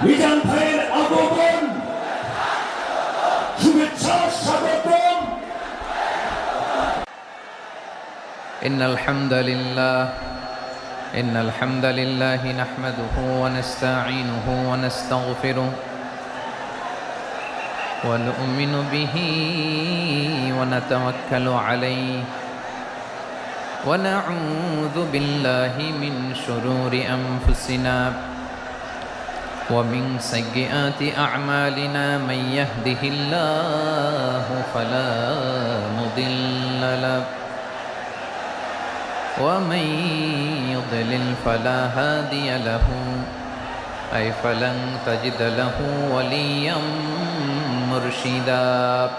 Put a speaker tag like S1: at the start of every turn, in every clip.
S1: মিজান ভাইয়ের আগমন, শুভেচ্ছা স্বাগতম।
S2: إن الحمد لله نحمده ونستعينه ونستغفره ونؤمن به ونتوكل عليه ونعوذ بالله من شرور أنفسنا ومن سيئات أعمالنا من يهده الله فلا مضل له ومن يضلل فلا هادي له أي فلن تجد له وليا مرشدا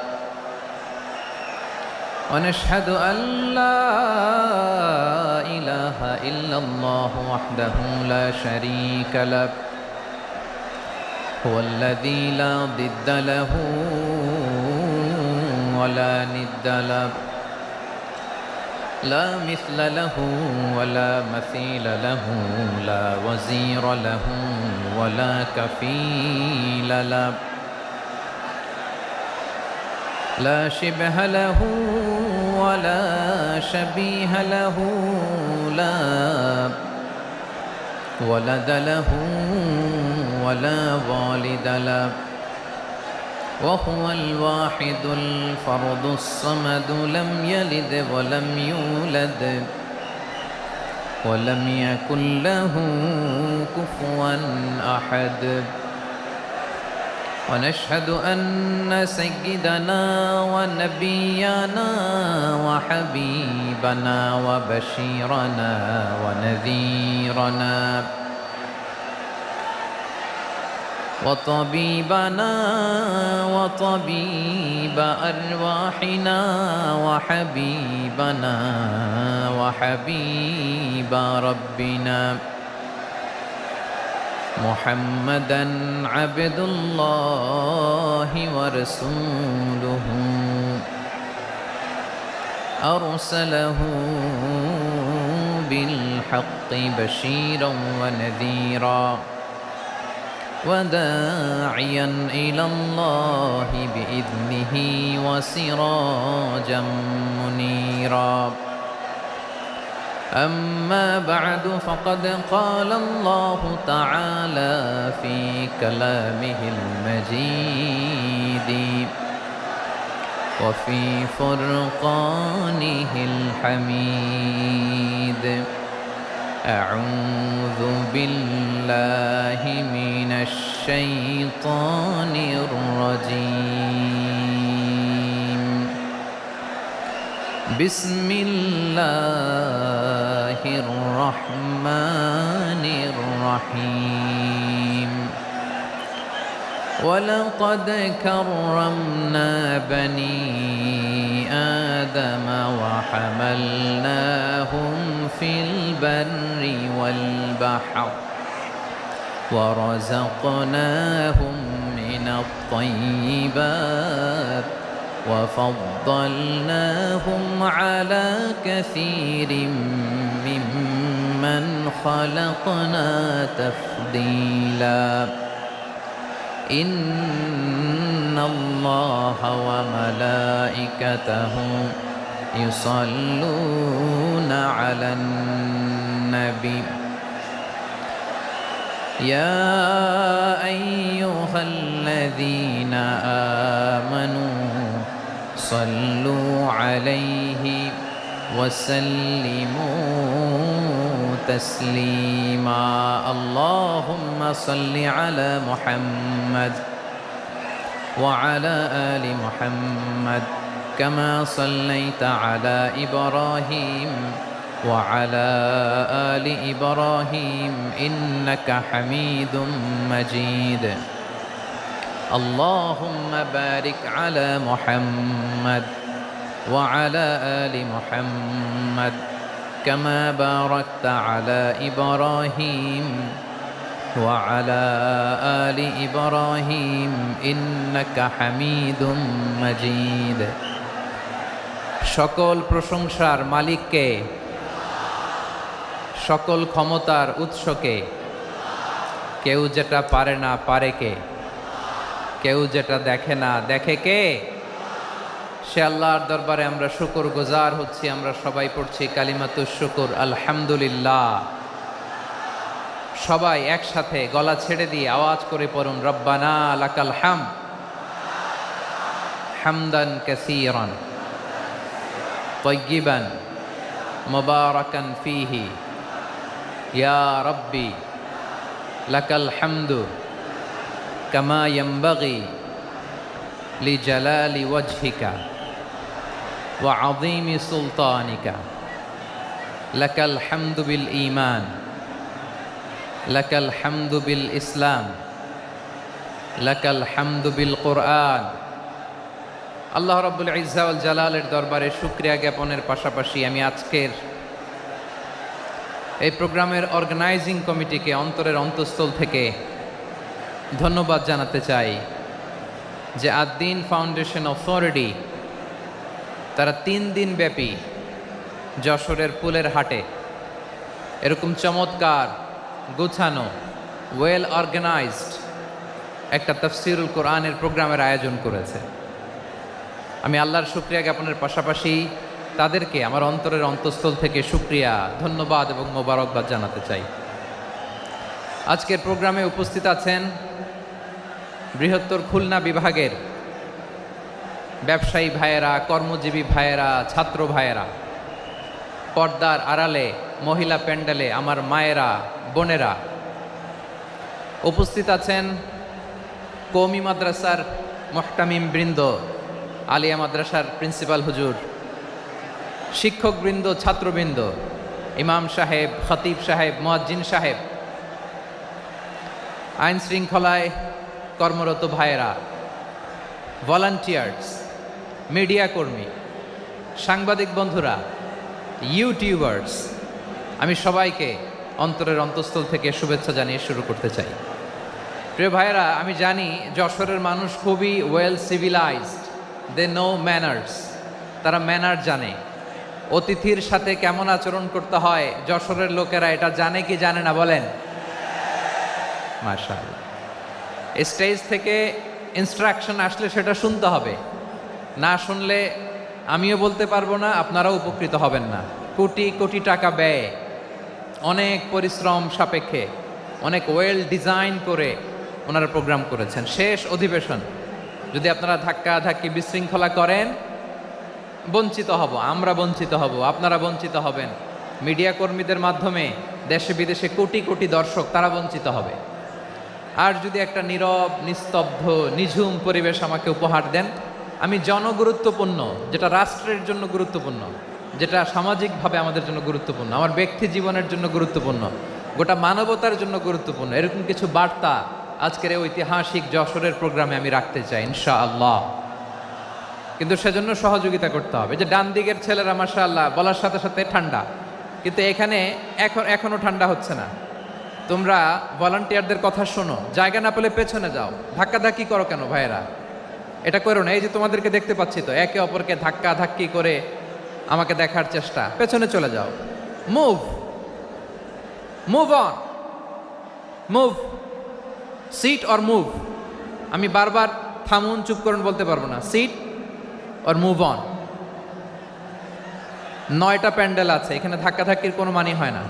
S2: ونشهد أن لا إله إلا الله وحده لا شريك له هو الذي لا ضد له ولا ند له لا مثل له ولا مثيل له لا وزير له ولا كفيل له لا شبه له ولا شبيه له لا ولد له ولا والد له وهو الواحد الفرد الصمد لم يلد ولم يولد ولم يكن له كفوا أحد ونشهد أن سيدنا ونبينا وحبيبنا وبشيرنا ونذيرنا وطبيبنا وطبيب أرواحنا وحبيبنا وحبيب ربنا محمدا عبد الله ورسوله أرسله بالحق بشيرا ونذيرا وداعيا إلى الله بإذنه وسراجا منيرا أما بعد فقد قال الله تعالى في كلامه المجيد وفي فرقانه الحميد أعوذ بالله من الشيطان الرجيم بسم الله الرحمن الرحيم ولقد كرمنا بني آدم وحملناهم في البر والبحر ورزقناهم من الطيبات وفضلناهم على كثير ممن خلقنا تفضيلا إن الله وملائكته يصلون على النبي يا أيها الذين آمنوا صلوا عليه وسلموا تسليما اللهم صل على محمد وعلى آل محمد كما صليت على إبراهيم وعلى آل إبراهيم إنك حميد مجيد اللهم بارك على محمد وعلى آل محمد كما باركت على إبراهيم وعلى آل إبراهيم إنك حميد مجيد সকল প্রশংসার মালিককে, সকল ক্ষমতার উৎসকে, কেউ যেটা পারে না পারে কে? কেউ যেটা দেখে না দেখে কে? সে আল্লাহর দরবারে আমরা শুকর গুজার হচ্ছি। আমরা সবাই পড়ছি কালিমাতুশ শুকর, আলহামদুলিল্লাহ। সবাই একসাথে গলা ছেড়ে দিয়ে আওয়াজ করে পড়ুন, রব্বানা লাকাল হামদ হামদান কাসীরান তাইয়্যিবান মুবারাকান ফীহি ইয়া রাব্বি লাকাল হামদু কামা ইয়ানবাগি লিজালালি ওয়াজহিকা ওয়া আযীমি সুলতানিকা লাকাল হামদু বিল ঈমান লাকাল হামদু বিল ইসলাম লাকাল হামদু বিল কুরআন। আল্লাহ রাব্বুল ইজ্জা ওয়াল জালালের দরবারে শুকরিয়া জ্ঞাপনের পাশাপাশি আমি আজকের এই প্রোগ্রামের অর্গানাইজিং কমিটিকে অন্তরের অন্তঃস্থল থেকে ধন্যবাদ জানাতে চাই যে আদ-দ্বীন ফাউন্ডেশন অথরিটি তারা 3 দিন ব্যাপী যশোরের পুলের হাটে এরকম চমৎকার গোছানো ওয়েল অর্গানাইজড একটা তাফসীরুল কোরআনের প্রোগ্রামের আয়োজন করেছে। আমি আল্লাহর শুকরিয়া জ্ঞাপনের পাশাপাশি তাদেরকে আমার অন্তরের অন্তঃস্থল থেকে শুকরিয়া, ধন্যবাদ এবং মোবারকবাদ জানাতে চাই। আজকের প্রোগ্রামে উপস্থিত আছেন বৃহত্তর খুলনা বিভাগের ব্যবসায়ী ভাইয়েরা, কর্মজীবী ভাইয়েরা, ছাত্র ভাইয়েরা, পর্দার আড়ালে মহিলা প্যান্ডেলে আমার মায়েরা, বোনেরা। উপস্থিত আছেন কওমি মাদ্রাসার মুহতামিম বৃন্দ, আলিয়া মাদ্রাসার প্রিন্সিপাল হুজুর, শিক্ষকবৃন্দ, ছাত্রবৃন্দ, ইমাম সাহেব, খতিব সাহেব, মুয়াজ্জিন সাহেব, আইন শৃঙ্খলায় কর্মরত ভাইয়েরা, ভলান্টিয়ার্স, মিডিয়া কর্মী, সাংবাদিক বন্ধুরা, ইউটিউবার্স, আমি সবাইকে অন্তরের অন্তঃস্থল থেকে শুভেচ্ছা জানিয়ে শুরু করতে চাই। প্রিয় ভাইয়েরা, আমি জানি যশোরের মানুষ খুবই well civilised, they know manners, তারা ম্যানার জানে। অতিথির সাথে কেমন আচরণ করতে হয় যশোরের লোকেরা এটা জানে কি জানে না বলেন? মাশাআল্লাহ। স্টেজ থেকে ইনস্ট্রাকশন আসলে সেটা শুনতে হবে, না শুনলে আমিও বলতে পারবো না, আপনারাও উপকৃত হবেন না। কোটি কোটি টাকা ব্যয়, অনেক পরিশ্রম সাপেক্ষে, অনেক ওয়েল ডিজাইন করে ওনারা প্রোগ্রাম করেছেন। শেষ অধিবেশন যদি আপনারা ধাক্কা ধাক্কি বিশৃঙ্খলা করেন, বঞ্চিত হব, আমরা বঞ্চিত হব, আপনারা বঞ্চিত হবেন, মিডিয়া কর্মীদের মাধ্যমে দেশে বিদেশে কোটি কোটি দর্শক তারা বঞ্চিত হবে। আর যদি একটা নীরব, নিস্তব্ধ, নিঝুম পরিবেশ আমাকে উপহার দেন, আমি জনগুরুত্বপূর্ণ, যেটা রাষ্ট্রের জন্য গুরুত্বপূর্ণ, যেটা সামাজিকভাবে আমাদের জন্য গুরুত্বপূর্ণ, আমার ব্যক্তি জীবনের জন্য গুরুত্বপূর্ণ, গোটা মানবতার জন্য গুরুত্বপূর্ণ, এরকম কিছু বার্তা আজকের এই ঐতিহাসিক যশোরের প্রোগ্রামে আমি রাখতে চাই ইনশাআল্লাহ। কিন্তু সেজন্য সহযোগিতা করতে হবে। যে ডান দিকের ছেলেরা মাশাআল্লাহ বলার সাথে সাথে ঠান্ডা, কিন্তু এখানে এখনো ঠান্ডা হচ্ছে না। তোমরা ভলান্টিয়ারদের কথা শোনো, জায়গা না পেলে পেছনে যাও, ধাক্কাধাক্কি করো কেন ভাইয়েরা? এটা করো না। এই যে তোমাদেরকে দেখতে পাচ্ছি তো, একে অপরকে ধাক্কা ধাক্কি করে আমাকে দেখার চেষ্টা, পেছনে চলে যাও। Move move on, move, sit or move. আমি বারবার থামুন, চুপ করুন বলতে পারবো না। Sit or move on. 9টা প্যান্ডেল আছে, এখানে ধাক্কাধাক্কির কোনো মানি হয় না।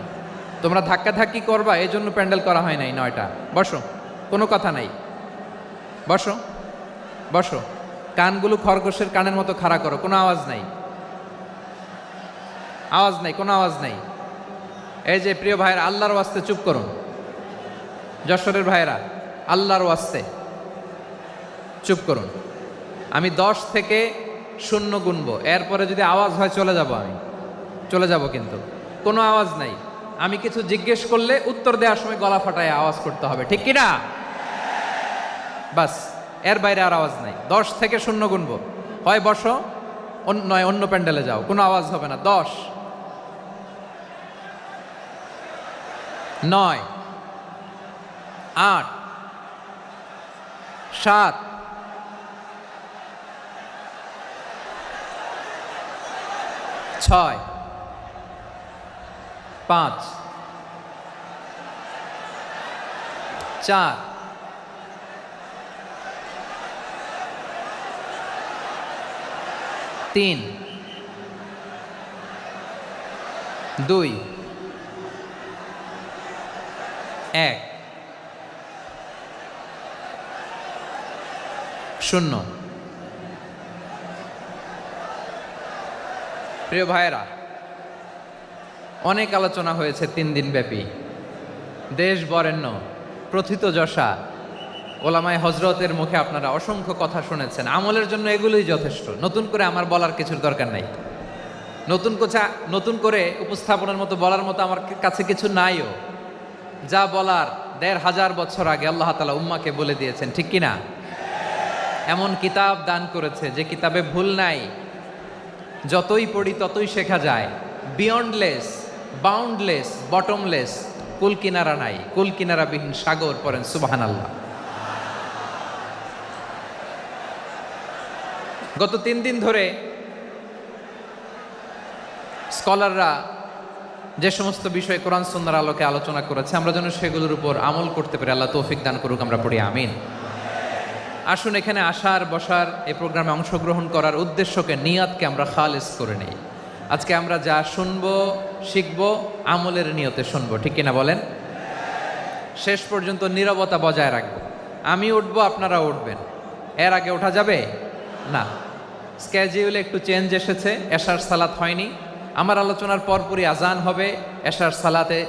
S2: তোমরা ধাক্কাধাক্কি করবা, এই জন্য প্যান্ডেল করা হয় নাই 9টা। বসো, কোনো কথা নাই, বসো বসো। কানগুলো খরগোশের কানের মতো খাড়া করো, কোনো আওয়াজ নাই, আওয়াজ নাই, কোনো আওয়াজ নাই। এই যে প্রিয় ভাইয়েরা, আল্লাহর ওয়াস্তে চুপ করুন। যশোরের ভাইয়েরা, আল্লাহর ওয়াস্তে চুপ করুন। আমি 10 থেকে 0 গুনবো, এরপরে যদি আওয়াজ হয় চলে যাব, আমি চলে যাব, কিন্তু কোনো আওয়াজ নাই। আমি কিছু জিজ্ঞেস করলে উত্তর দেওয়ার সময় গলা ফাটায় আওয়াজ করতে হবে, ঠিক কিনা? বাস, এর বাইরে আর আওয়াজ নাই। 10 থেকে 0 গুনবো, হয় বসো, নয় অন্য প্যান্ডেলে যাও, কোনো আওয়াজ হবে না। 10, 9, 8, 7, 6, 5, 4, 3, 2, 1, 0। প্রিয় ভাইয়েরা, অনেক আলোচনা হয়েছে 3 দিন ব্যাপী। দেশ বরেণ্য প্রথিতযশা ওলামায়ে হজরতের মুখে আপনারা অসংখ্য কথা শুনেছেন। আমলের জন্য এগুলোই যথেষ্ট, নতুন করে আমার বলার কিছুর দরকার নাই। নতুন করে উপস্থাপনের মতো বলার মতো আমার কাছে কিছু নাইও। যা বলার 1500 বছর আগে আল্লাহ তাআলা উম্মাকে বলে দিয়েছেন, ঠিক কিনা? এমন কিতাব দান করেছে যে কিতাবে ভুল নাই, যতই পড়ি ততই শেখা যায়। বিয়ন্ডলেস, বাউন্ডলেস, বটমলেস, কুল কিনারা নাই, কুল কিনারাবিহীন সাগর। পড়েন সুবহানাল্লাহ। গত 3 দিন ধরে স্কলাররা যে সমস্ত বিষয়ে কোরআন সুন্নাহর আলোকে আলোচনা করেছে, আমরা যেন সেগুলোর উপর আমল করতে পারি। আল্লাহ তৌফিক দান করুক, আমরা পড়ি আমিন। আসুন, এখানে আসার বসার এই প্রোগ্রামে অংশগ্রহণ করার উদ্দেশ্যকে, নিয়াতকে আমরা খালেস করে নেই। আজকে আমরা যা শুনবো শিখবো আমলের নিয়তে শুনবো, ঠিক কিনা বলেন? শেষ পর্যন্ত নীরবতা বজায় রাখবো। আমি উঠবো, আপনারা উঠবেন। এর আগে ওঠা যাবে না। স্কেজিউলে একটু চেঞ্জ এসেছে, এশার সালাত হয়নি। আমার আলোচনার পরপরই আজান হবে। এশার সালাতে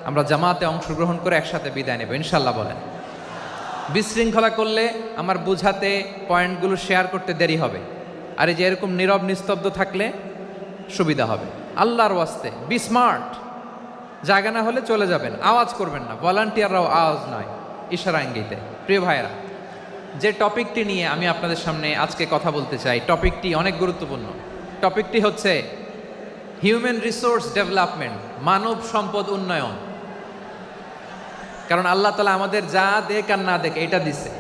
S2: আমরা জামাতে অংশগ্রহণ করে একসাথে বিদায় নেব ইনশাল্লাহ। বলেন, বিশৃঙ্খলা করলে আমার বুঝাতে, পয়েন্টগুলো শেয়ার করতে দেরি হবে। আর এই যে এরকম নীরব নিস্তব্ধ থাকলে সুবিধা হবে। আল্লাহর ওয়াস্তে বি স্মার্ট। জায়গা না হলে চলে যাবেন, আওয়াজ করবেন না। ভলান্টিয়াররাও আওয়াজ নয়, ইশারা ইঙ্গিতে। প্রিয় ভাইয়েরা, যে টপিকটি নিয়ে আমি আপনাদের সামনে আজকে কথা বলতে চাই, টপিকটি অনেক গুরুত্বপূর্ণ। টপিকটি হচ্ছে হিউম্যান রিসোর্স ডেভেলপমেন্ট, মানব সম্পদ উন্নয়ন। কারণ আল্লাহ তাআলা আমাদের যা দেখ আর না দেখ এটা দিছে।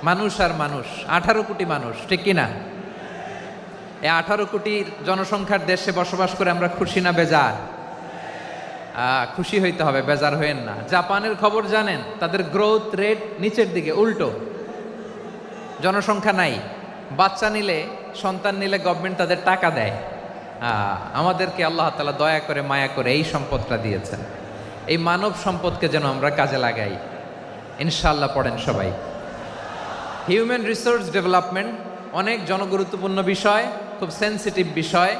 S2: মানুষ আর মানুষ, 18 কোটি মানুষ, ঠিক কিনা? এই 18 কোটির জনসংখ্যার দেশে বসবাস করে আমরা খুশি না বেজার? খুশি হইতে হবে, বেজার হইেন না। জাপানের খবর জানেন? তাদের গ্রোথ রেট নিচের দিকে, উল্টো। জনসংখ্যা নাই, বাচ্চা নিলে, সন্তান নিলে গভর্নমেন্ট তাদের টাকা দেয়। আমাদেরকে আল্লাহ তাআলা দয়া করে, মায়া করে এই সম্পদটা দিয়েছেন। এই মানব সম্পদকে যেন আমরা কাজে লাগাই ইনশাআল্লাহ। পড়েন সবাই। হিউম্যান রিসোর্স ডেভেলপমেন্ট অনেক জনগুরুত্বপূর্ণ বিষয়, খুব সেন্সিটিভ বিষয়।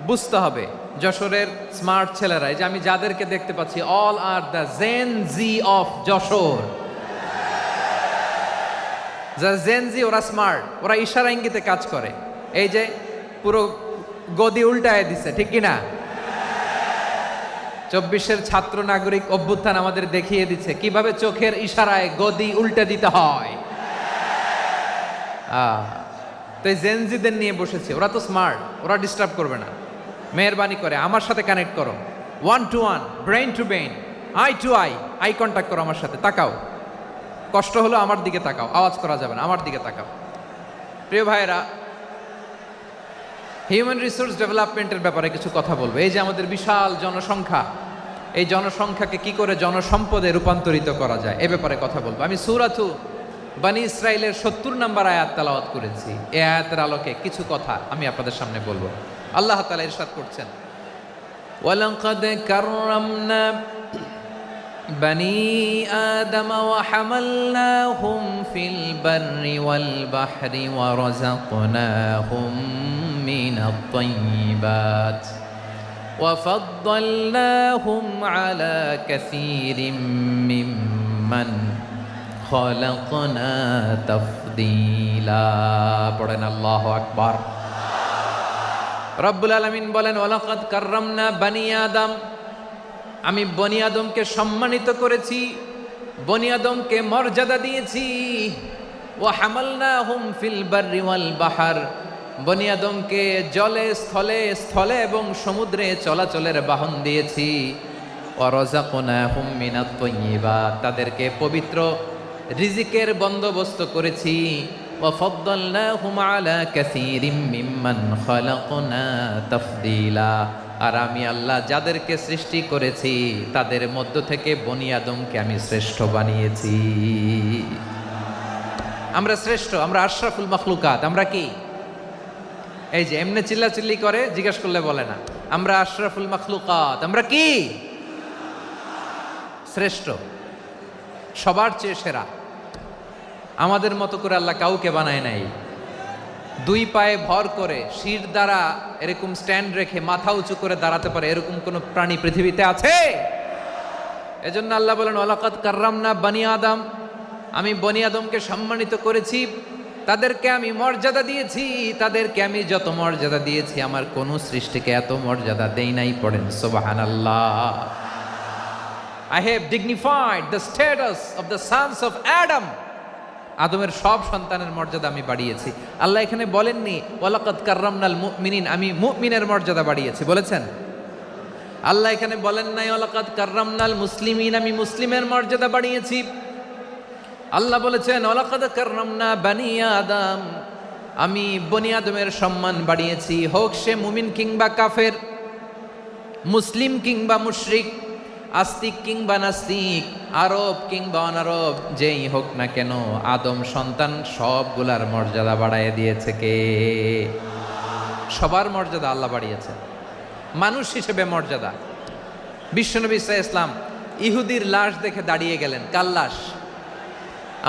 S2: বুঝতে হবে যশোরের স্মার্ট ছেলেরা, এই যে আমি যাদেরকে দেখতে পাচ্ছি, all are the Gen Z of Jessore. যারা জেন জি, ওরা স্মার্ট, ওরা ইশারা ইঙ্গিতে কাজ করে। এই যে পুরো গদি উল্টায় দিছে, ঠিক কিনা? 24-এর ছাত্র নাগরিক অভ্যুত্থান আমাদের দেখিয়ে দিচ্ছে কিভাবে চোখের ইশারায় গদি উল্টে দিতে হয়। তো এই জেনজিদের নিয়ে বসেছে, ওরা তো স্মার্ট, ওরা ডিস্টার্ব করবে না। মেহরবানি করে আমার সাথে কানেক্ট করো, 1 to 1, brain to brain, eye to eye contact করো আমার সাথে। তাকাও, কষ্ট হলো আমার দিকে তাকাও, আওয়াজ করা যাবে না, আমার দিকে তাকাও। প্রিয় ভাইয়েরা, হিউম্যান রিসোর্স ডেভেলপমেন্টের ব্যাপারে কিছু কথা বলবো। এই যে আমাদের বিশাল জনসংখ্যা, এই জনসংখ্যাকে কি করে জনসম্পদে রূপান্তরিত করা যায় এ ব্যাপারে কথা বলবো। আমি সূরাতু বনী ইসরাইলের 70 নম্বর আয়াত তেলাওয়াত করেছি। এই আয়াতের আলোকে কিছু কথা আমি আপনাদের সামনে বলবো। আল্লাহ তাআলা ইরশাদ করছেন, ওয়ালাকাদ কাররামনা বনী আদম ওয়া হামালনাহুম ফিল বাররি ওয়াল বাহরি ওয়া রাযাকনাহুম মিনাত তাইয়্যিবাত ওয়া ফাদ্দালনাহুম আলা কাসীরিম মিম্মান খালাকনা তাফদীলা। পড়েন আল্লাহু আকবার। রব্বুল আলামিন বলেন, ওয়ালাকাদ কাররামনা বনী আদম, আমি বনী আদমকে সম্মানিত করেছি, বনী আদমকে মর্যাদা দিয়েছি। ওয়া হামালনাহুম ফিল বাররি ওয়াল বাহর, বনী আদমকে জলে স্থলে, স্থলে এবং সমুদ্রে চলাচলের বাহন দিয়েছি। ওয়া রাযাকনাহুম মিনাত তাইয়্যিবাত, তাদেরকে পবিত্র রিজিকের বন্দোবস্ত করেছি। ওয়া ফাদ্দালনাহুম আলা কাসীরিম মিম্মান খালাকনা তাফদীলা, আর আমি আল্লাহ যাদেরকে সৃষ্টি করেছি তাদের মধ্য থেকে বনি আদমকে আমি শ্রেষ্ঠ বানিয়েছি। আমরা শ্রেষ্ঠ, আমরা আশরাফুল মাখলুকাত। আমরা কি এই যে এমনি চিল্লাচিল্লি করে জিজ্ঞেস করলে বলে না, আমরা আশরাফুল মাখলুকাত। আমরা কি শ্রেষ্ঠ, সবার চেয়ে সেরা। আমাদের মতো করে আল্লাহ কাউকে বানায় নাই। দুই পায়ে ভর করে শির দ্বারা এরকম স্ট্যান্ড রেখে মাথা উঁচু করে দাঁড়াতে পারে এরকম কোন প্রাণী পৃথিবীতে আছে? এজন্য আল্লাহ বলেন ওয়ালাকাদ কাররামনা বানি আদম, আমি বনি আদমকে সম্মানিত করেছি, তাদেরকে আমি মর্যাদা দিয়েছি। তাদেরকে আমি যত মর্যাদা দিয়েছি আমার কোন সৃষ্টিকে এত মর্যাদা দেই নাই। পড়েন সুবহানাল্লাহ। I have dignified the status of the sons of Adam. আদমের সব সন্তানের মর্যাদা আমি বাড়িয়েছি। আল্লাহ এখানে বলেননি ওয়ালাকাদ কাররামনাল মুমিনিন, আমি মুমিনের মর্যাদা বাড়িয়েছি, বলেছেন? আল্লাহ এখানে বলেন নাই ওয়ালাকাদ কাররামনাল মুসলিমিন, আমি মুসলিমের মর্যাদা বাড়িয়েছি। আল্লাহ বলেছেন ওয়ালাকাদ কাররামনা বানি আদম, আমি বনি আদমের সম্মান বাড়িয়েছি। হোক সে মুমিন কিংবা কাফের, মুসলিম কিংবা মুশরিক, আস্তিক কিংবা নাস্তিক, আরব কিংবা অনারব, যেই হোক না কেন আদম সন্তান সবগুলার মর্যাদা বাড়ায় দিয়েছে কে? সবার মর্যাদা আল্লাহ বাড়িয়েছে। মানুষ হিসেবে মর্যাদা। বিশ্বনবী সাল্লাল্লাহু আলাইহি ওয়াসাল্লাম ইহুদির লাশ দেখে দাঁড়িয়ে গেলেন। কার লাশ?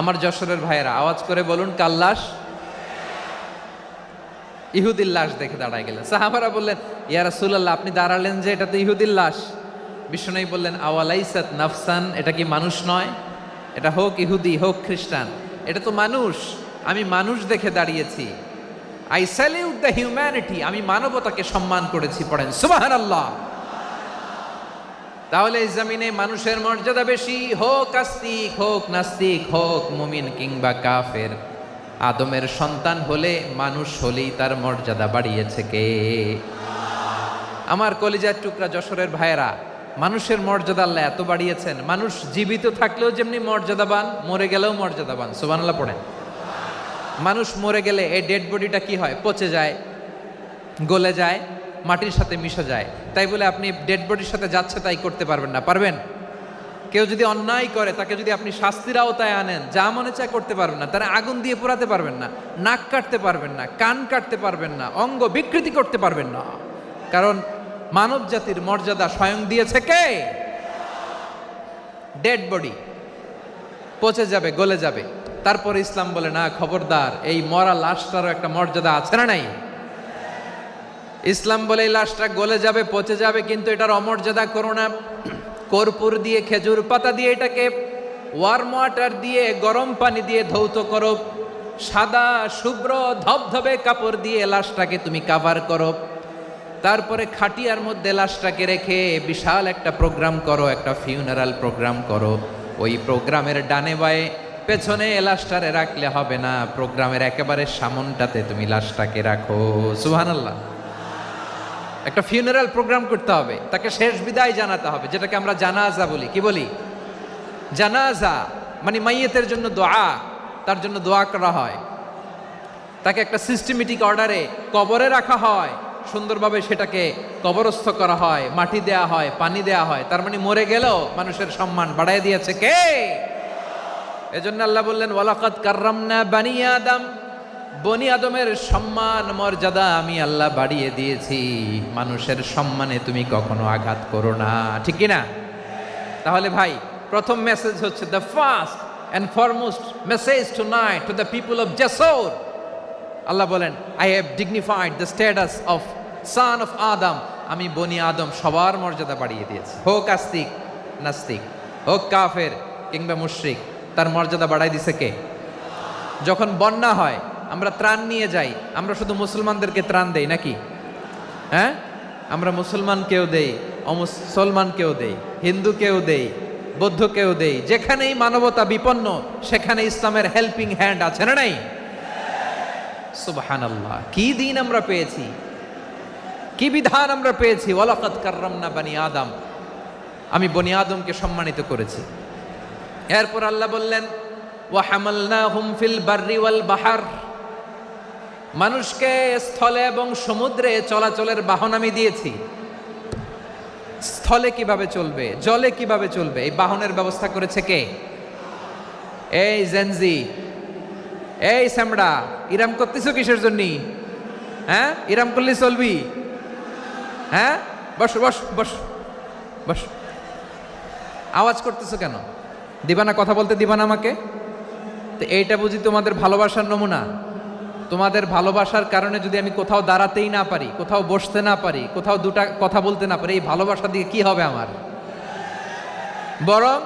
S2: আমার যশোরের ভাইয়েরা আওয়াজ করে বলুন, কার লাশ? ইহুদির লাশ দেখে দাঁড়ায় গেলেন। সাহাবারা বললেন ইয়া রাসূলুল্লাহ, আপনি দাঁড়ালেন যে, এটা তো ইহুদির লাশ। বিশ্বনবী বললেন আওয়ালাইসাত নাফসান, এটা কি মানুষ নয়? এটা হোক ইহুদি হোক খ্রিস্টান, এটা তো মানুষ। আমি মানুষ দেখে দাঁড়িয়েছি। আই স্যালিউট দ্য হিউম্যানিটি, আমি মানবতাকে সম্মান করেছি। পড়েন সুবহানাল্লাহ। তাহলে এই জমিনে মানুষের মর্যাদা বেশি, হোক আস্তিক হোক নাস্তিক, হোক মুমিন কিংবা কাফের। আদমের সন্তান হলে, মানুষ হলেই তার মর্যাদা বাড়িয়েছে কে? আমার কলিজার টুকরা যশোরের ভাইয়েরা, মানুষের মর্যাদা আল্লাহ এত বাড়িয়েছেন, মানুষ জীবিত থাকলেও যেমনি মর্যাদাবান, মরে গেলেও মর্যাদাবান। সুবহানাল্লাহ পড়েন। মানুষ মরে গেলে এই ডেড বডিটা কি হয়? পচে যায়, গলে যায়, মাটির সাথে মিশে যায়। তাই বলে আপনি ডেড বডির সাথে যাচ্ছে তাই করতে পারবেন না। পারবেন? কেউ যদি অন্যায় করে তাকে যদি আপনি শাস্তির আওতায় আনেন, যা মনে চায় করতে পারবেন না। তারা আগুন দিয়ে পোড়াতে পারবেন না, নাক কাটতে পারবেন না, কান কাটতে পারবেন না, অঙ্গ বিকৃতি করতে পারবেন না। কারণ মানব জাতির মর্যাদা স্বয়ং দিয়েছে কে? ডেড বডি পচে যাবে, গলে যাবে। তারপরে ইসলাম বলে না, খবরদার, এই মরা লাশটারও একটা মর্যাদা আছে না নাই? ইসলাম বলে এই লাশটা গলে যাবে, পচে যাবে, কিন্তু এটার অমর্যাদা করো না। কর্পূর দিয়ে, খেজুর পাতা দিয়ে এটাকে ওয়ার্ম ওয়াটার দিয়ে, গরম পানি দিয়ে ধৌত করো। সাদা শুভ্র ধবধবে কাপড় দিয়ে লাশটাকে তুমি কাভার করো। তারপরে খাটিয়ার মধ্যে লাশটাকে রেখে বিশাল একটা প্রোগ্রাম করো, একটা ফিউনারাল প্রোগ্রাম করো। ওই প্রোগ্রামের ডানে বায়ে পেছনে লাশটারে রাখলে হবে না, প্রোগ্রামের একেবারে সামনটাতে তুমি লাশটাকে রাখো। সুবহানাল্লাহ। একটা ফিউনারাল প্রোগ্রাম করতে হবে, তাকে শেষ বিদায় জানাতে হবে, যেটাকে আমরা জানাজা বলি। কি বলি? জানাজা মানে মাইয়েতের জন্য দোয়া, তার জন্য দোয়া করা হয়। তাকে একটা সিস্টেমেটিক অর্ডারে কবরে রাখা হয়, সুন্দরভাবে সেটাকে কবরস্থ করা হয়, মাটি দেয়া হয়, পানি দেয়া হয়। তার মানে মরে গেলেও মানুষের সম্মান বাড়ায় দিয়েছে কে? এজন্য আল্লাহ বললেন ওয়ালাকাদ কাররামনা বানি আদম, বনি আদমের সম্মান মর্যাদা আমি আল্লাহ বাড়িয়ে দিয়েছি। মানুষের সম্মানে তুমি কখনো আঘাত করো না, ঠিক কি না? তাহলে ভাই, প্রথম মেসেজ হচ্ছে, the first and foremost message tonight to the people of Jessore. Allah বলেন I have dignified the status of son of Adam, আমি বনি আদম সবার মর্যাদা বাড়িয়ে দিয়েছি। হোক আস্তিক নাস্তিক, হোক কাফের কিংবা মুশরিক, তার মর্যাদা বাড়াই দিছে কে? যখন বন্যা হয় আমরা ত্রাণ নিয়ে যাই, আমরা শুধু মুসলমানদেরকে ত্রাণ দেই নাকি? হ্যাঁ, আমরা মুসলমানকেও দেই, অমুসলমানকেও দেই, হিন্দুকেও দেই, বৌদ্ধকেও দেই। যেখানেই মানবতা বিপন্ন সেখানে ইসলামের হেল্পিং হ্যান্ড আছে না নাই? সুবহানাল্লাহ। কি দিন আমরা পেয়েছি, কি বিধান আমরা পেয়েছি। ওয়ালাকাদ কাররামনা বানি আদম, আমি বনি আদমকে সম্মানিত করেছি। এরপর আল্লাহ বললেন ওয়া হামালনাহুম ফিল বাররি ওয়াল বাহর, মানুষকে স্থলে এবং সমুদ্রে চলাচলের বাহন আমি দিয়েছি। স্থলে কিভাবে চলবে, জলে কিভাবে চলবে, এই বাহনের ব্যবস্থা করেছে কে? এই জেনজি, এই স্যামড়া, ইরাম করতেছো কিসের জন্য? হ্যাঁ, ইরাম করলে চলবি? হ্যাঁ, বস বস বস বস। আওয়াজ করতেছো কেন? দিবা না, কথা বলতে দিবা না আমাকে? তো এইটা বুঝি তোমাদের ভালোবাসার নমুনা? তোমাদের ভালোবাসার কারণে যদি আমি কোথাও দাঁড়াতেই না পারি, কোথাও বসতে না পারি, কোথাও দুটা কথা বলতে না পারি, এই ভালোবাসা দিয়ে কি হবে আমার? বরং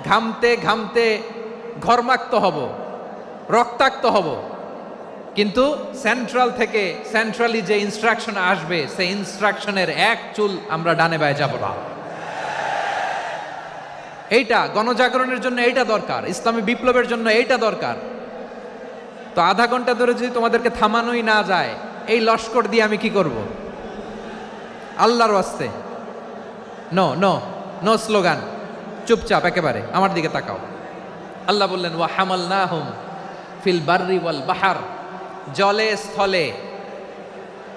S2: ঘামতে ঘামতে ঘর্মাক্ত হব, রক্তাক্ত হব। কিন্তু সেন্ট্রাল থেকে, সেন্ট্রালি যে ইনস্ট্রাকশন আসবে, সেই ইনস্ট্রাকশনের এক চুল আমরা ডানে বায়ে যাব না। এইটা গণজাগরণের জন্য এইটা দরকার, ইসলামী বিপ্লবের জন্য এইটা দরকার। তো আধা ঘন্টা ধরে যদি তোমাদেরকে থামানোই না যায়, এই লস্কর দিয়ে আমি কি করব? আল্লাহর ওয়াস্তে নো নো নো স্লোগান, চুপচাপ একেবারে আমার দিকে তাকাও। আল্লাহ বললেন ওয়া হামালনাহুম ফিল বাররি ওয়াল বাহার, জলে স্থলে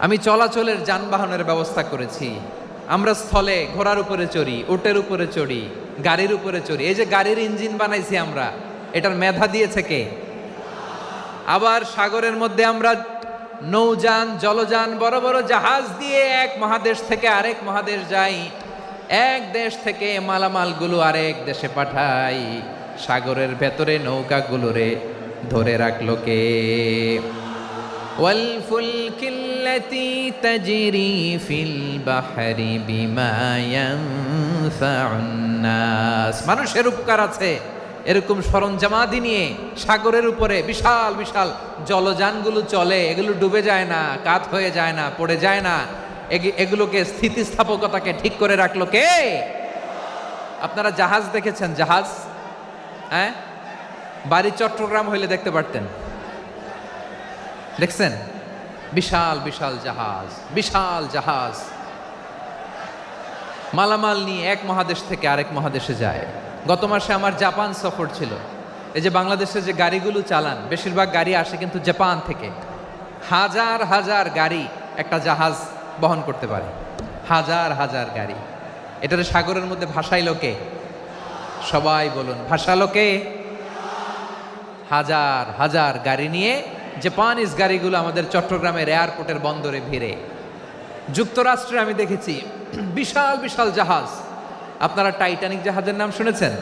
S2: আমি চলাচলের যানবাহনের ব্যবস্থা করেছি। আমরা স্থলে ঘোড়ার উপরে চড়ি, উটের উপরে চড়ি, গাড়ির উপরে চড়ি। এই যে গাড়ির ইঞ্জিন বানাইছি আমরা, এটার মেধা দিয়েছে কে? আবার সাগরের মধ্যে আমরা নৌযান, জলযান, বড় বড় জাহাজ দিয়ে এক মহাদেশ থেকে আরেক মহাদেশ যাই, এক দেশ থেকে মালামালগুলো আরেক দেশে পাঠাই। সাগরের ভেতরে নৌকাগুলোরে ধরে রাখলো কে? ওয়াল ফুলকিল্লাতি তাজরি ফিল বাহরি বিমা ইয়ানফাউন নাস। মানুষের উপকার আছে এরকম সরঞ্জামাদি নিয়ে সাগরের উপরে বিশাল বিশাল জলযানগুলো চলে, এগুলো ডুবে যায় না, কাত হয়ে যায় না, পড়ে যায় না। এগুলোকে স্থিতিস্থাপকতাকে ঠিক করে রাখলো কে? আপনারা জাহাজ দেখেছেন? জাহাজ, হ্যাঁ, বাড়ি চট্টগ্রাম হইলে দেখতে পারতেন। দেখছেন? বিশাল বিশাল জাহাজ, বিশাল জাহাজ মালামাল নিয়ে এক মহাদেশ থেকে আরেক মহাদেশে যায়। গত মাসে আমার জাপান সফর ছিল। এই যে বাংলাদেশে যে গাড়িগুলো চালান, বেশিরভাগ গাড়ি আসে কিন্তু জাপান থেকে। হাজার হাজার গাড়ি একটা জাহাজ বহন করতে পারে, হাজার হাজার গাড়ি। এটার সাগরের মধ্যে ভাসাইলো কে? সবাই বলুন, ভাসালো কে? হাজার হাজার গাড়ি নিয়ে জাপানিজ গাড়িগুলো আমাদের চট্টগ্রামের এয়ারপোর্টের বন্দরে ভিড়ে। যুক্তরাষ্ট্রে আমি দেখেছি বিশাল বিশাল জাহাজ। আপনারা টাইটানিক জাহাজের নাম শুনেছেন?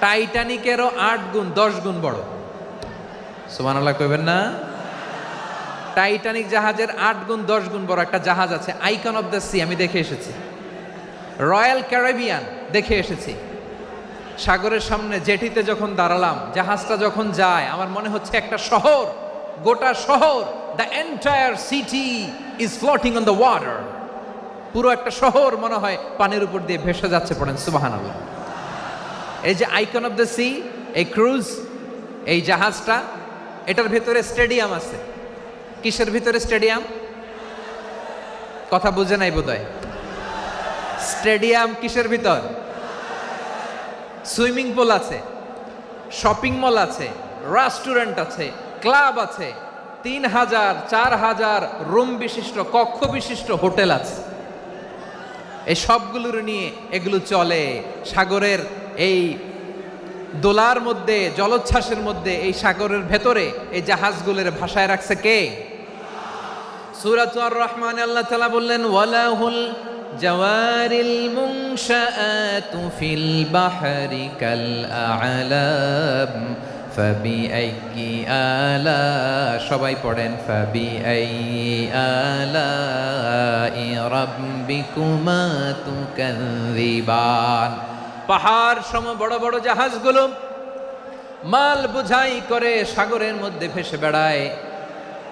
S2: টাইটানিকেরও 8 গুণ 10 গুণ বড়। সুবহানাল্লাহ কইবেন না? টাইটানিক জাহাজের 8 গুণ 10 গুণ বড় একটা জাহাজ আছে, আইকন অফ দ্য সি। আমি দেখে এসেছি। রয়্যাল ক্যারিবিয়ান দেখে এসেছি। সাগরের সামনে জেটিতে যখন দাঁড়ালাম, জাহাজটা যখন যায়, আমার মনে হচ্ছে একটা শহর, গোটা শহর, the entire city is floating on the water. পুরো একটা শহর মনে হয় পানির উপর দিয়ে ভেসে যাচ্ছে। পড়েন সুবহানাল্লাহ। এই যে আইকন অফ দ্য সি, এই ক্রুজ, এই জাহাজটা, এটার ভিতরে স্টেডিয়াম আছে। কিসের ভিতরে স্টেডিয়াম? কথা বুঝে নাই বোধহয়। স্টেডিয়াম কিসের ভিতর? সুইমিং পুল আছে, শপিং মল আছে, রেস্টুরেন্ট আছে, ক্লাব আছে, 3000 4000 রুম বিশিষ্ট, কক্ষ বিশিষ্ট হোটেল আছে। এই সবগুলোর নিয়ে এগুলো চলে সাগরের এই দোলার মধ্যে, জলোচ্ছ্বাসের মধ্যে। এই সাগরের ভেতরে এই জাহাজগুলোর ভাষায় রাখছে কে? সূরাতুর আর রহমানে আল্লাহ তাআলা বললেন ওয়ালাহুল জাওয়ারিল মুনশাআতু ফিল বাহরি কাল আ'লাম ফাবিআইয়ি আলা, সবাই পড়েন, ফাবিআইয়ি আলাই রাব্বিকুমা তুকাযযিবান। পাহাড় সম বড় বড় জাহাজগুলো মাল বোঝাই করে সাগরের মধ্যে ভেসে বেড়ায়।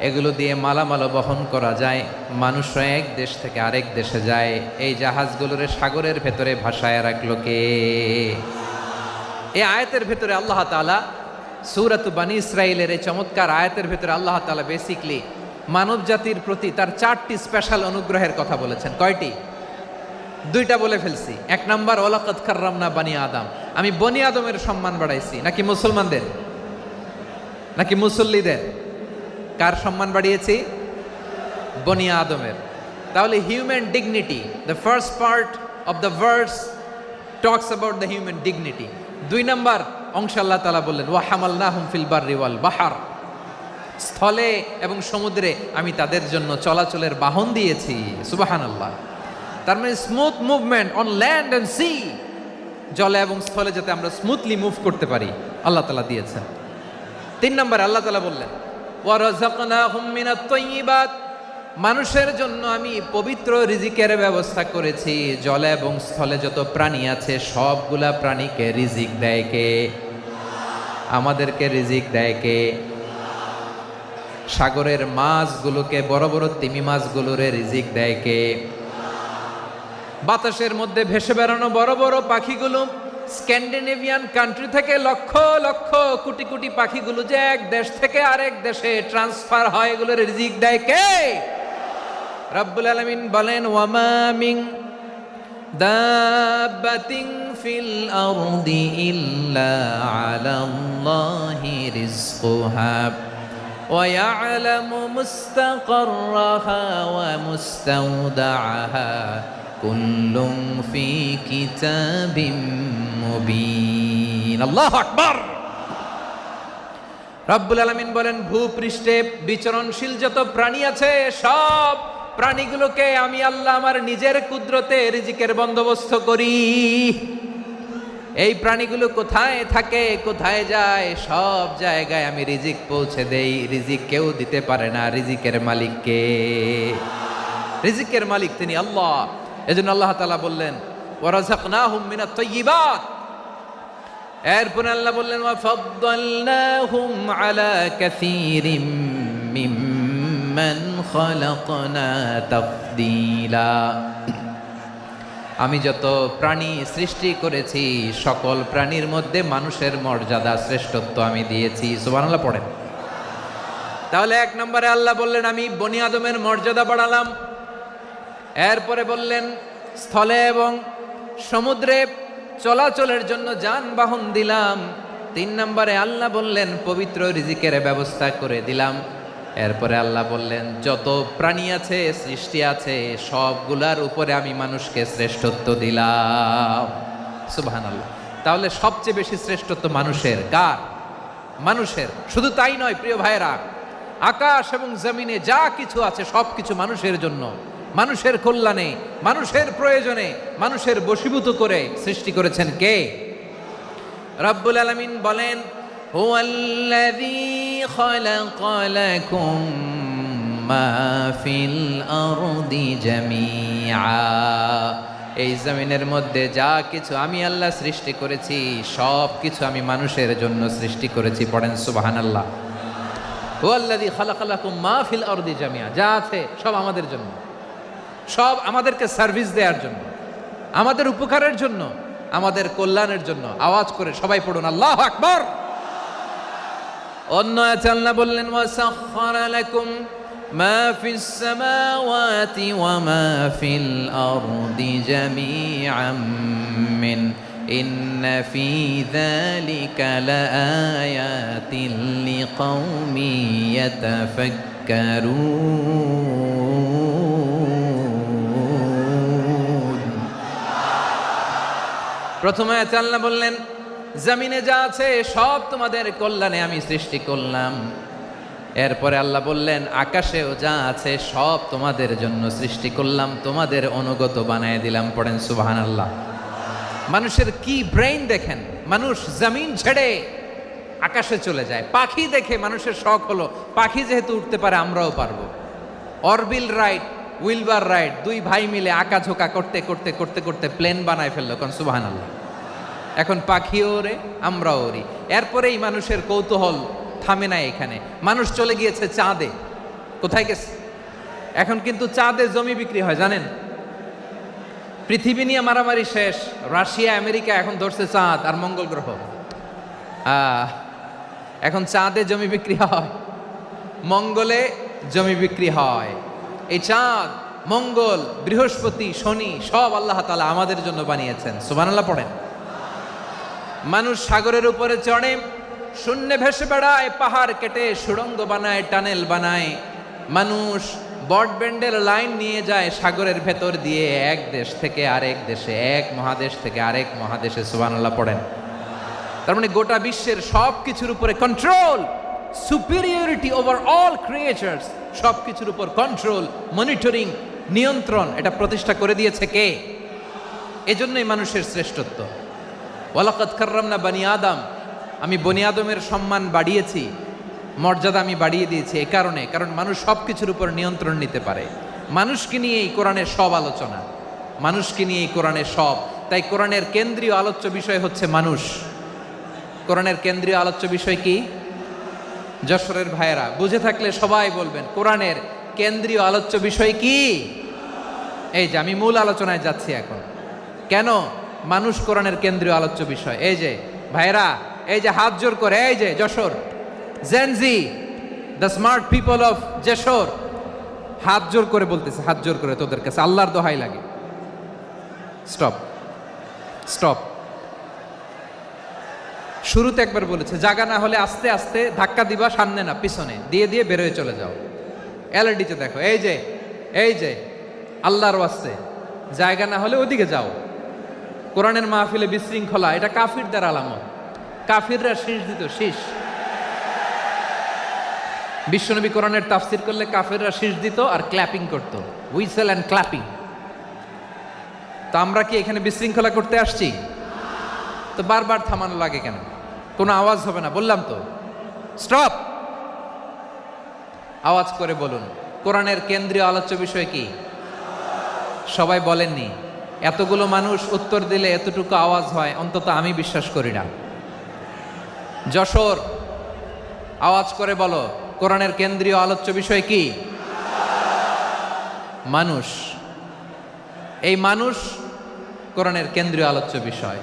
S2: এগুলো দিয়ে মালামাল বহন করা যায়, মানুষরা এক দেশ থেকে আরেক দেশে যায়। এই জাহাজগুলোর সাগরের ভেতরে ভাসায় রাখলো কে? এই আয়াতের ভেতরে আল্লাহ তাআলা সূরাত বানী ইসরাঈলের এই চমৎকার আয়াতের ভেতরে আল্লাহ তাআলা বেসিকলি মানব জাতির প্রতি তার 4টি স্পেশাল অনুগ্রহের কথা বলেছেন। কয়টি? 2টা বলে ফেলছি। 1 নাম্বার, ওয়ালাকাদ কাররামনা বানি আদম, আমি বনি আদমের সম্মান বাড়াইছি। নাকি মুসলমানদের? নাকি মুসল্লিদের? কার সম্মান বাড়িয়েছি? বনি আদমের। তাহলে human dignity, the first part of the verse talks about the human dignity. 2 নম্বর অংশে আল্লাহ তাআলা বললেন ওয়া হামালনাহুম ফিল বাররি ওয়াল বাহর, স্থলে এবং সমুদ্রে আমি তাদের জন্য চলাচলের বাহন দিয়েছি। সুবহানাল্লাহ। তার মানে smooth movement on land and sea, জলে এবং স্থলে যাতে আমরা স্মুথলি মুভ করতে পারি আল্লাহ তাআলা দিয়েছেন। 3 নম্বরে আল্লাহ তাআলা বললেন ওয়া রাযাকনাহুম মিনাত তাইয়্যিবাত, মানুষের জন্য আমি পবিত্র রিজিকের ব্যবস্থা করেছি। জলে এবং স্থলে যত প্রাণী আছে সবগুলা প্রাণীকে রিজিক দেয় কে? আমাদেরকে রিজিক দেয় কে? সাগরের মাছগুলোকে, বড় বড় তিমি মাছগুলোরে রিজিক দেয় কে? বাতাসের মধ্যে ভেসে বেড়ানো বড় বড় পাখিগুলো, স্ক্যান্ডিনেভিয়ান কান্ট্রি থেকে লক্ষ লক্ষ কোটি কোটি পাখিগুলো যে এক দেশ থেকে আরেক দেশে ট্রান্সফার হয়, এগুলোর রিজিক দেয় কে? রব্বুল আলামিন বলেন ওয়ামা মিন দাব্বাতিন ফিল আরদি ইল্লা আলাল্লাহি রিজকুহা ওয়া ইয়ালামু মুস্তাকাররাহা ওয়া মুস্তাওদাআহা কুল্লুম ফি কিতাবিম মুবিন। আল্লাহু আকবার। রব্বুল আলামিন বলেন ভূপৃষ্ঠে বিচরণশীল যত প্রাণী আছে সব প্রাণীগুলোকে আমি আল্লাহ আমার নিজের কুদরতে রিজিকের বন্দোবস্ত করি। এই প্রাণীগুলো কোথায় থাকে, কোথায় যায়, সব জায়গায় আমি রিজিক পৌঁছে দেই। রিজিক কেউ দিতে পারে না, রিজিকের মালিক কে? রিজিকের মালিক তিনি আল্লাহ। এজন্য আল্লাহ তাআলা বললেন ওয়া রাযাকনাহুম মিনাত তাইয়্যিবাত। এরপর আল্লাহ বললেন ওয়া ফাদ্দালনাহুম আলা কাসীরিম মিম্মান খালাকনা তাফদীলা। আমি যত প্রাণী সৃষ্টি করেছি সকল প্রাণীর মধ্যে মানুষের মর্যাদা শ্রেষ্ঠত্ব আমি দিয়েছি। সুবহানাল্লাহ পড়েন। তাহলে 1 নম্বরে আল্লাহ বললেন আমি বনি আদমের মর্যাদা বাড়ালাম। এরপরে বললেন স্থলে এবং সমুদ্রে চলাচলের জন্য যানবাহন দিলাম। 3 নম্বরে আল্লাহ বললেন পবিত্র রিজিকের ব্যবস্থা করে দিলাম। এরপরে আল্লাহ বললেন যত প্রাণী আছে, সৃষ্টি আছে, সবগুলার উপরে আমি মানুষকে শ্রেষ্ঠত্ব দিলাম। সুবহানাল্লাহ। তাহলে সবচেয়ে বেশি শ্রেষ্ঠত্ব মানুষের। কার? মানুষের। শুধু তাই নয় প্রিয় ভাইরা, আকাশ এবং জমিনে যা কিছু আছে সব কিছু মানুষের জন্য, মানুষের কল্যাণে, মানুষের প্রয়োজনে, মানুষের বশীভূত করে সৃষ্টি করেছেন কে? রব্বুল আলামিন বলেন হুয়াল্লাযী খালাকা লাকুম মা ফিল আরদি জামিআ। এই জমিনের মধ্যে যা কিছু আমি আল্লাহ সৃষ্টি করেছি সব কিছু আমি মানুষের জন্য সৃষ্টি করেছি। পড়েন সুবহানাল্লাহ। হুয়াল্লাযী খালাকা লাকুম মা ফিল আরদি জামিআ, যা আছে সব আমাদের জন্য, সব আমাদেরকে সার্ভিস দেওয়ার জন্য, আমাদের উপকারের জন্য, আমাদের কল্যাণের জন্য। আওয়াজ করে সবাই পড়ুন আল্লাহু আকবার। অন্য আয়াতে আল্লাহ বললেন ওয়াসাখখারা লাকুম মা ফিস সামাওয়াতি ওয়া মা ফিল আরদি জামিআম মিন ইন্না ফি যালিকা লাআয়াতিন লিকাউমি ইয়াতাফাক্কারুন। প্রথমে আয়াতে আল্লাহ বললেন জমিনে যা আছে সব তোমাদের কল্যাণে আমি সৃষ্টি করলাম। এরপরে আল্লাহ বললেন আকাশেও যা আছে সব তোমাদের জন্য সৃষ্টি করলাম, তোমাদের অনুগত বানায় দিলাম। পড়েন সুবহানাল্লাহ। মানুষের কি ব্রেইন দেখেন, মানুষ জমিন ছেড়ে আকাশে চলে যায়। পাখি দেখে মানুষের শখ হলো পাখি যেহেতু উঠতে পারে আমরাও পারবো। অরবিল রাইট, উইলবার রাইট, 2 ভাই মিলে আঁকাঝোঁকা করতে করতে করতে করতে প্লেন বানায় ফেললো। কোন সুবহানাল্লাহ। এখন পাখিও ওরে, আমরাও ওরি। এরপরেই মানুষের কৌতূহল থামে না এখানে। মানুষ চলে গিয়েছে চাঁদে। কোথায় গেছে? এখন কিন্তু চাঁদে জমি বিক্রি হয় জানেন। পৃথিবী নিয়ে মারামারি শেষ। রাশিয়া আমেরিকা এখন ধরছে চাঁদ আর মঙ্গল গ্রহ। এখন চাঁদে জমি বিক্রি হয়, মঙ্গলে জমি বিক্রি হয়। এই চাঁদ, মঙ্গল, বৃহস্পতি, শনি সব আল্লাহ তাআলা আমাদের জন্য বানিয়েছেন। সুবহানাল্লাহ পড়েন। মানুষ সাগরের উপরে চড়ে, শূন্যে ভেসে বেড়ায়, পাহাড় কেটে সুড়ঙ্গ বানায়, টানেল বানায়। মানুষ ব্রডব্যান্ডের লাইন নিয়ে যায় সাগরের ভেতর দিয়ে এক দেশ থেকে আরেক দেশে, এক মহাদেশ থেকে আরেক মহাদেশে। সুবহানাল্লাহ পড়েন। তার মানে গোটা বিশ্বের সব কিছুর উপরে control, superiority over all creatures, সব কিছুর উপর কন্ট্রোল, মনিটরিং, নিয়ন্ত্রণ, এটা প্রতিষ্ঠা করে দিয়েছে কে? এজন্যই মানুষের শ্রেষ্ঠত্ব। ওয়ালাকাদ কাররামনা বানি আদম, আমি বনি আদমের সম্মান বাড়িয়েছি, মর্যাদা আমি বাড়িয়ে দিয়েছি এই কারণে, কারণ মানুষ সব কিছুর উপর নিয়ন্ত্রণ নিতে পারে। মানুষকে নিয়ে এই কোরআনের সব আলোচনা, মানুষকে নিয়ে এই কোরআনের সব। তাই কোরআনের কেন্দ্রীয় আলোচ্য বিষয় হচ্ছে মানুষ। কোরআনের কেন্দ্রীয় আলোচ্য বিষয় কি? যশোরের ভাইয়েরা বুঝে থাকলে সবাই বলবেন কোরআনের কেন্দ্রীয় আলোচ্য বিষয় কি? এই যে আমি মূল আলোচনায় যাচ্ছি এখন। কেন মানুষ কোরআনের কেন্দ্রীয় আলোচ্য বিষয়? এই যে ভাইয়েরা, এই যে হাত জোর করে, এই যে Jessore Gen Z, the smart people of Jessore, হাত জোর করে বলতেছে, হাত জোর করে তোদের কাছে আল্লাহর দোহাই লাগে, স্টপ স্টপ। শুরুতে একবার বলেছে জায়গা না হলে আস্তে আস্তে ধাক্কা দিবা, সামনে না পিছনে দিয়ে দিয়ে বেরোয় চলে যাও। এলইডিতে দেখো, এই যে আল্লাহর ওয়াস্তে জায়গা না হলে ওদিকে যাও। কোরআনের মাহফিলে বিশৃঙ্খলা, এটা কাফিরদের আলামত। কাফিররা শীষ দিত, শীষ। বিশ্বনবী কোরআনের তাফসির করলে কাফিররা শীষ দিত আর ক্ল্যাপিং করত, হুইসেল অ্যান্ড ক্ল্যাপিং। তো আমরা কি এখানে বিশৃঙ্খলা করতে আসছি? তো বারবার থামানো লাগে কেন? কোনো আওয়াজ হবে না, বললাম তো স্টপ। আওয়াজ করে বলুন কোরআনের কেন্দ্রীয় আলোচ্য বিষয় কি? সবাই বলেননি। এতগুলো মানুষ উত্তর দিলে এতটুকু আওয়াজ হয়, অন্তত আমি বিশ্বাস করি না। যশোর আওয়াজ করে বলো কোরআনের কেন্দ্রীয় আলোচ্য বিষয় কি? মানুষ। এই মানুষ কোরআনের কেন্দ্রীয় আলোচ্য বিষয়।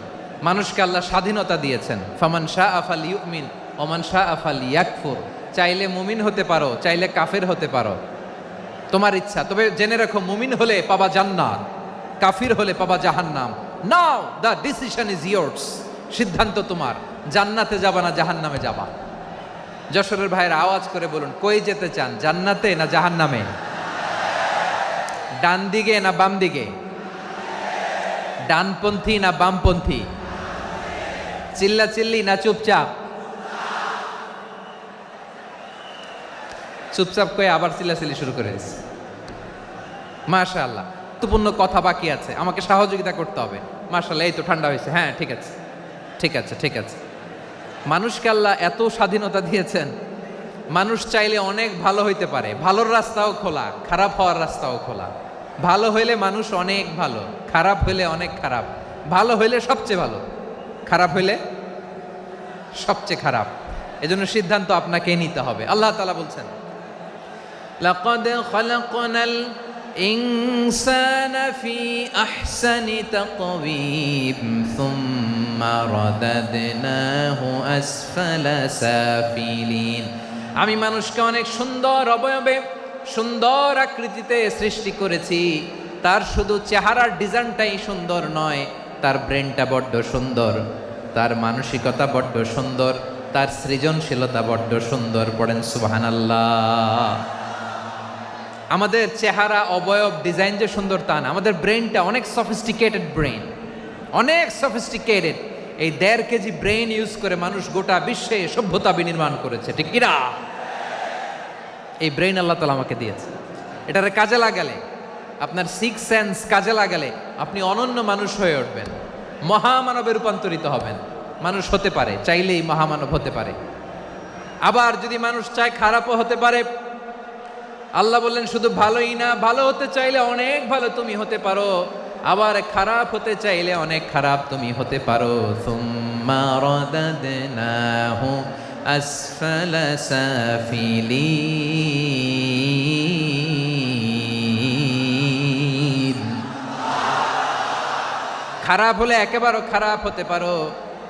S2: মানুষকে আল্লাহ স্বাধীনতা দিয়েছেন। ফামান শাআ ফালইউমিন ওয়া মান শাআ ফালইয়াকফুর। চাইলে মুমিন হতে পারো, চাইলে কাফের হতে পারো, তোমার ইচ্ছা। তবে জেনে রাখো, মুমিন হলে পাবা জান্নাত, কাফির হলে পাবা জাহান্নাম। নাও দ্য ডিসিশন ইজ ইয়ার্স। সিদ্ধান্ত তোমার, জান্নাতে যাবা না জাহান্নামে যাবা। যশোরের ভাইয়ের আওয়াজ করে বলুন কই যেতে চান, জান্নাতে না জাহান্নামে? ডান দিকে না বাম দিকে? ডানপন্থী না বামপন্থী? চিল্লা চিল্লি না চুপচাপ? চুপচাপ কয়ে আবার চিল্লাচিল্লি শুরু করে দিয়েছে। মাশাআল্লাহ, গুরুত্বপূর্ণ কথা বাকি আছে, আমাকে সহযোগিতা করতে হবে। মাশাআল্লাহ, এই তো ঠান্ডা হয়েছে। হ্যাঁ ঠিক আছে ঠিক আছে ঠিক আছে। মানুষকে আল্লাহ এত স্বাধীনতা দিয়েছেন, মানুষ চাইলে অনেক ভালো হইতে পারে। ভালোর রাস্তাও খোলা, খারাপ হওয়ার রাস্তাও খোলা। ভালো হইলে মানুষ অনেক ভালো, খারাপ হইলে অনেক খারাপ। ভালো হইলে সবচেয়ে ভালো, খারাপ হইলে সবচেয়ে খারাপ। এজন্য সিদ্ধান্ত আপনাকেই নিতে হবে। আল্লাহ তাআলা বলছেন লাকাদ খালাকনাল ইনসানা ফি আহসানি তাকওয়িম সুম্মা রাদাদনাহু আসফালা সাফিলিন। আমি মানুষকে অনেক সুন্দর অবয়বে, সুন্দর আকৃতিতে সৃষ্টি করেছি। তার শুধু চেহারার ডিজাইনটাই সুন্দর নয়, তার ব্রেনটা বড্ড সুন্দর, তার মানসিকতা বড্ড সুন্দর, তার সৃজনশীলতা বড্ড সুন্দর। পড়েন সুবহানাল্লাহ। আমাদের চেহারা, অবয়ব, ডিজাইন যে সুন্দর তা না, আমাদের ব্রেনটা অনেক সফিস্টিকেটেড ব্রেন, অনেক সফিস্টিকেটেড। এই 1.5 কেজি ব্রেন ইউজ করে মানুষ গোটা বিশ্বে সভ্যতা বিনির্মাণ করেছে, ঠিক কিনা? এই ব্রেন আল্লাহ তাআলা আমাকে দিয়েছে। এটারে কাজে লাগালে, আপনার 6 সেন্স কাজে লাগালে আপনি অনন্য মানুষ হয়ে উঠবেন, মহামানবে রূপান্তরিত হবেন। মানুষ হতে পারে, চাইলেই মহামানব হতে পারে। আবার যদি মানুষ চায় খারাপও হতে পারে। আল্লাহ বললেন শুধু ভালোই না, ভালো হতে চাইলে অনেক ভালো তুমি হতে পারো, আবার খারাপ হতে চাইলে অনেক খারাপ তুমি হতে পারো। সুম্মা রাদাদনাহু আসফালা সাফিলিন। খারাপ হলে একেবারে খারাপ হতে পারো,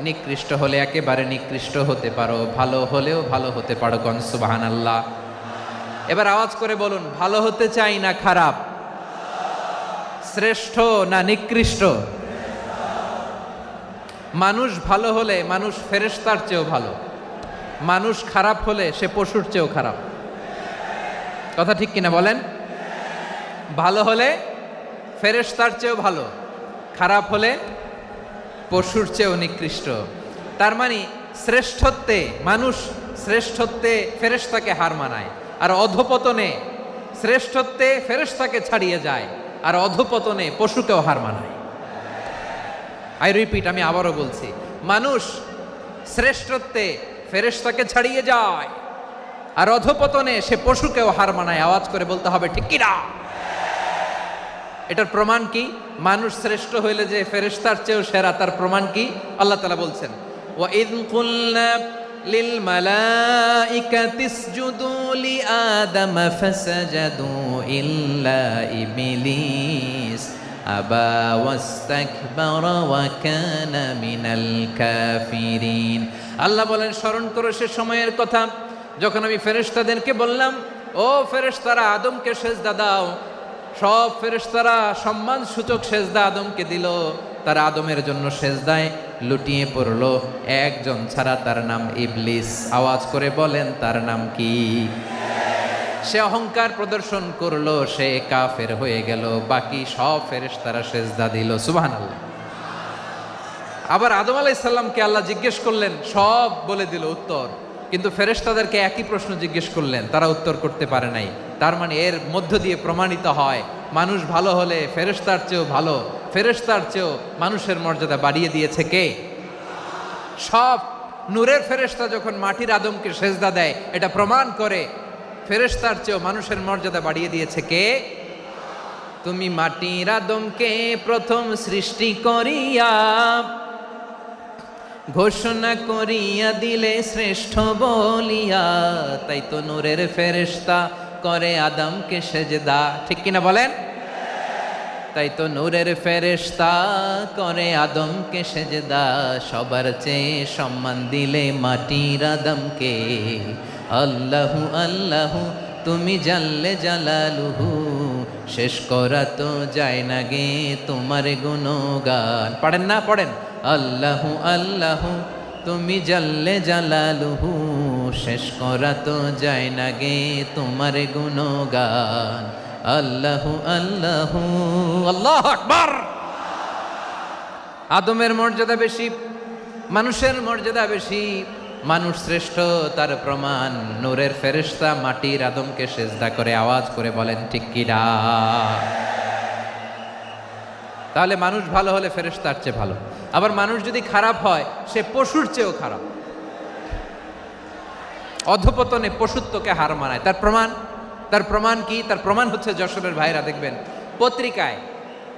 S2: নিকৃষ্ট হলে একেবারে নিকৃষ্ট হতে পারো, ভালো হলেও ভালো হতে পারো। কোন সুবহানাল্লাহ। এবার আওয়াজ করে বলুন ভালো হতে চাই না খারাপ, শ্রেষ্ঠ না নিকৃষ্ট? মানুষ ভালো হলে মানুষ ফেরেশতার চেয়েও ভালো, মানুষ খারাপ হলে সে পশুর চেয়েও খারাপ। কথা ঠিক কিনা বলেন? ভালো হলে ফেরেশতার চেয়েও ভালো, খারাপ হলে পশুর চেয়েও নিকৃষ্ট। তার মানে শ্রেষ্ঠত্বে মানুষ, শ্রেষ্ঠত্বে ফেরেশতাকে হার মানায়, আর অধপতনে শ্রেষ্ঠত্বে ফেরেশতাকে ছাড়িয়ে যায়, আর অধপতনে পশুকেও হার মানায়। আই রিপিট, আমি আবারও বলছি, মানুষ শ্রেষ্ঠত্বে ফেরেশতাকে ছাড়িয়ে যায়, আর অধপতনে সে পশুকেও হার মানায়। আওয়াজ করে বলতে হবে ঠিক কি না? এটার প্রমাণ কি? মানুষ শ্রেষ্ঠ হইলে যে ফেরেশতার চেয়েও সেরা, তার প্রমাণ কি? আল্লাহ তাআলা বলছেন, ওয়া ইয কুলনা লিল মালাইকাতি ইসজুদু লি আদম ফাসাজাদু ইল্লা ইবলিস আবা ওয়াস্তাকবারা ওয়া কানা মিনাল কাফিরিন। আল্লাহ বলেন, স্মরণ করো সে সময়ের কথা যখন আমি ফেরেশতাদেরকে বললাম, ও ফেরেশতারা আদমকে সেজদা দাও। সব ফেরেশতারা সম্মান সূচক সেজদা আদমকে দিল, তারা আদমের জন্য সেজদায় লুটিয়ে পড়ল, একজন ছাড়া, তার নাম ইবলিস। আওয়াজ করে বলেন তার নাম কি? সে অহংকার প্রদর্শন করলো, সে কাফের হয়ে গেল, বাকি সব ফেরেশতারা সেজদা দিল। সুবহানাল্লাহ। আবার আদম আলাইহিস সালামকে আল্লাহ জিজ্ঞেস করলেন, সব বলে দিল উত্তর, কিন্তু ফেরেশতাদেরকে একই প্রশ্ন জিজ্ঞেস করলেন, তারা উত্তর করতে পারে নাই। তার মানে এর মধ্য দিয়ে প্রমাণিত হয়, মানুষ ভালো হলে ফেরেশতার চেয়েও ভালো, ফেরেশতার চেয়েও মানুষের মর্যাদা বাড়িয়ে দিয়েছে কে? সব নূরের ফেরেশতা যখন মাটির আদমকে সেজদা দেয়, এটা প্রমাণ করে ফেরেশতার চেয়েও মানুষের মর্যাদা বাড়িয়ে দিয়েছে কে? তুমি মাটির আদমকে প্রথম সৃষ্টি করিয়া ঘোষণা করিয়া দিলে শ্রেষ্ঠ বলিয়া, তাই তো নূরের ফেরেশতা করে আদমকে সেজদা। ঠিক কিনা বলেন? তাই তো নূরের ফেরেশতা করে আদমকে সেজদা, সবার চেয়ে সম্মান দিলে মাটির আদমকে। আল্লাহু আল্লাহু তুমি জাল্লে জালালুহু, শেষ করা তো যায় না গে তোমার গুণগান। পড়েন না? পড়েন। আল্লাহু আল্লাহু তুমি জাল্লে জালালুহু, শেষ করা তো যায় না গে তোমার গুণগান। আল্লাহু আল্লাহু, আল্লাহু আকবার। আদমের মর্যাদা বেশি, মানুষের মর্যাদা বেশি, মানুষ শ্রেষ্ঠ, তার প্রমাণ নূরের ফেরেশতা মাটির আদমকে সেজদা করে। আওয়াজ করে বলেন ঠিক কি না? তাহলে মানুষ ভালো হলে ফেরেশতার চেয়ে ভালো, আবার মানুষ যদি খারাপ হয় সে পশুর চেয়েও খারাপ। অধপতনে পশুত্বকে হার মানায়। তার প্রমাণ, তার প্রমাণ কি? তার প্রমাণ হচ্ছে যশোরের ভাইরা দেখবেন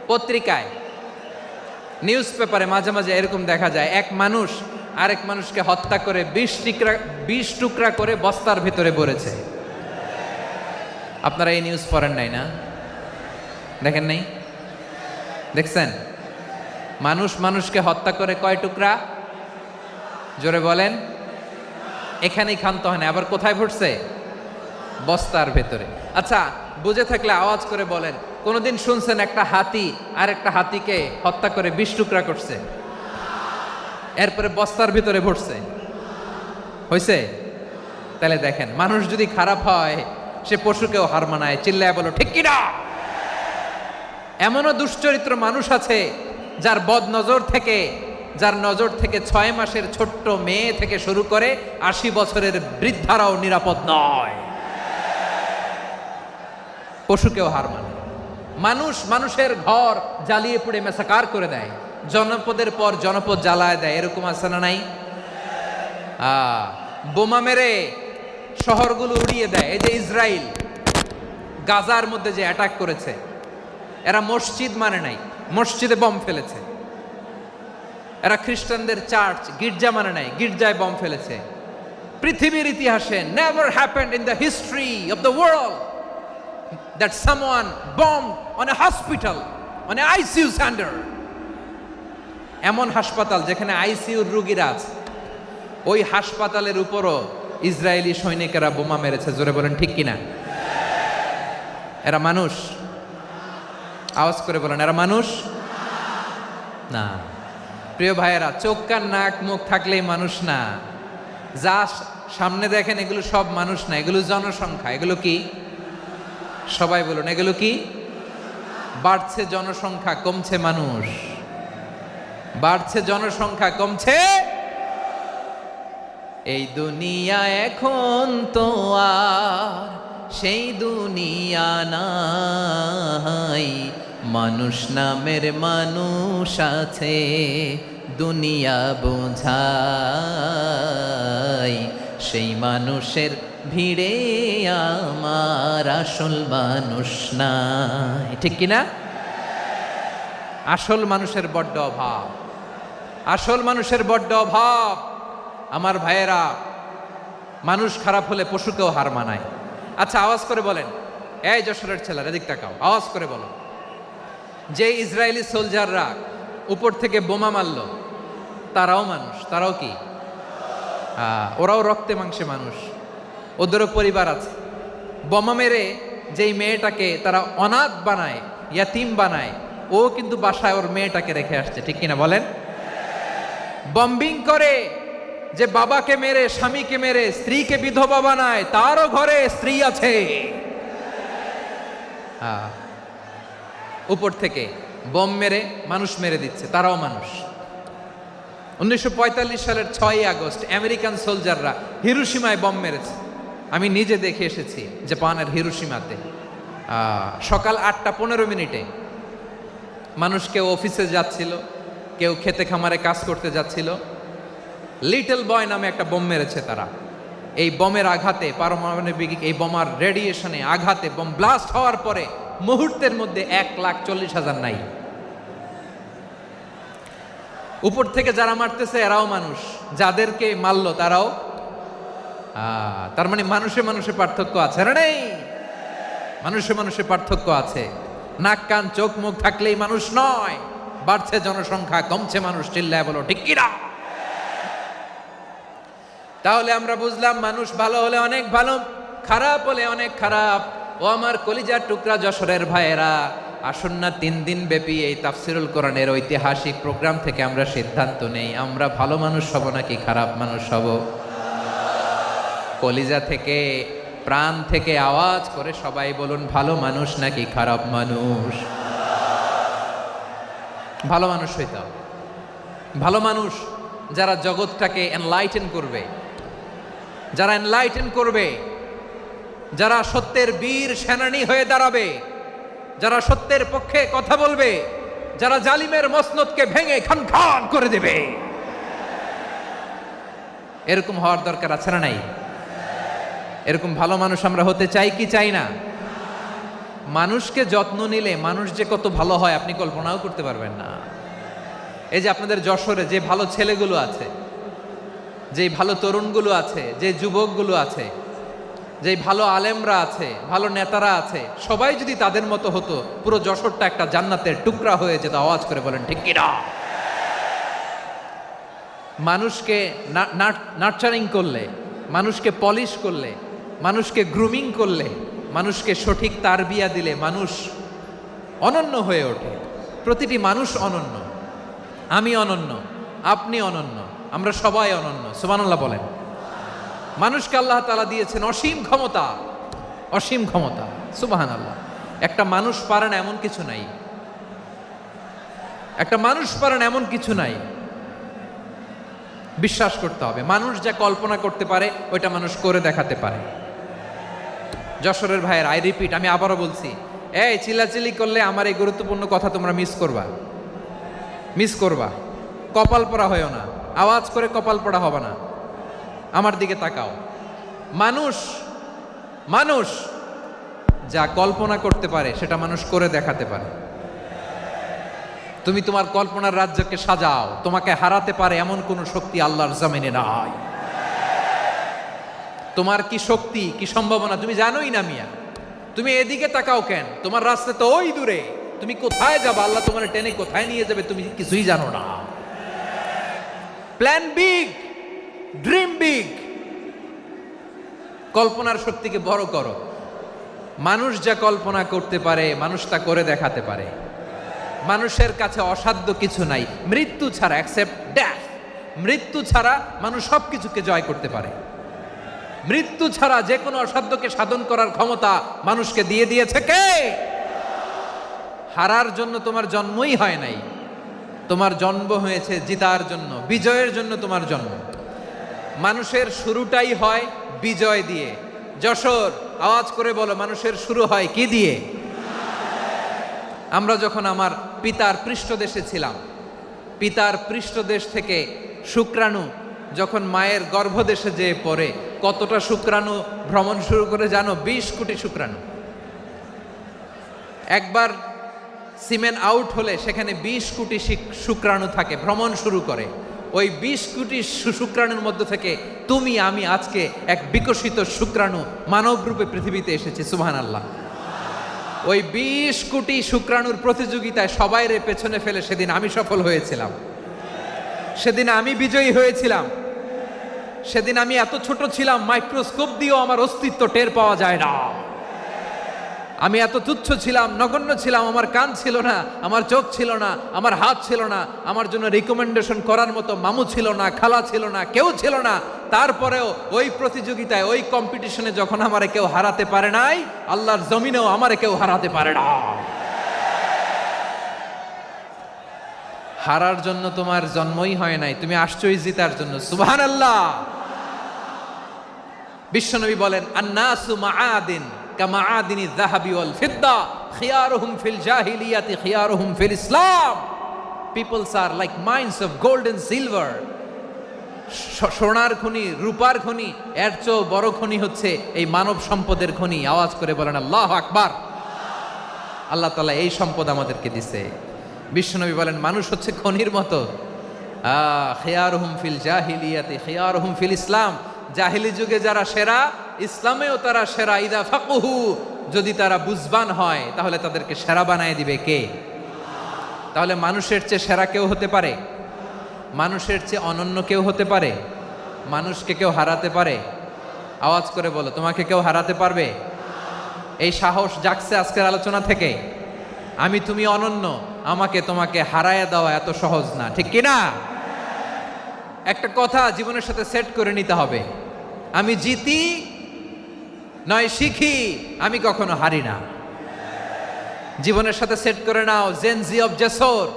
S2: পত্রিকায় নিউজ পেপারে মাঝে মাঝে এরকম দেখা যায়, এক মানুষ আরেক মানুষকে হত্যা করে 20 টুকরা করে বস্তার ভিতরে ভরেছে। আপনারা এই নিউজ পড়েন নাই না? দেখেন নাই? দেখছেন? মানুষ মানুষকে হত্যা করে কয় টুকরা? জোরে বলেন। এখানেই ক্ষান্ত হয় না, আবার কোথায় ভরছে? বস্তার ভেতরে। আচ্ছা, বুঝে থাকলে আওয়াজ করে বলেন, কোনদিন শুনছেন একটা হাতি আর একটা হাতিকে হত্যা করে 20 টুকরা করছে, এরপরে বস্তার ভিতরে ভরছে? হয়েছে? তাহলে দেখেন, মানুষ যদি খারাপ হয় সে পশুকেও হার মানায়। চিল্লায় বলো ঠিক কি না? এমনও দুশ্চরিত্র মানুষ আছে যার যার নজর থেকে 6 মাসের ছোট্ট মেয়ে থেকে শুরু করে 80 বছরের বৃদ্ধারাও নিরাপদ নয়। পশুকেও হার মানে। মানুষের ঘর জ্বালিয়ে পুড়ে মেসাকার করে দেয়, জনপদের পর জনপদ জ্বালায় দেয়, এরকম আছে না নাই? বোমা মেরে শহরগুলো উড়িয়ে দেয়। এই যে ইসরায়েল গাজার মধ্যে যে অ্যাটাক করেছে, এরা মসজিদ মানে নাই, মসজিদে বম ফেলেছে। এরা খ্রিস্টানদের চার্চ গির্জা মানে নাই, গির্জায় বম ফেলেছে। পৃথিবীর ইতিহাসে never happened in the history of the world that someone bombed on a hospital, on an ICU center. এমন হাসপাতাল যেখানে আইসিইউর রোগীরা আছে, ওই হাসপাতালের উপরও ইসরায়েলি সৈনিকেরা বোমা মেরেছে। জোরে বলেন ঠিক কিনা? এরা মানুষ? আওয়াজ করে বলেন, এরা মানুষ না। প্রিয় ভাইয়েরা, চোখ কান নাক মুখ থাকলেই মানুষ না। যা সামনে দেখেন এগুলো সব মানুষ না, এগুলো জনসংখ্যা। এগুলো কি? সবাই বলুন, এগুলো কি? বাড়ছে জনসংখ্যা, কমছে মানুষ। বাড়ছে জনসংখ্যা, কমছে। এই দুনিয়া এখন তো আর সেই দুনিয়া নাই, মানুষ নামের মানুষ আছে দুনিয়া বোঝাই, সেই মানুষের ভিড়ে আমার আসল মানুষ নাই। ঠিক কিনা? আসল মানুষের বড্ড অভাব, আসল মানুষের বড্ড অভাব। আমার ভাইয়েরা, মানুষ খারাপ হলে পশুকেও হার মানায়। আচ্ছা, আওয়াজ করে বলেন, এই যশোরের ছেলেরা এদিক তাকাও, আওয়াজ করে বলো, যে ইসরায়েলি সোলজাররা উপর থেকে বোমা মারল, তারাও মানুষ? তারাও কি? ওরাও রক্তে মাংসে মানুষ, ওদেরও পরিবার আছে। বোমা মেরে যেই মেয়েটাকে তারা অনাথ বানায়, ইয়াতিম বানায়, ও কিন্তু বাসায় ওর মেয়েটাকে রেখে আসছে। ঠিক কিনা বলেন? বম্বিং করে যে বাবাকে মেরে, স্বামীকে মেরে স্ত্রীকে বিধবা বানায়, তারও ঘরে স্ত্রী আছে। উপর থেকে বোম মেরে মানুষ মেরে দিচ্ছে, তারাও মানুষ। 1945 সালের 6ই আগস্ট আমেরিকান সোলজাররা হিরোশিমায় বোম মেরেছে। আমি নিজে দেখে এসেছি জাপানের হিরোশিমাতে। সকাল 8:15 মানুষ কেউ অফিসে যাচ্ছিল, কেউ খেতে খামারে কাজ করতে যাচ্ছিল। লিটল বয় নামে একটা বোম মেরেছে তারা। এই বোমের আঘাতে, পারমাণবিক এই বোমার রেডিয়েশনে আঘাতে বোম ব্লাস্ট হওয়ার পরে মুহূর্তের মধ্যে 1,40,000 নাই। উপর থেকে যারা মারতেছে এরাও মানুষ, যাদেরকে মারলো তারাও। তার মানে মানুষে মানুষে পার্থক্য আছে না? নেই? মানুষে মানুষে পার্থক্য আছে। নাক কান চোখ মুখ থাকলেই মানুষ নয়। বাড়ছে জনসংখ্যা, কমছে মানুষ। চিল্লায় বলো ঠিক কিনা? তাহলে আমরা বুঝলাম মানুষ ভালো হলে অনেক ভালো, খারাপ হলে অনেক খারাপ। ও আমার কলিজার টুকরা যশোরের ভাইয়েরা, আসুন না 3 দিন ব্যাপী এই তাফসিরুল কোরআনের ঐতিহাসিক প্রোগ্রাম থেকে আমরা সিদ্ধান্ত নেই, আমরা ভালো মানুষ হব নাকি খারাপ মানুষ হব। কলিজা থেকে, প্রাণ থেকে আওয়াজ করে সবাই বলুন, ভালো মানুষ নাকি খারাপ মানুষ? ভালো মানুষ হইতে হবে। ভালো মানুষ যারা জগৎটাকে এনলাইটেন করবে, যারা এনলাইটেন করবে, যারা সত্যের বীর সেনানী হয়ে দাঁড়াবে, যারা সত্যের পক্ষে কথা বলবে, যারা জালিমের মসনদকে ভেঙে খান খান করে দেবে, এরকম হওয়ার দরকার আছে না নাই? এরকম ভালো মানুষ আমরা হতে চাই কি চাই না? মানুষকে যত্ন নিলে মানুষ যে কত ভালো হয় আপনি কল্পনাও করতে পারবেন না। এই যে আপনাদের যশোরে যে ভালো ছেলেগুলো আছে, যে ভালো তরুণগুলো আছে, যে যুবকগুলো আছে, যে ভালো আলেমরা আছে, ভালো নেতারা আছে, সবাই যদি তাদের মতো হতো, পুরো যশোরটা একটা জান্নাতের টুকরা হয়ে যেত। আওয়াজ করে বলেন ঠিক কিনা? মানুষকে নার্চারিং করলে, মানুষকে পলিশ করলে, মানুষকে গ্রুমিং করলে, মানুষকে সঠিক তারবিয়া দিলে মানুষ অনন্য হয়ে ওঠে। প্রতিটি মানুষ অনন্য। আমি অনন্য, আপনি অনন্য, আমরা সবাই অনন্য। সুবহানাল্লাহ বলেন। মানুষকে আল্লাহ তাআলা দিয়েছেন অসীম ক্ষমতা, অসীম ক্ষমতা। সুবহানাল্লাহ। একটা মানুষ পারে না এমন কিছু নাই, একটা মানুষ পারে না এমন কিছু নাই। বিশ্বাস করতে হবে, মানুষ যা কল্পনা করতে পারে ওইটা মানুষ করে দেখাতে পারে। যশোরের ভাইয়ের, আই রিপিট, আমি আবারও বলছি, এই চিল্লাচিল্লি করলে আমার এই গুরুত্বপূর্ণ কথা তোমরা মিস করবা, মিস করবা। কপাল পড়া হয়েও না, আওয়াজ করে কপাল পড়া হবে না। আমার দিকে তাকাও। মানুষ, মানুষ যা কল্পনা করতে পারে সেটা মানুষ করে দেখাতে পারে। তুমি তোমার কল্পনার রাজ্যকে সাজাও, তোমাকে হারাতে পারে এমন কোন শক্তি আল্লাহর জমিনে নাই। তোমার কি শক্তি, কি সম্ভাবনা তুমি জানোই না মিয়া। তুমি এদিকে তাকাও কেন? তোমার রাস্তা তো ওই দূরে। তুমি কোথায় যাবে, আল্লাহ তোমার টেনে কোথায় নিয়ে যাবে তুমি কিছুই জানো না। Plan big, dream big. কল্পনার শক্তিকে বড় করো। মানুষ যা কল্পনা করতে পারে মানুষ তা করে দেখাতে পারে। মানুষের কাছে অসাধ্য কিছু নাই মৃত্যু ছাড়া, অ্যাকসেপ্ট ডেথ। মৃত্যু ছাড়া মানুষ সবকিছুকে জয় করতে পারে। মৃত্যু ছাড়া যে কোনো অসাধ্যকে সাধন করার ক্ষমতা মানুষকে দিয়ে দিয়েছে কে? হারার জন্য তোমার জন্মই হয় নাই, তোমার জন্ম হয়েছে জিতার জন্য, বিজয়ের জন্য তোমার জন্ম। মানুষের শুরুটাই হয় বিজয় দিয়ে। যশোর, আওয়াজ করে বলো, মানুষের শুরু হয় কি দিয়ে? আমরা যখন আমার পিতার পৃষ্ঠদেশে ছিলাম, পিতার পৃষ্ঠদেশ থেকে শুক্রাণু যখন মায়ের গর্ভদেশে যেয়ে পড়ে, কতটা শুক্রাণু ভ্রমণ শুরু করে জানো? 20 কোটি শুক্রাণু। একবার সিমেন আউট হলে সেখানে 20 কোটি শুক্রাণু থাকে, ভ্রমণ শুরু করে। ওই 20 কোটি শুক্রাণুর মধ্যে থেকে তুমি আমি আজকে এক বিকশিত শুক্রাণু মানব রূপে পৃথিবীতে এসেছি। সুবহানাল্লাহ। ওই 20 কোটি শুক্রাণুর প্রতিযোগিতায় সবাইরে পেছনে ফেলে সেদিন আমি সফল হয়েছিলাম, সেদিন আমি বিজয়ী হয়েছিলাম। সেদিন আমি এত ছোট ছিলাম, মাইক্রোস্কোপ দিয়েও আমার অস্তিত্ব টের পাওয়া যায় না। আমি এত তুচ্ছ ছিলাম, নগণ্য ছিলাম, আমার কান ছিল না, আমার চোখ ছিল না, আমার হাত ছিল না, আমার জন্য রিকমেন্ডেশন করার মতো মামু ছিল না, খালা ছিল না, কেউ ছিল না। তারপরেও ওই প্রতিযোগিতায়, ওই কম্পিটিশনে যখন আমারে কেউ হারাতে পারে নাই, আল্লাহর জমিনেও আমারে কেউ হারাতে পারে না। হারার জন্য তোমার জন্মই হয় নাই, তুমি আসছোই জিতার জন্য। সুবহানাল্লাহ। বিশ্বনবী বলেন, আন্নাসু মাআদিন কামাআদিনি যাহাবি ওয়াল ফিদ্দা খিয়ারুহুম ফিল জাহিলিয়াতি খিয়ারুহুম ফিল ইসলাম। Peoples are like mines of gold and silver. সোনার খনি, রূপার খনি, এর চেয়েও বড় খনি হচ্ছে এই মানব সম্পদের খনি। আওয়াজ করে বলেন আল্লাহু আকবার। আল্লাহ তাআলা এই সম্পদ আমাদেরকে দিছে। বিশ্বনবী বলেন, মানুষ হচ্ছে খনির মতো। খিয়ারুহুম ফিল জাহিলিয়াতি খিয়ারুহুম ফিল ইসলাম। জাহিলি যুগে যারা সেরা, ইসলামেও তারা সেরা। ইদা ফাকুহু, যদি তারা বুঝবান হয় তাহলে তাদেরকে সেরা বানায় দিবে কে? তাহলে মানুষের চেয়ে সেরা কেউ হতে পারে? মানুষের চেয়ে অনন্য কেউ হতে পারে? মানুষকে কেউ হারাতে পারে? আওয়াজ করে বলো, তোমাকে কেউ হারাতে পারবে? এই সাহস জাগছে আজকের আলোচনা থেকে। আমি তুমি অনন্য, আমাকে তোমাকে হারায় দেওয়া এত সহজ না, ঠিক কিনা? একটা কথা জীবনের সাথে সেট করে নিতে হবে, আমি জিতি নয় শিখি, আমি কখনো হারি না। জীবনের সাথে সেট করে নাও, জেনজি অফ যশোর,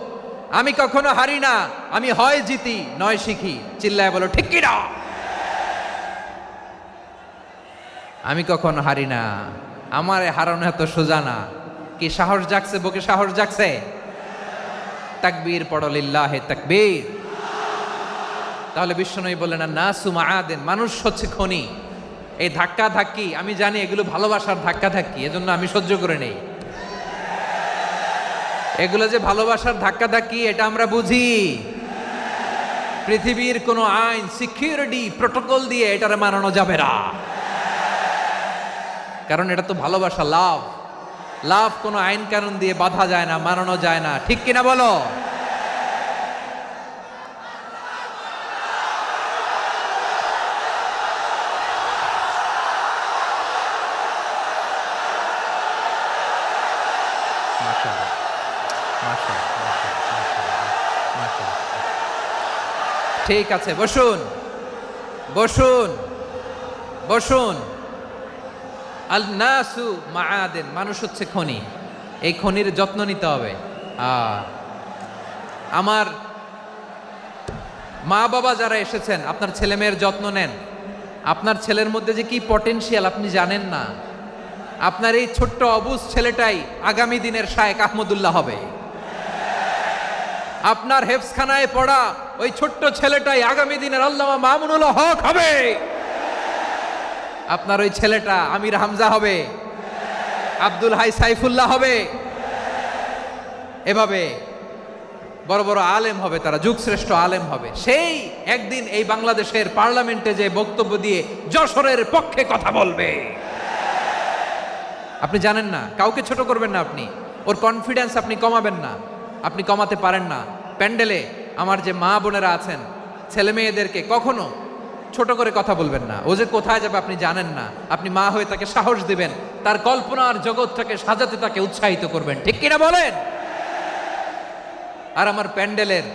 S2: আমি কখনো হারি না, আমি হয় জিতি নয় শিখি। চিল্লায় বলো ঠিক কিনা? আমি কখনো হারি না, আমার হারানো এত সোজা না। কি সাহস জাগছে? বুকে সাহস জাগছে? তাকবীর পড়ো, লিল্লাহে তাকবীর। তাহলে বিশ্বনবী বললেন, নাসু মাআদিন, মানুষ হচ্ছে খনি। এই ধাক্কা ধাক্কি, আমি জানি এগুলো ভালোবাসার ধাক্কা ধাক্কি, এজন্য আমি সহ্য করে নেই। এগুলো যে ভালোবাসার ধাক্কা ধাক্কি, এটা আমরা বুঝি। পৃথিবীর কোনো আইন, সিকিউরিটি প্রটোকল দিয়ে এটারে মানানো যাবে না, কারণ এটা তো ভালোবাসা, লাভ। লাভ কোনো আইন কানুন দিয়ে বাধা যায় না, মানানো যায় না, ঠিক কিনা বলো? ঠিক আছে, বসুন বসুন বসুন। আল নাসু মাআদিন, মানুষ হচ্ছে খনি। এই খনির যত্ন নিতে হবে। আমার মা বাবা যারা এসেছেন, আপনার ছেলে মেয়ের যত্ন নেন। আপনার ছেলের মধ্যে যে কি পটেনশিয়াল আপনি জানেন না। আপনার এই ছোট্ট অবুজ ছেলেটাই আগামী দিনের শায়েখ আহমদুল্লাহ হবে। আপনার হেফজখানায় পড়া ওই ছোট্ট ছেলেটাই আগামী দিনের আল্লামা মামুনুল হক হবে। আপনার ওই ছেলেটা আমির হামজা হবে, আব্দুল হাই সাইফুল্লাহ হবে। এভাবে বড় বড় আলেম হবে, তারা যুগশ্রেষ্ঠ আলেম হবে। সেই একদিন এই বাংলাদেশের পার্লামেন্টে যে বক্তব্য দিয়ে যশোরের পক্ষে কথা বলবে। আপনি জানেন না, কাউকে ছোট করবেন না আপনি। ওর কনফিডেন্স আপনি কমাবেন না, আপনি কমাতে পারেন না। প্যান্ডেলে আমার যে মা বোনেরা আছেন, ছেলে মেয়েদেরকে কখনো ছোট করে কথা বলবেন না। ও যে কোথায় যাবে আপনি জানেন না। আপনি মা হয়ে তাকে সাহস দিবেন, তার কল্পনার জগৎটাকে সাজাতে তাকে উৎসাহিত করবেন, ঠিক কিনা বলেন? আর আমার প্যান্ডেলের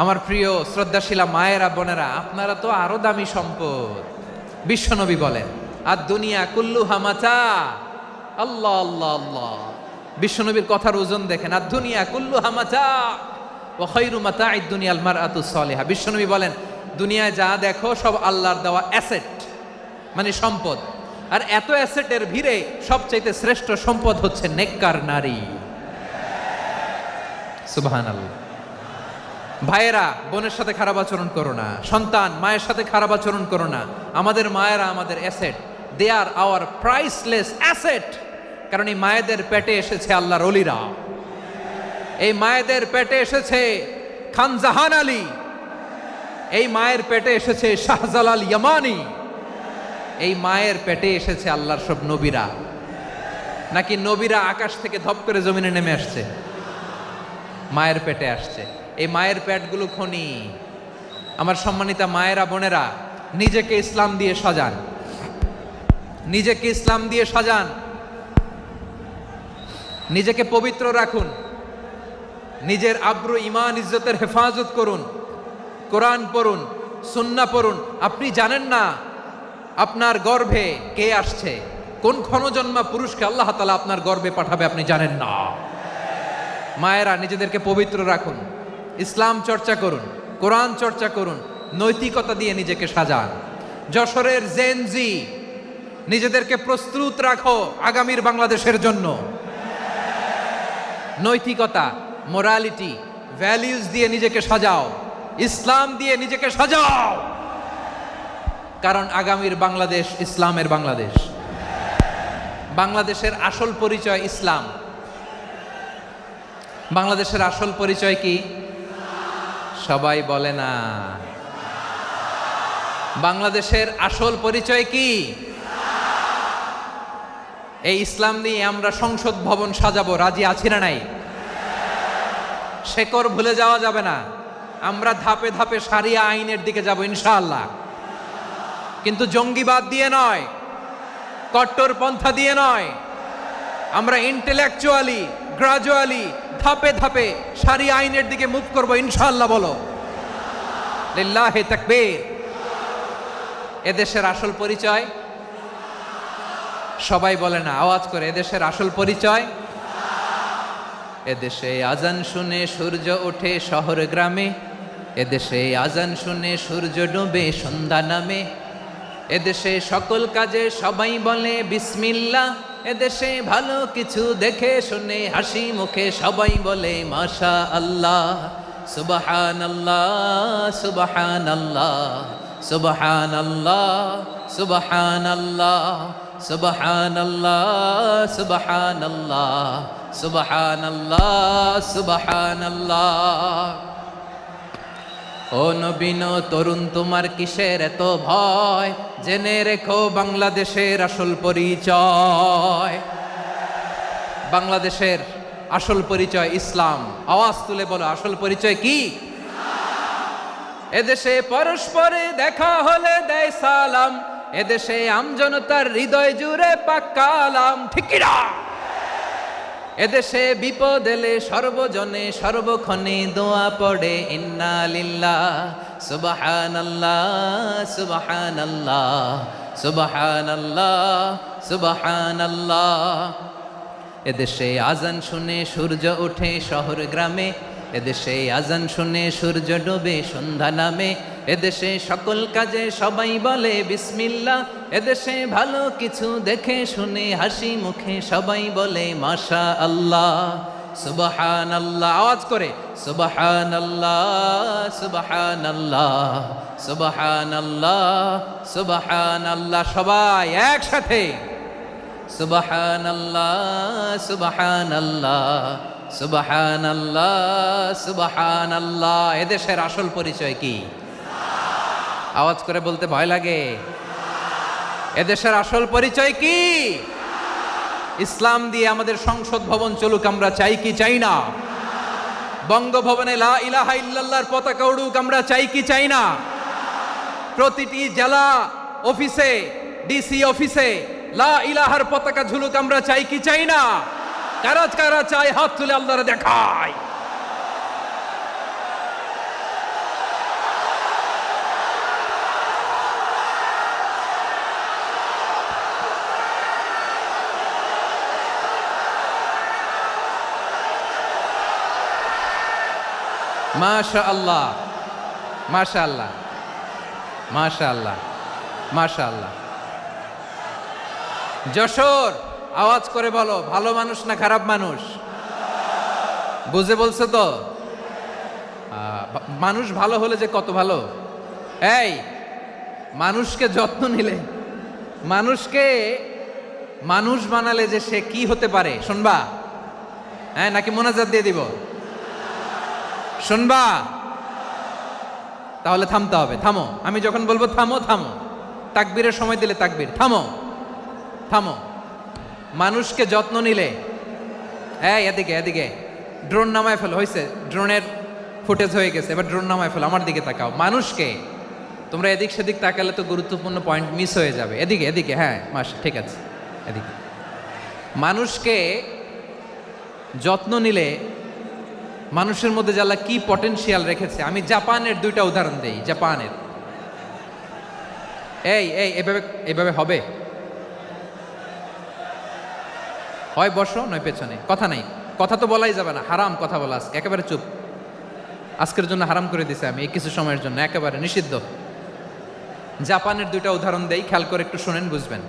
S2: আমার প্রিয় শ্রদ্ধাশীলা মায়েরা বোনেরা, আপনারা তো আরো দামি সম্পদ। বিশ্বনবী বলেন, আর দুনিয়া কুল্লুহা মাতা। আল্লাহ আল্লাহ আল্লাহ, বিশ্বনবীর কথার ওজন দেখেন, আর দুনিয়া কুল্লুহা মাতা ওয়া খায়রু মাতা'আদ দুনিয়াল মারআতুস সালিহা। বিশ্বনবী বলেন, দুনিয়ায় যা দেখো সব আল্লাহর দেওয়া অ্যাসেট, মানে সম্পদ। আর এত অ্যাসেটের ভিড়ে সবচাইতে শ্রেষ্ঠ সম্পদ হচ্ছে নেককার নারী। সুবহানাল্লাহ। ভাইয়েরা, বোনের সাথে খারাপ আচরণ করো না। সন্তান, মায়ের সাথে খারাপ আচরণ করো না। আমাদের মায়েরা আমাদের asset, they are our priceless asset. কারণ এই মায়েদের পেটে এসেছে আল্লাহর ওলিরা, এই মায়েদের পেটে এসেছে খান জাহান আলী, এই মায়ের পেটে এসেছে শাহজালাল ইয়ামানি, এই মায়ের পেটে এসেছে আল্লাহর সব নবীরা। নাকি নবীরা আকাশ থেকে ধপ করে জমিনে নেমে আসছে? মায়ের পেটে আসছে। এই মায়ের পেটগুলো খনি। আমার সম্মানিতা মায়েরা, বোনেরা, নিজেকে ইসলাম দিয়ে সাজান, নিজেকে ইসলাম দিয়ে সাজান, নিজেকে পবিত্র রাখুন, নিজের আব্রু ইমান ইজ্জতের হেফাজত করুন, কোরআন পড়ুন, সুন্নাহ পড়ুন। আপনি জানেন না আপনার গর্ভে কে আসছে, কোন ক্ষণজন্মা পুরুষকে আল্লাহ তাআলা আপনার গর্ভে পাঠাবে আপনি জানেন না। মায়েরা, নিজেদেরকে পবিত্র রাখুন, ইসলাম চর্চা করুন, কোরআন চর্চা করুন, নৈতিকতা দিয়ে নিজেকে সাজান। যশোরের জেনজি, নিজেদেরকে প্রস্তুত রাখো আগামীর বাংলাদেশের জন্য। নৈতিকতা, মোরালিটি, ভ্যালিউজ দিয়ে নিজেকে সাজাও, ইসলাম দিয়ে নিজেকে সাজাও। কারণ আগামীর বাংলাদেশ ইসলামের বাংলাদেশ। বাংলাদেশের আসল পরিচয় ইসলাম। বাংলাদেশের আসল পরিচয় কি? সবাই বলে না। বাংলাদেশের আসল পরিচয় কি? এই ইসলাম নিয়ে আমরা সংসদ ভবন সাজাবো, রাজি আছি না নাই? শেকড় ভুলে যাওয়া যাবে না। আমরা ধাপে ধাপে শারিয়া আইনের দিকে যাব ইনশাআল্লাহ, কিন্তু জঙ্গিবাদ দিয়ে নয়, কট্টর পন্থা দিয়ে নয়। আমরা ইন্টেলেকচুয়ালি, গ্রাজুয়ালি, ধাপে ধাপে শারিয়া আইনের দিকে মুভ করব ইনশাআল্লাহ। বলো লিল্লাহি তাকবীর। এদেশের আসল পরিচয় সবাই বলে না, আওয়াজ করে, এদেশের আসল পরিচয়। এদেশে আজান শুনে সূর্য ওঠে শহর গ্রামে, এদেশে আজান শুনে সূর্য ডুবে সন্ধ্যা নামে, এদেশে সকল কাজে সবাই বলে বিসমিল্লাহ, এদেশে ভালো কিছু দেখে শুনে হাসি মুখে সবাই বলে মাশা আল্লাহ। সুবহানাল্লাহ, সুবহানাল্লাহ, সুবহানাল্লাহ, সুবহানাল্লাহ, সুবহানাল্লাহ, সুবহানাল্লাহ, সুবহানাল্লাহ, সুবহানাল্লাহ। ও নবীন তরুণ, তোমার কিসের এত ভয়? জেনে রেখো বাংলাদেশের আসল পরিচয়। বাংলাদেশের আসল পরিচয় ইসলাম। আওয়াজ তুলে বলো, আসল পরিচয় কি? এদেশে পরস্পরে দেখা হলে দেয় সালাম, এদেশে আমজনতার হৃদয় জুড়ে পাক্কালাম। ঠিক কি না? এদেশে বিপদ এলে সর্বজনে সর্বক্ষণে দোয়া পড়ে ইন্না লিল্লাহ, সুবহানাল্লাহ, সুবহানাল্লাহ, সুবহানাল্লাহ, সুবহানাল্লাহ। এদেশে আজান শুনে সূর্য ওঠে শহর গ্রামে, এদেশে আজান শুনে সূর্য ডুবে সন্ধ্যা নামে, এদেশে সকল কাজে সবাই বলে বিসমিল্লাহ, এদেশে ভালো কিছু দেখে শুনে হাসি মুখে সবাই বলে মাশা আল্লাহ। সুবহানাল্লাহ, আওয়াজ করে সুবহানাল্লাহ, সুবহানাল্লাহ, সুবহানাল্লাহ, সুবহানাল্লাহ। সবাই একসাথে সুবহানাল্লাহ, সুবহানাল্লাহ, সুবহানাল্লাহ, সুবহানাল্লাহ। এদেশের আসল পরিচয় কি? আওয়াজ করে বলতে ভয় লাগে। এদেশের আসল পরিচয় কি? ইসলাম দিয়ে আমাদের সংসদ ভবন চলুক, আমরা চাই কি চাই না? বঙ্গভবনে লা ইলাহা ইল্লাল্লাহর পতাকা উড়ুক, আমরা চাই কি চাই না? প্রতিটি জেলা অফিসে, ডিসি অফিসে লা ইলাহার পতাকা ঝুলুক, আমরা চাই কি চাই না? কারা কারা চাই হাত তুলে আল্লাহরে দেখায়। মাশা আল্লাহ, মাশা আল্লাহ, মাশা আল্লাহ, মাশা আল্লাহ। যশোর, আওয়াজ করে বলো, ভালো মানুষ না খারাপ মানুষ? বুঝে বলছো তো? মানুষ ভালো হলে যে কত ভালো। এই মানুষকে যত্ন নিলে, মানুষকে মানুষ বানালে যে সে কি হতে পারে শুনবা? হ্যাঁ, নাকি মোনাজাত দিয়ে দিব? শুনবা? তাহলে থামতে হবে। থামো, আমি যখন বলবো থামো থামো, তাকবীরের সময় দিলে তাকবীর, থামো থামো। মানুষকে যত্ন নিলে, এই এদিকে এদিকে, ড্রোন নামায় ফেলো। হয়েছে, ড্রোনের ফুটেজ হয়ে গেছে, এবার ড্রোন নামায় ফেলো। আমার দিকে তাকাও। মানুষকে, তোমরা এদিক সেদিক তাকালে তো গুরুত্বপূর্ণ পয়েন্ট মিস হয়ে যাবে। এদিকে এদিকে, হ্যাঁ মাস ঠিক আছে, এদিকে। মানুষকে যত্ন নিলে মানুষের মধ্যে যারা কি পটেনশিয়াল রেখেছে। আমি জাপানের দুইটা উদাহরণ দেই। জাপানের, এই এই এভাবে এভাবে হবে, হয় বসো নয় পেছনে, কথা নাই, কথা তো বলাই যাবে না, হারাম কথা বলা। আজকে একেবারে চুপ, আজকের জন্য হারাম করে দিছে আমি, এই কিছু সময়ের জন্য একেবারে নিষিদ্ধ। জাপানের দুইটা উদাহরণ দেই, খেয়াল করে একটু শুনেন, বুঝবেন।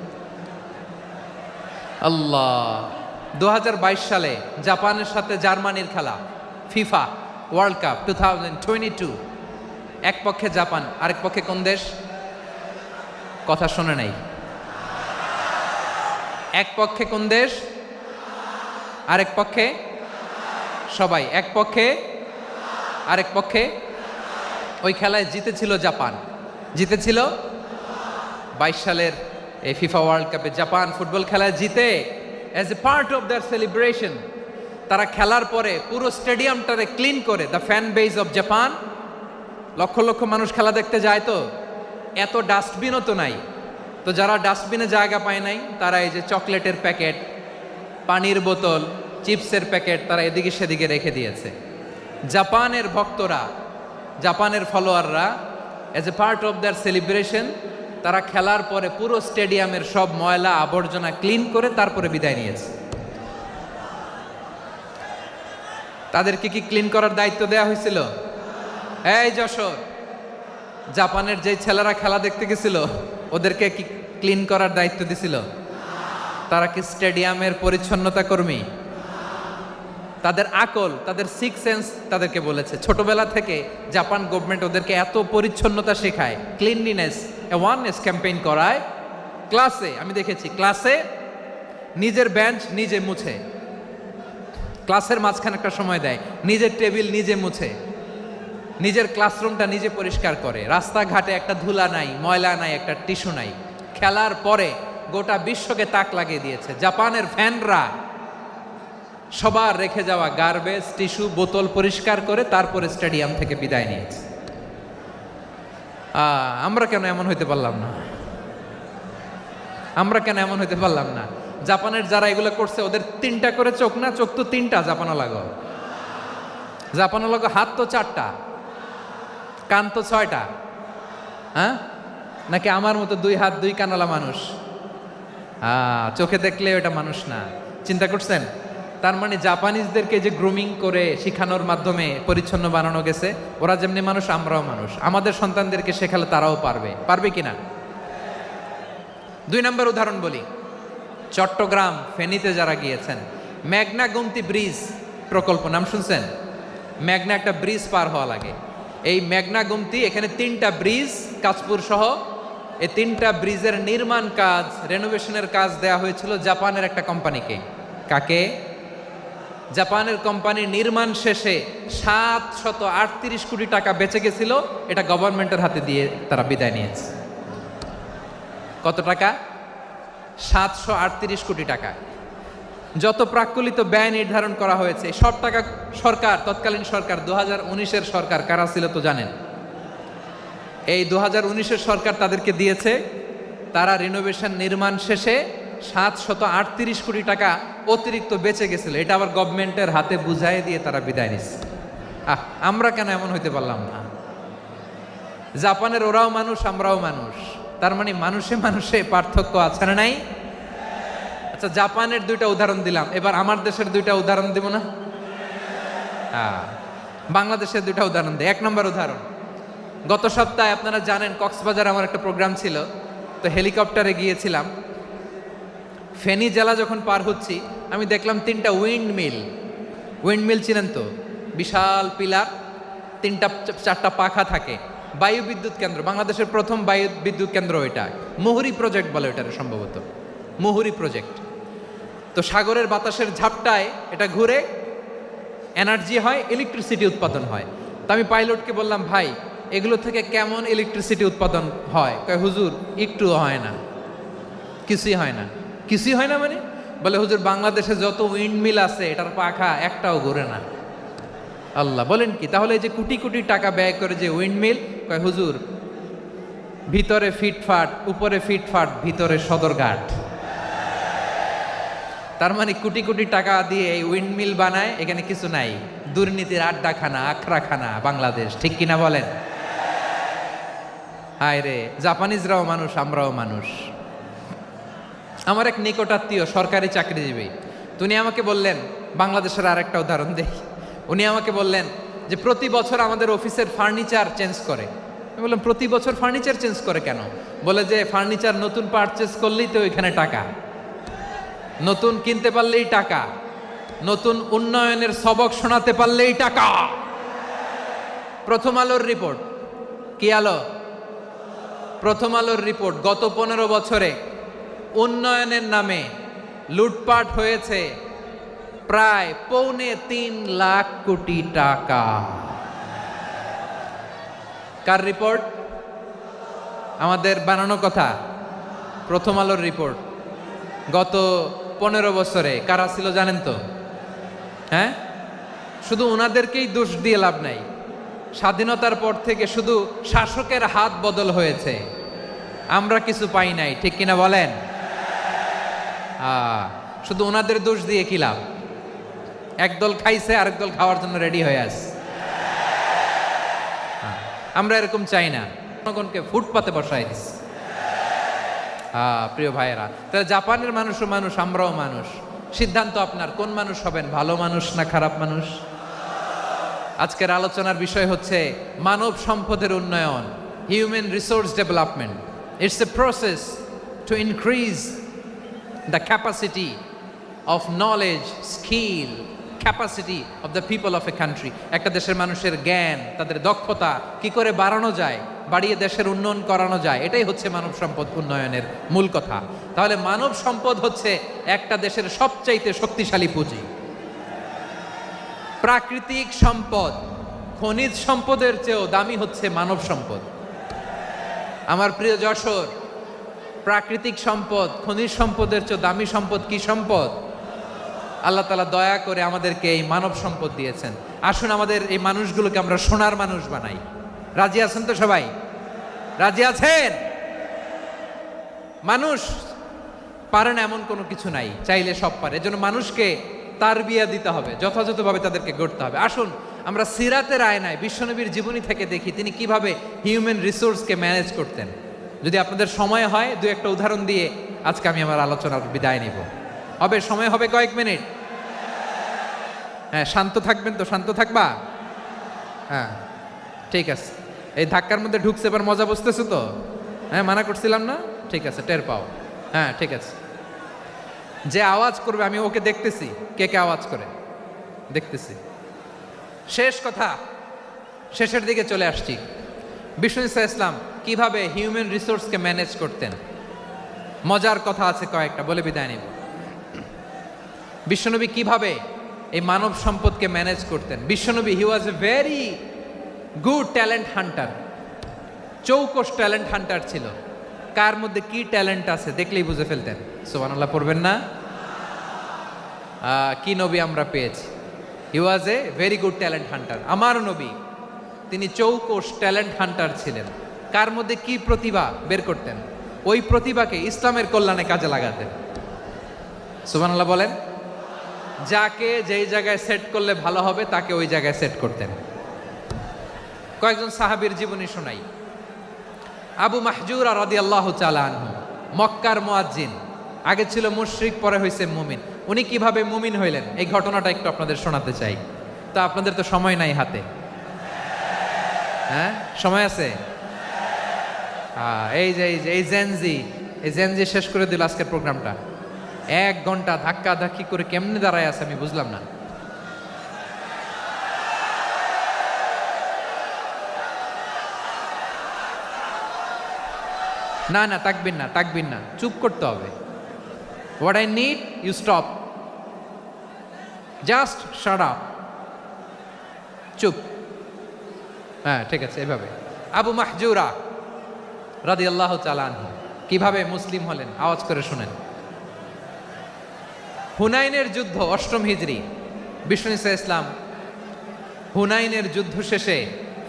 S2: আল্লাহ, 2022 সালে জাপানের সাথে জার্মানির খেলা, ফিফা ওয়ার্ল্ড কাপ 2022। এক পক্ষে জাপান, আরেক পক্ষে কোন দেশ? কথা শোনে নাই। এক পক্ষে কোন দেশ, আরেক পক্ষে? সবাই এক পক্ষে, আরেক পক্ষে। ওই খেলায় জিতেছিল জাপান, জিতেছিল 22 সালের এই ফিফা ওয়ার্ল্ড কাপে। জাপান ফুটবল খেলায় জিতে, as a part of their celebration, তারা খেলার পরে পুরো স্টেডিয়ামটারে ক্লিন করে, the fan base of Japan, লক্ষ লক্ষ মানুষ খেলা দেখতে যায়, তো এত ডাস্টবিনও তো নাই, তো যারা ডাস্টবিনে জায়গা পায় নাই তারা এই যে চকলেটের প্যাকেট, পানির বোতল, চিপসের প্যাকেট তারা এদিকে সেদিকে রেখে দিয়েছে। জাপানের ভক্তরা, জাপানের ফলোয়াররা, as a part of their celebration, তারা খেলার পরে পুরো স্টেডিয়ামের সব ময়লা আবর্জনা ক্লিন করে তারপরে বিদায় নিয়েছে। তাদেরকে কি ক্লিন করার দায়িত্ব দেওয়া হয়েছিল? এই যশোর, জাপানের যে ছেলেরা খেলা দেখতে গেছিল ওদেরকে কি ক্লিন করার দায়িত্ব দিছিল? তারা কি স্টেডিয়ামের পরিচ্ছন্নতা কর্মী? তাদের আকল, তাদের সিক্স সেন্স তাদেরকে বলেছে। ছোটবেলা থেকে জাপান গভর্নমেন্ট ওদেরকে এত পরিচ্ছন্নতা শেখায়, ক্লিনলিনেস অ্যাওয়ারনেস ক্যাম্পেইন করায়। ক্লাসে আমি দেখেছি, ক্লাসে নিজের বেঞ্চ নিজে মুছে, ক্লাসের মাঝখানে একটা সময় দেয়, নিজের টেবিল নিজে মুছে, নিজের ক্লাসরুমটা নিজে পরিষ্কার করে। রাস্তাঘাটে একটা ধুলা নাই, ময়লা নাই, একটা টিস্যু নাই। খেলার পরে গোটা বিশ্বকে তাক লাগিয়ে দিয়েছে। জাপানের ফ্যানরা সবার রেখে যাওয়া গার্বেজ, টিস্যু, বোতল পরিষ্কার করে তারপরে স্টেডিয়াম থেকে বিদায় নিয়েছে। আমরা কেন এমন হইতে পারলাম না? আমরা কেন এমন হইতে পারলাম না? জাপানের যারা এগুলো করছে ওদের 3টা করে চোখ না? চোখ তো 3টা, জাপানো লাগো, জাপানো লাগো। হাত তো 4টা, কান তো 6টা। হ্যাঁ, নাকি আমার মতো 2 হাত 2 কানওয়ালা মানুষ? চোখে দেখলে ওটা মানুষ না। চিন্তা করছেন? তার মানে জাপানিজদেরকে যে গ্রুমিং করে শিখানোর মাধ্যমে পরিচ্ছন্ন বানানো গেছে, ওরা যেমনি মানুষ আমরাও মানুষ। আমাদের সন্তানদেরকে শেখালে তারাও পারবে, পারবে কিনা? 2 নম্বর উদাহরণ বলি। চট্টগ্রাম ফেনীতে যারা গিয়েছেন, মেঘনা গুমতি ব্রিজ প্রকল্প নাম শুনছেন? মেঘনা একটা ব্রিজ পার হওয়া লাগে। এই মেঘনা গুমতি, এখানে 3টা ব্রিজ, কাঁচপুর সহ এই 3টা ব্রিজের নির্মাণ কাজ, রেনোভেশনের কাজ দেয়া হয়েছিল জাপানের একটা কোম্পানিকে। কাকে? জাপানের কোম্পানি। নির্মাণ শেষে 738 কোটি টাকা বেঁচে গেছিল, এটা গভর্নমেন্টের হাতে দিয়ে তারা বিদায় নিয়েছে। কত টাকা? 738 কোটি টাকা। যত প্রাক্কলিত ব্যয় নির্ধারণ করা হয়েছে সব টাকা সরকার, তৎকালীন সরকার 2019-এর সরকার, কারা ছিল তো জানেন? এই 2019-এর সরকার তাদেরকে দিয়েছে। তারা রিনোভেশন নির্মাণ শেষে 738 কোটি টাকা অতিরিক্ত বেঁচে গেছিল, এটা আবার গভর্নমেন্টের হাতে বুঝাই দিয়ে তারা বিদায় নিচ্ছে। আমরা কেন এমন হইতে পারলাম না? জাপানের ওরাও মানুষ, আমরাও মানুষ, তার মানে মানুষে মানুষে পার্থক্য আছে না নাই? আচ্ছা, জাপানের 2টা উদাহরণ দিলাম, এবার আমার দেশের 2টা উদাহরণ দিব না? বাংলাদেশের দুটা উদাহরণ দেয়। 1 নম্বর উদাহরণ, গত সপ্তাহে আপনারা জানেন কক্সবাজার আমার একটা প্রোগ্রাম ছিল, তো হেলিকপ্টারে গিয়েছিলাম। ফেনী জেলা যখন পার হচ্ছি আমি দেখলাম 3টা উইন্ডমিল চিনেন তো, বিশাল পিলার, 3টা-4টা পাখা থাকে, বায়ু বিদ্যুৎ কেন্দ্র, বাংলাদেশের প্রথম বায়ু বিদ্যুৎ কেন্দ্র এটা, মুহুরী প্রজেক্ট বলে এটার সম্ভবত, মুহুরী প্রজেক্ট। তো সাগরের বাতাসের ঝাপটায় এটা ঘুরে এনার্জি হয়, ইলেকট্রিসিটি উৎপাদন হয়। তো আমি পাইলটকে বললাম, ভাই এগুলো থেকে কেমন ইলেকট্রিসিটি উৎপাদন হয়? কয় হুজুর একটুও হয় না, কিছুই হয় না। কিছুই হয় না মানে? বলে হুজুর বাংলাদেশে যত উইন্ডমিল আছে এটার পাখা একটাও ঘুরে না। আল্লাহ, বলেন কি? তাহলে এই যে কোটি কোটি টাকা ব্যয় করে যে উইন্ডমিল, কয় হুজুর ভিতরে ফিটফাট, উপরে ফিটফাট, ভিতরে সদরঘাট। তার মানে কোটি কোটি টাকা দিয়ে এই উইন্ডমিল বানায়, এখানে কিছু নাই, দুর্নীতির আড্ডাখানা, আখড়াখানা বাংলাদেশ, ঠিক কিনা বলেন? হায় রে, জাপানিজরাও মানুষ, আমরাও মানুষ। আমার এক নিকটাত্মীয় সরকারি চাকরিজীবী, উনি আমাকে বললেন, বাংলাদেশের আরেকটা উদাহরণ দেই, উনি আমাকে বললেন যে প্রতি বছর আমাদের অফিসের ফার্নিচার চেঞ্জ করে। আমি বললাম প্রতি বছর ফার্নিচার চেঞ্জ করে কেন? বলে যে ফার্নিচার নতুন পারচেজ করলেই তো ওইখানে টাকা, নতুন কিনতে পারলেই টাকা, নতুন উন্নয়নের সবক শোনাতে পারলেই টাকা। প্রথম আলোর রিপোর্ট, কি আলো? প্রথম আলোর রিপোর্ট, গত 15 বছরে উন্নয়নের নামে লুটপাট হয়েছে প্রায় 3.25 লাখ কোটি টাকা। কার রিপোর্ট? আমাদের বানানো কথা, প্রথম আলোর রিপোর্ট। গত 15 বছরে কারা ছিল জানেন তো? হ্যাঁ, শুধু ওনাদেরকেই দোষ দিয়ে লাভ নাই। স্বাধীনতার পর থেকে শুধু শাসকের হাত বদল হয়েছে, আমরা কিছু পাই নাই, ঠিক কিনা বলেন? শুধু ওনাদের দোষ দিয়ে কি লাভ? একদল খাইছে, আরেক দল খাওয়ার জন্য রেডি হয়ে আছে। আমরা এরকম চাই না, জনগণকে ফুটপাতে বসাই দিস। প্রিয় ভাইয়েরা, তাহলে জাপানের মানুষও মানুষ, আমরাও মানুষ। সিদ্ধান্ত আপনার, কোন মানুষ হবেন, ভালো মানুষ না খারাপ মানুষ? আজকের আলোচনার বিষয় হচ্ছে মানব সম্পদের উন্নয়ন, human resource development. It's a process to increase the capacity of knowledge, skill, capacity of the people of a country. একটা দেশের মানুষের জ্ঞান, তাদের দক্ষতা কি করে বাড়ানো যায়, বাড়িয়ে দেশের উন্নয়ন করানো যায়, এটাই হচ্ছে মানব সম্পদ উন্নয়নের মূল কথা। তাহলে মানব সম্পদ হচ্ছে একটা দেশের সবচাইতে শক্তিশালী পুঁজি। প্রাকৃতিক সম্পদ, খনিজ সম্পদের চেয়েও দামি হচ্ছে মানব সম্পদ। আমার প্রিয় যশোর, প্রাকৃতিক সম্পদ, খনিজ সম্পদের চেয়ে দামি সম্পদ কি সম্পদ? আল্লাহ তাআলা দয়া করে আমাদেরকে এই মানব সম্পদ দিয়েছেন। আসুন আমাদের এই মানুষগুলোকে আমরা সোনার মানুষ বানাই। রাজি আছেন তো সবাই? রাজি আছেন? মানুষ পারে না এমন কোনো কিছু নাই, চাইলে সব পারে। এজন্য মানুষকে তারবিয়া দিতে হবে, যথাযথভাবে তাদেরকে গড়তে হবে। আসুন আমরা সিরাতের আয়নায় বিশ্বনবীর জীবনী থেকে দেখি তিনি কিভাবে হিউম্যান রিসোর্সকে ম্যানেজ করতেন। যদি আপনাদের সময় হয়, দু একটা উদাহরণ দিয়ে আজকে আমি আমার আলোচনার বিদায় নিব। হবে? সময় হবে কয়েক মিনিট? হ্যাঁ, শান্ত থাকবেন তো? শান্ত থাকবা? হ্যাঁ, ঠিক আছে। এই ধাক্কার মধ্যে ঢুকছে, এবার মজা বুঝতেছো তো? হ্যাঁ, মানা করছিলাম না? ঠিক আছে, টের পাও। হ্যাঁ, ঠিক আছে। যে আওয়াজ করবে আমি ওকে দেখতেছি, কে কে আওয়াজ করে দেখতেছি। শেষ কথা, শেষের দিকে চলে আসছি। বিষ্ণু ইসলাম কিভাবে হিউম্যান রিসোর্সকে ম্যানেজ করতেন, মজার কথা আছে কয়েকটা, বলে বিদায় নিব। বিশ্বনবী কিভাবে এই মানব সম্পদকে ম্যানেজ করতেন। বিশ্বনবী, he was a very good talent hunter, চৌকস ট্যালেন্ট হান্টার ছিল। কার মধ্যে কি ট্যালেন্ট আছে দেখলেই বুঝে ফেলতেন। সুবহানাল্লাহ পড়বেন না? কি নবী আমরা পেয়েছি! He was a very good talent hunter. আমার নবী, তিনি চৌকস ট্যালেন্ট হান্টার ছিলেন। কার মধ্যে কি প্রতিভা বের করতেন, ওই প্রতিভাকে ইসলামের কল্যাণে কাজে লাগাতেন। সুবহানাল্লাহ বলেন। যাকে যেই জায়গায় সেট করলে ভালো হবে তাকে ওই জায়গায় সেট করতেন। কয়েকজন সাহাবীর জীবনী শোনাই। আবু মাহজুরা রাদিয়াল্লাহু তাআলা আনহু, মক্কার মুয়াজ্জিন, আগে ছিল মুশরিক, পরে হয়েছে মুমিন। উনি কিভাবে মুমিন হইলেন এই ঘটনাটা একটু আপনাদের শোনাতে চাই। তা আপনাদের তো সময় নাই হাতে, হ্যাঁ, সময় আছে। এই জেনজি শেষ করে দিল আজকের প্রোগ্রামটা। 1 ঘন্টা ধাক্কা ধাক্কি করে কেমনে দাঁড়ায় আছে আমি বুঝলাম না। না না, তাকবির না, চুপ করতে হবে। What I need you stop, just shut up, চুপ। হ্যাঁ ঠিক আছে, এভাবে। আবু মাহজুরা রাদিয়াল্লাহু তাআলা আনহু কিভাবে মুসলিম হলেন আওয়াজ করে শুনেন। হুনাইনের যুদ্ধ 8ম হিজরি, বিষ্ণু ঈসা ইসলাম হুনাইনের যুদ্ধ শেষে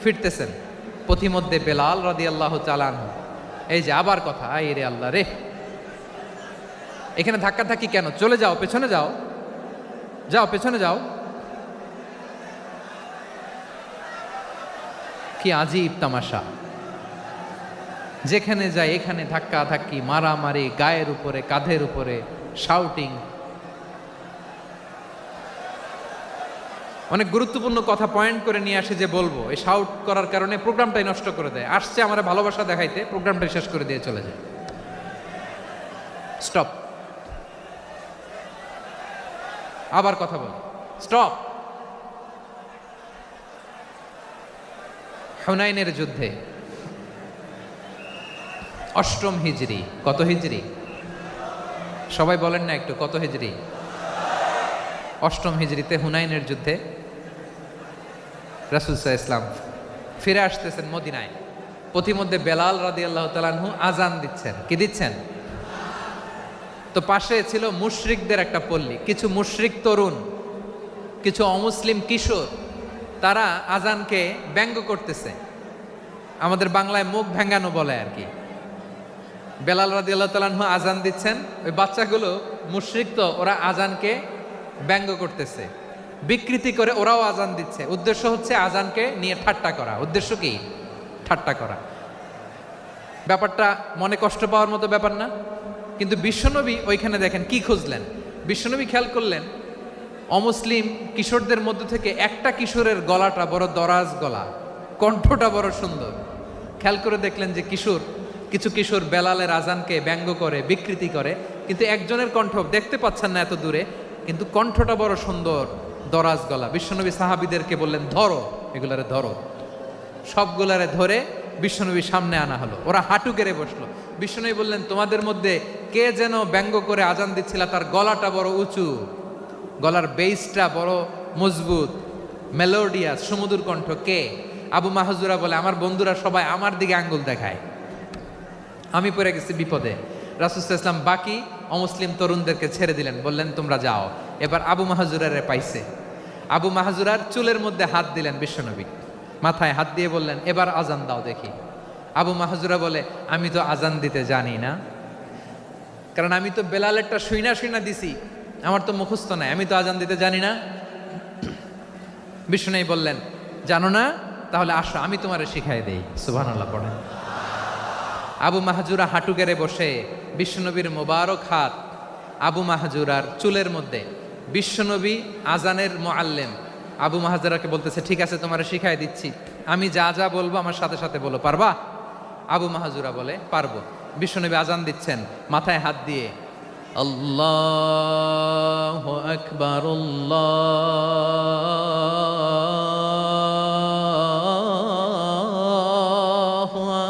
S2: ফিরতেছেন, পথিমধ্যে বেলাল রাদিয়াল্লাহু তাআলা আনহু। এই যে আবার কথা, আই রে আল্লাহ রে, এখানে ধাক্কা ধাক্কি কেন? চলে যাও, পেছনে যাও, পেছনে যাও। কি আজীব তামাশা, যেখানে যায় এখানে ধাক্কা ধাক্কি, মারামারি, গায়ের উপরে কাঁধের উপরে শাউটিং। অনেক গুরুত্বপূর্ণ কথা পয়েন্ট করে নিয়ে আসে যে বলবো, এই শাউট করার কারণে প্রোগ্রামটাই নষ্ট করে দেয়। আসছে আমার ভালোবাসা দেখাইতে, প্রোগ্রামটাই শেষ করে দিয়ে চলে যায়। স্টপ, আবার কথা বল, স্টপ। হুনাইনের যুদ্ধে 8ম হিজরি, কত হিজরি সবাই বলেন না একটু, কত হিজরি? 8ম হিজরিতে হুনাইনের যুদ্ধে রাসূল সাল্লাল্লাহু আলাইহি ওয়াসাল্লাম ফিরে আসতেছেন মদিনায়। পথিমধ্যে বেলাল রাদিয়াল্লাহু তাআলা আনহু আজান দিচ্ছেন। কি দিচ্ছেন? তো পাশে ছিল মুশরিকদের একটা পল্লী, কিছু মুশরিক তরুণ, কিছু অমুসলিম কিশোর, তারা আজানকে ব্যঙ্গ করতেছে। আমাদের বাংলায় মুখ ভেঙ্গানো বলে আর কি। বেলাল রাদিয়াল্লাহু তাআলা আনহু আজান দিচ্ছেন, ওই বাচ্চাগুলো মুশরিক, তো ওরা আজানকে ব্যঙ্গ করতেছে, বিকৃতি করে ওরাও আজান দিচ্ছে। উদ্দেশ্য হচ্ছে আজানকে নিয়ে ঠাট্টা করা। উদ্দেশ্য কি? ঠাট্টা করা। ব্যাপারটা মনে কষ্ট পাওয়ার মতো ব্যাপার না? কিন্তু বিশ্বনবী ওইখানে দেখেন কি খুঁজলেন। বিশ্বনবী খেয়াল করলেন অমুসলিম কিশোরদের মধ্য থেকে একটা কিশোরের গলাটা বড় দরাজ গলা, কণ্ঠটা বড় সুন্দর। খেয়াল করে দেখলেন যে কিছু কিশোর বেলালের আজানকে ব্যঙ্গ করে, বিকৃতি করে, কিন্তু একজনের কণ্ঠ দেখতে পাচ্ছেন না এত দূরে, কিন্তু কণ্ঠটা বড় সুন্দর, দরাজ গলা। বিশ্বনবী সাহাবীদেরকে বললেন, ধরো এগুলারে, ধরো। সবগুলারে ধরে বিশ্বনবীর সামনে আনা হলো। ওরা হাঁটু গেড়ে বসলো। বিশ্বনবী বললেন, তোমাদের মধ্যে কে যেন ব্যঙ্গ করে আজান দিচ্ছিল, তার গলাটা বড় উঁচু, গলার বেসটা বড় মজবুত, মেলোডিয়াস, সুমধুর কণ্ঠ। কে? আবু মাহজুরা বলে, আমার বন্ধুরা সবাই আমার দিকে আঙ্গুল দেখায়, আমি পড়ে গেছি বিপদে। রাসূল সাল্লাল্লাহু আলাইহি ওয়াসাল্লাম বাকি অমুসলিম তরুণদেরকে ছেড়ে দিলেন, বললেন তোমরা যাও। এবার আবু মাহজুরারে পাইছে। আবু মাহজুরার চুলের মধ্যে হাত দিলেন বিশ্বনবী, মাথায় হাত দিয়ে বললেন, এবার আজান দাও দেখি। আবু মাহজুরা বলে, আমি তো আজান দিতে জানি না, কারণ আমি তো বেলালেরটা শুইনা দিছি, আমার তো মুখস্থ নাই, আমি তো আজান দিতে জানি না। বিশ্বনবী বললেন, জানো না? তাহলে আসো আমি তোমারে শিখাই দেই। সুবহানাল্লাহ পড়েন। আবু মাহজুরা হাঁটু গেড়ে বসে, বিশ্বনবীর মোবারক হাত আবু মাহজুরার চুলের মধ্যে। বিশ্বনবী আজানের মুআল্লিম আবু মাহজুরাকে বলতেছে, ঠিক আছে তোমারে শিখাই দিচ্ছি, আমি যা যা বলবো আমার সাথে সাথে বলো, পারবা? আবু মাহজুরা বলে, পারবো। বিশ্বনবী আজান দিচ্ছেন মাথায় হাত দিয়ে, আল্লাহু আকবার, আল্লাহু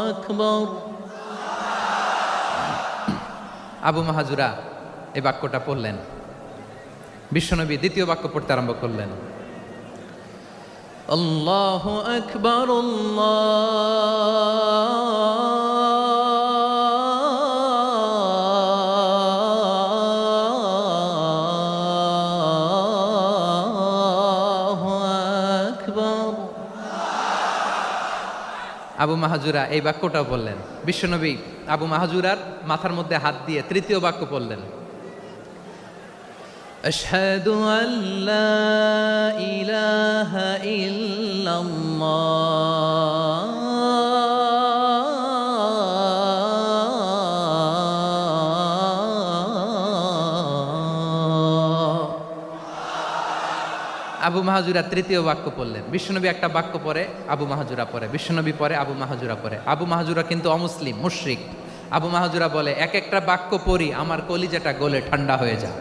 S2: আকবার। আবু মাহজুরা এই বাক্যটা পড়লেন। বিশ্বনবী দ্বিতীয় বাক্য পড়তে আরম্ভ করলেন, আল্লাহু আকবার, আল্লাহু আকবার। আবু মাহজুরা এই বাক্যটাও বললেন। বিশ্বনবী আবু মাহজুরার মাথার মধ্যে হাত দিয়ে তৃতীয় বাক্য পড়লেন, আশহাদু আল্লা ইলাহা ইল্লাল্লাহ। আবু মাহাজুরা তৃতীয় বাক্য পড়লেন। বিশ্বনবী একটা বাক্য পরে আবু মাহাজুরা পরে, বিশ্বনবী পরে আবু মাহাজুরা পরে। আবু মাহাজুরা কিন্তু অমুসলিম, মুশরিক। আবু মাহাজুরা বলে, এক একটা বাক্য পড়ি আমার কলিজাটা গলে ঠান্ডা হয়ে যায়।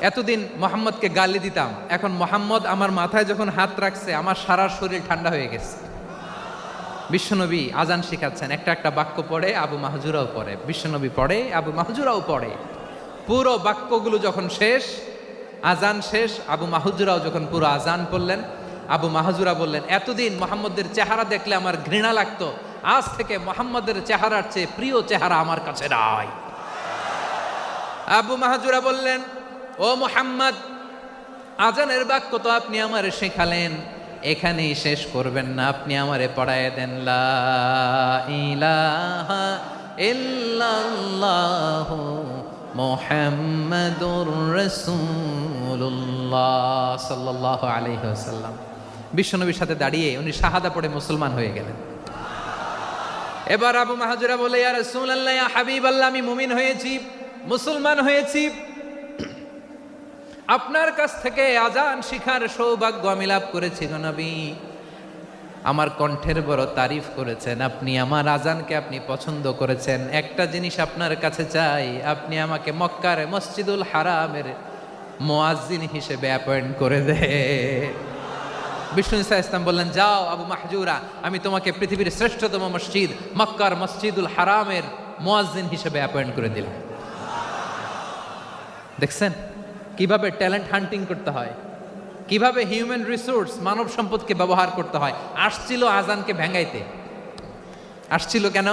S2: এতদিন মোহাম্মদকে গালি দিতাম, এখন মোহাম্মদ আমার মাথায় যখন হাত রাখছে আমার সারা শরীর ঠান্ডা হয়ে গেছে। বিশ্বনবী আজান শিখাচ্ছেন, একটা একটা বাক্য পড়ে আবু মাহাজুরাও পড়ে, বিশ্বনবী পড়ে আবু মাহাজুরাও পড়ে। পুরো বাক্যগুলো যখন শেষ, আজান শেষ, আবু মাহাজুরাও যখন পুরো আজান পড়লেন, আবু মাহাজুরা বললেন, এতদিন মোহাম্মদের চেহারা দেখলে আমার ঘৃণা লাগতো, আজ থেকে মোহাম্মদের চেহারার চেয়ে প্রিয় চেহারা আমার কাছে নাই। আবু মাহাজুরা বললেন, ও মুহাম্মদ, আজানের বাক্য তো আপনি আমারে শেখালেন, এখানেই শেষ করবেন না, আপনি আমারে পড়ায় দেন লা ইলাহা ইল্লাল্লাহু মুহাম্মাদুর রাসূলুল্লাহ সাল্লাল্লাহু আলাইহি ওয়াসাল্লাম। বিশ্বনবীর সাথে দাঁড়িয়ে উনি শাহাদা পড়ে মুসলমান হয়ে গেলেন। এবার আবু মাহাজুরা বলে, ইয়া রাসূলুল্লাহ, ইয়া হাবিবাল্লাহ, আমি মুমিন হয়েছি, মুসলমান হয়েছি, আপনার কাছ থেকে আজান শিখার সৌভাগ্য আমি লাভ করেছি গো নবী। আমার কণ্ঠের বড় তারিফ করেছেন, আপনি আমার আজানকে আপনি পছন্দ করেছেন। একটা জিনিস আপনার কাছে চাই, আপনি আমাকে মক্কার মসজিদুল হারামের মুয়াজ্জিন হিসেবে অ্যাপয়েন্ট করে দে। বিষ্ণু ইসা ইসলাম বললেন, যাও আবু মাহজুরা, আমি তোমাকে পৃথিবীর শ্রেষ্ঠতম মসজিদ মক্কার মসজিদুল হারামের মুয়াজ্জিন হিসেবে অ্যাপয়েন্ট করে দিলাম। দেখছেন কিভাবে ট্যালেন্ট হান্টিং করতে হয়, কিভাবে হিউম্যান রিসোর্স মানব সম্পদকে ব্যবহার করতে হয়। আসছিল আজানকে ভেঙ্গাইতে, আসছিল কেন?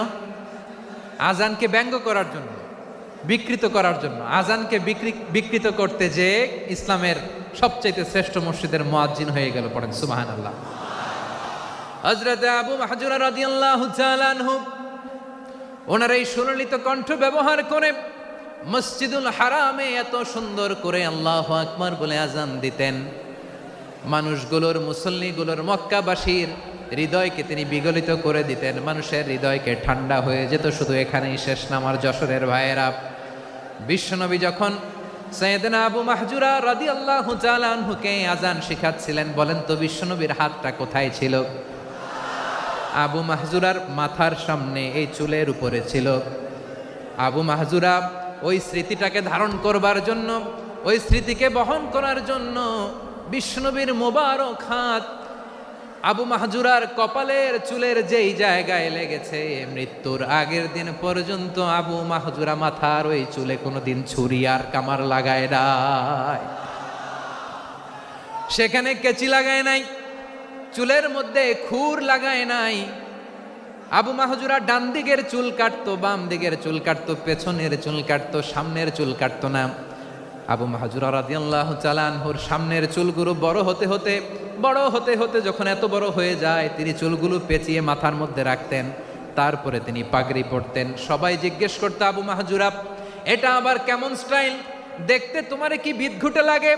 S2: আজানকে ব্যঙ্গ করার জন্য, বিকৃত করার জন্য। আজানকে বিকৃত করতে যে ইসলামের সবচাইতে শ্রেষ্ঠ মসজিদের মুয়াজ্জিন হয়ে গেল। পড়েন সুবহানাল্লাহ। হযরত আবু মাহজুরা রাদিয়াল্লাহু তাআলা আনহু ওনার এই সুললিত কণ্ঠ ব্যবহার করে মসজিদুল হারামে এত সুন্দর করে আল্লাহু আকবার বলে আজান দিতেন, মানুষগুলোর, মুসল্লিগুলোর, মক্কাবাসীর হৃদয়কে তিনি বিগলিত করে দিতেন, মানুষের হৃদয়কে ঠান্ডা হয়ে যেত। শুধু এখানেই শেষ না আমার যশোরের ভাইয়েরা, বিশ্বনবী যখন সাইয়েদনা আবু মাহজুরা রাদিয়াল্লাহু তাআলা আনহুকে আজান শিখাচ্ছিলেন, বলেন তো বিশ্বনবীর হাতটা কোথায় ছিল? আবু মাহজুরার মাথার সামনে, এই চুলের উপরে ছিল। আবু মাহজুরা ওই স্মৃতিটাকে ধারণ করবার জন্য, ওই স্মৃতিকে বহন করার জন্য বিশ্বনবীর মোবারক হাত আবু মাহজুরার কপালের চুলের যেই জায়গায় লেগেছে, মৃত্যুর আগের দিন পর্যন্ত আবু মাহজুরা মাথার ওই চুলে কোনোদিন ছুরি আর কামার লাগায় নাই, সেখানে কেচি লাগায় নাই, চুলের মধ্যে খুর লাগায় নাই। আবু মাহজুরা ডান দিকের চুল কাটতো, বাম দিকের চুল কাটতো, পেছনের চুল কাটতো, সামনের চুল কাটতো না। আবু মাহজুরা রাদিয়াল্লাহু তাআলা আনহুর সামনের চুলগুলো বড় হতে হতে যখন এত বড় হয়ে যায়, তিনি চুলগুলো পেঁচিয়ে মাথার মধ্যে রাখতেন, তারপরে তিনি পাগড়ি পরতেন। সবাই জিজ্ঞেস করতো, আবু মাহজুরা, এটা আবার কেমন স্টাইল? দেখতে তোমারে কি বিদঘুটে লাগে?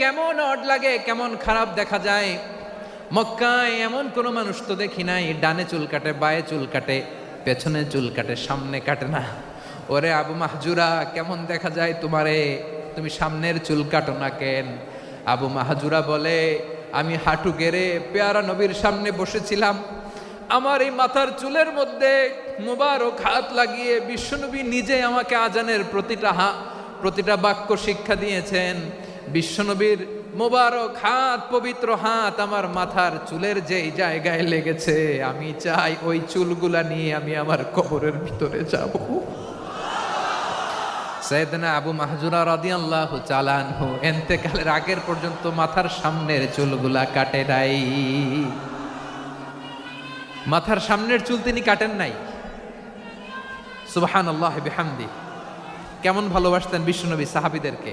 S2: কেমন অড লাগে? কেমন খারাপ দেখা যায়? মক্কায় এমন কোনো মানুষ তো দেখি নাই, ডানে চুল কাটে, বায়ে চুল কাটে, পেছনে চুল কাটে, সামনে কাটে না। ওরে আবু মাহজুরা, কেমন দেখা যায় তোমারে? তুমি সামনের চুল কাটো না কেন? আবু মাহজুরা বলে, আমি হাঁটু গেড়ে পেয়ারা নবীর সামনে বসেছিলাম, আমার এই মাথার চুলের মধ্যে মুবারক হাত লাগিয়ে বিশ্বনবী নিজে আমাকে আজানের প্রতিটা বাক্য শিক্ষা দিয়েছেন। বিশ্বনবীর মোবারক হাত, পবিত্র হাত আমার মাথার চুলের যেই জায়গায় লেগেছে, আমি চাই ওই চুলগুলা নিয়ে আমি আমার কবরের ভিতরে যাব। সাইয়েদনা আবু মাহজুরা রাদিয়াল্লাহু তাআলা আনহু ইন্তেকালের আগের পর্যন্ত মাথার সামনের চুলগুলা কাটে নাই। মাথার সামনের চুল তিনি কাটেন নাই। সুবহানাল্লাহ বিহামদি। কেমন ভালোবাসতেন বিশ্বনবী সাহাবীদেরকে,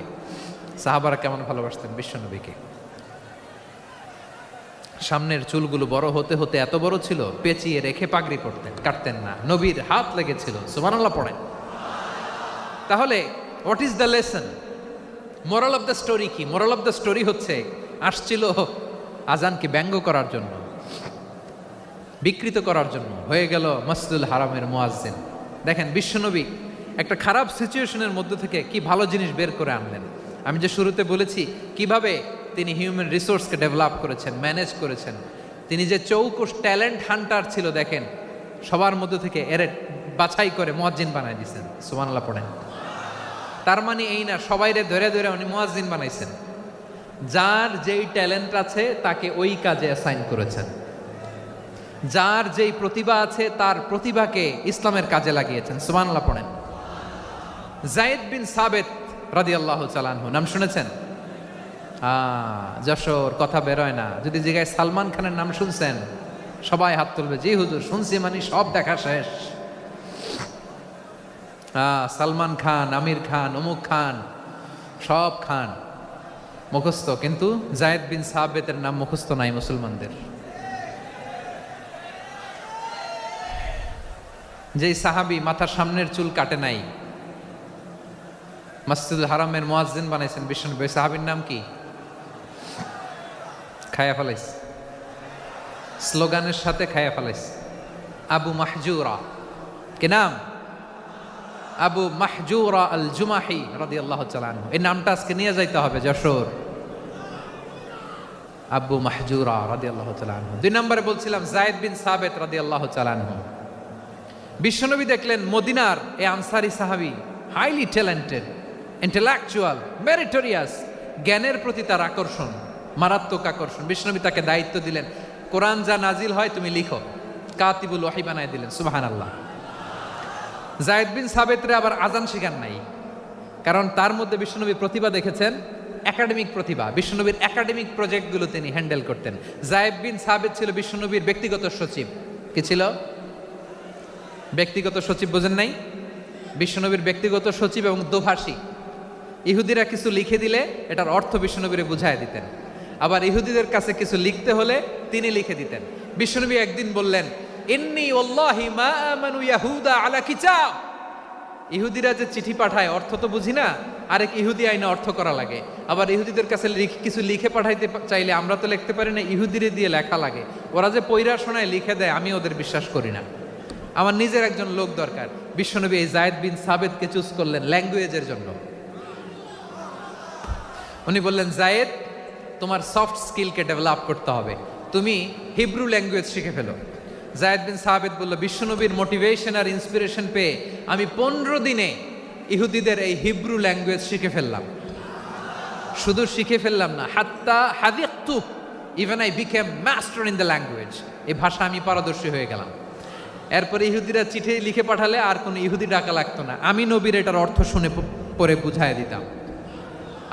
S2: সাহাবারা কেমন ভালোবাসতেন বিশ্বনবীকে। সামনের চুলগুলো বড় হতে হতে এত বড় ছিল, পেঁচিয়ে রেখে পাগড়ি পরতেন, কাটতেন না। নবীর হাত লেগেছিল। সুবহানাল্লাহ পড়েন। তাহলে what is the lesson? Moral of the story কি? মোরাল অফ দ্য স্টোরি হচ্ছে, আসছিল আজানকে ব্যঙ্গ করার জন্য, বিকৃত করার জন্য, হয়ে গেল মসজিদুল হারামের মুয়াজ্জিন। দেখেন বিশ্বনবী একটা খারাপ সিচুয়েশনের মধ্যে থেকে কি ভালো জিনিস বের করে আনলেন। আমি যে শুরুতে বলেছি কিভাবে তিনি হিউম্যান রিসোর্সকে ডেভেলপ করেছেন, ম্যানেজ করেছেন। তিনি যে চৌকুশ ট্যালেন্ট হান্টার ছিল দেখেন, সবার মধ্যে থেকে এরে বাছাই করে মুয়াজ্জিন বানাই দিয়েছেন। সুবহানাল্লাহ পড়েন। তার মানে এই না সবাইরে ধরে ধরে উনি মুয়াজ্জিন বানাইছেন। যার যেই ট্যালেন্ট আছে তাকে ওই কাজে অ্যাসাইন করেছেন। যার যেই প্রতিভা আছে তার প্রতিভাকে ইসলামের কাজে লাগিয়েছেন। সুবহানাল্লাহ পড়েন। যায়েদ বিন সাবেত রাদিয়াল্লাহু তাআলা আনহু নাম শুনেছেন? যশোর কথা বেরোয় না। যদি জিগায় সালমান খানের নাম শুনছেন, সবাই হাত তুলবে, জি হুজুর শুনছি, মানে সব দেখা শেষ। সালমান খান, আমির খান, অমুক খান, সব খান মুখস্থ, কিন্তু যায়েদ বিন সাবেতের নাম মুখস্থ নাই মুসলমানদের। যেই সাহাবী মাথার সামনের চুল কাটে নাই, মসজিদুল হারামের মুয়াজ্জিন বানাইছেন বিশ্বনবী, সাহাবীর নাম কি? খায়া ফেলাইস, স্লোগানের সাথে খায়া ফেলাইস। আবু মাহজুরা, কি নাম? আবু মাহজুরা আল জুমাহি রাদিয়াল্লাহু তাআলা আনহু। এই নামটা আজকে নিয়ে যাইতে হবে যশোর। আবু মাহজুরা রাদিয়াল্লাহু তাআলা আনহু। 2 নম্বরে বলছিলাম যায়েদ বিন সাবেত রাদিয়াল্লাহু তাআলা আনহু। বিশ্বনবী দেখলেন মদিনার এই আনসারী সাহাবী হাইলি ট্যালেন্টেড, ইন্টেলেকচুয়াল, মেরিটোরিয়াস, জ্ঞানের প্রতি তার আকর্ষণ, মারাত্মক আকর্ষণ। বিশ্বনবী তাকে দায়িত্ব দিলেন, কোরআন যা নাজিল হয় তুমি লিখো, কাতিবুল ওয়াহি বানায় দিলেন। সুবহানাল্লাহ। যায়েদ বিন সাবেতরে আবার আজান শিখান নাই, কারণ তার মধ্যে বিশ্বনবী প্রতিভা দেখেছেন, একাডেমিক প্রতিভা। বিশ্বনবীর একাডেমিক প্রজেক্টগুলো তিনি হ্যান্ডেল করতেন। যায়েদ বিন সাবেত ছিল বিশ্বনবীর ব্যক্তিগত সচিব। কি ছিল? ব্যক্তিগত সচিব, বোঝেন নাই? বিশ্বনবীর ব্যক্তিগত সচিব এবং দোভাষী। ইহুদিরা কিছু লিখে দিলে এটার অর্থ বিশ্বনবীরে বুঝায় দিতেন, আবার ইহুদিদের কাছে কিছু লিখতে হলে তিনি লিখে দিতেন। বিশ্বনবী একদিন বললেন, ইন্নী ওয়াল্লাহি মা আমানু ইয়াহুদা আলা কিতাব। ইহুদিরা যে চিঠি পাঠায় অর্থ তো বুঝি না, আরেক ইহুদি আইনে অর্থ করা লাগে। আবার ইহুদিদের কাছে কিছু লিখে পাঠাইতে চাইলে আমরা তো লিখতে পারি না, ইহুদিরে দিয়ে লেখা লাগে। ওরা যে পয়রা শোনায় লিখে দেয়, আমি ওদের বিশ্বাস করি না। আমার নিজের একজন লোক দরকার। বিশ্বনবী এই যায়েদ বিন সাবেতকে চুজ করলেন ল্যাঙ্গুয়েজের জন্য। উনি বললেন, যায়েদ তোমার সফট স্কিলকে ডেভেলপ করতে হবে, তুমি হিব্রু ল্যাঙ্গুয়েজ শিখে ফেলো। যায়েদ বিন সাবেত বলল, বিশ্বনবীর মোটিভেশন আর ইন্সপিরেশন পেয়ে আমি 15 দিনে ইহুদিদের এই হিব্রু ল্যাঙ্গুয়েজ শিখে ফেললাম। শুধু শিখে ফেললাম না, হাত্তা হাদিকতু, even I became master in the language. এই ভাষা আমি পারদর্শী হয়ে গেলাম। এরপরে ইহুদিরা চিঠি লিখে পাঠালে আর কোনো ইহুদি ডাকা লাগতো না, আমি নবীর এটার অর্থ শুনে পরে বুঝায় দিতাম।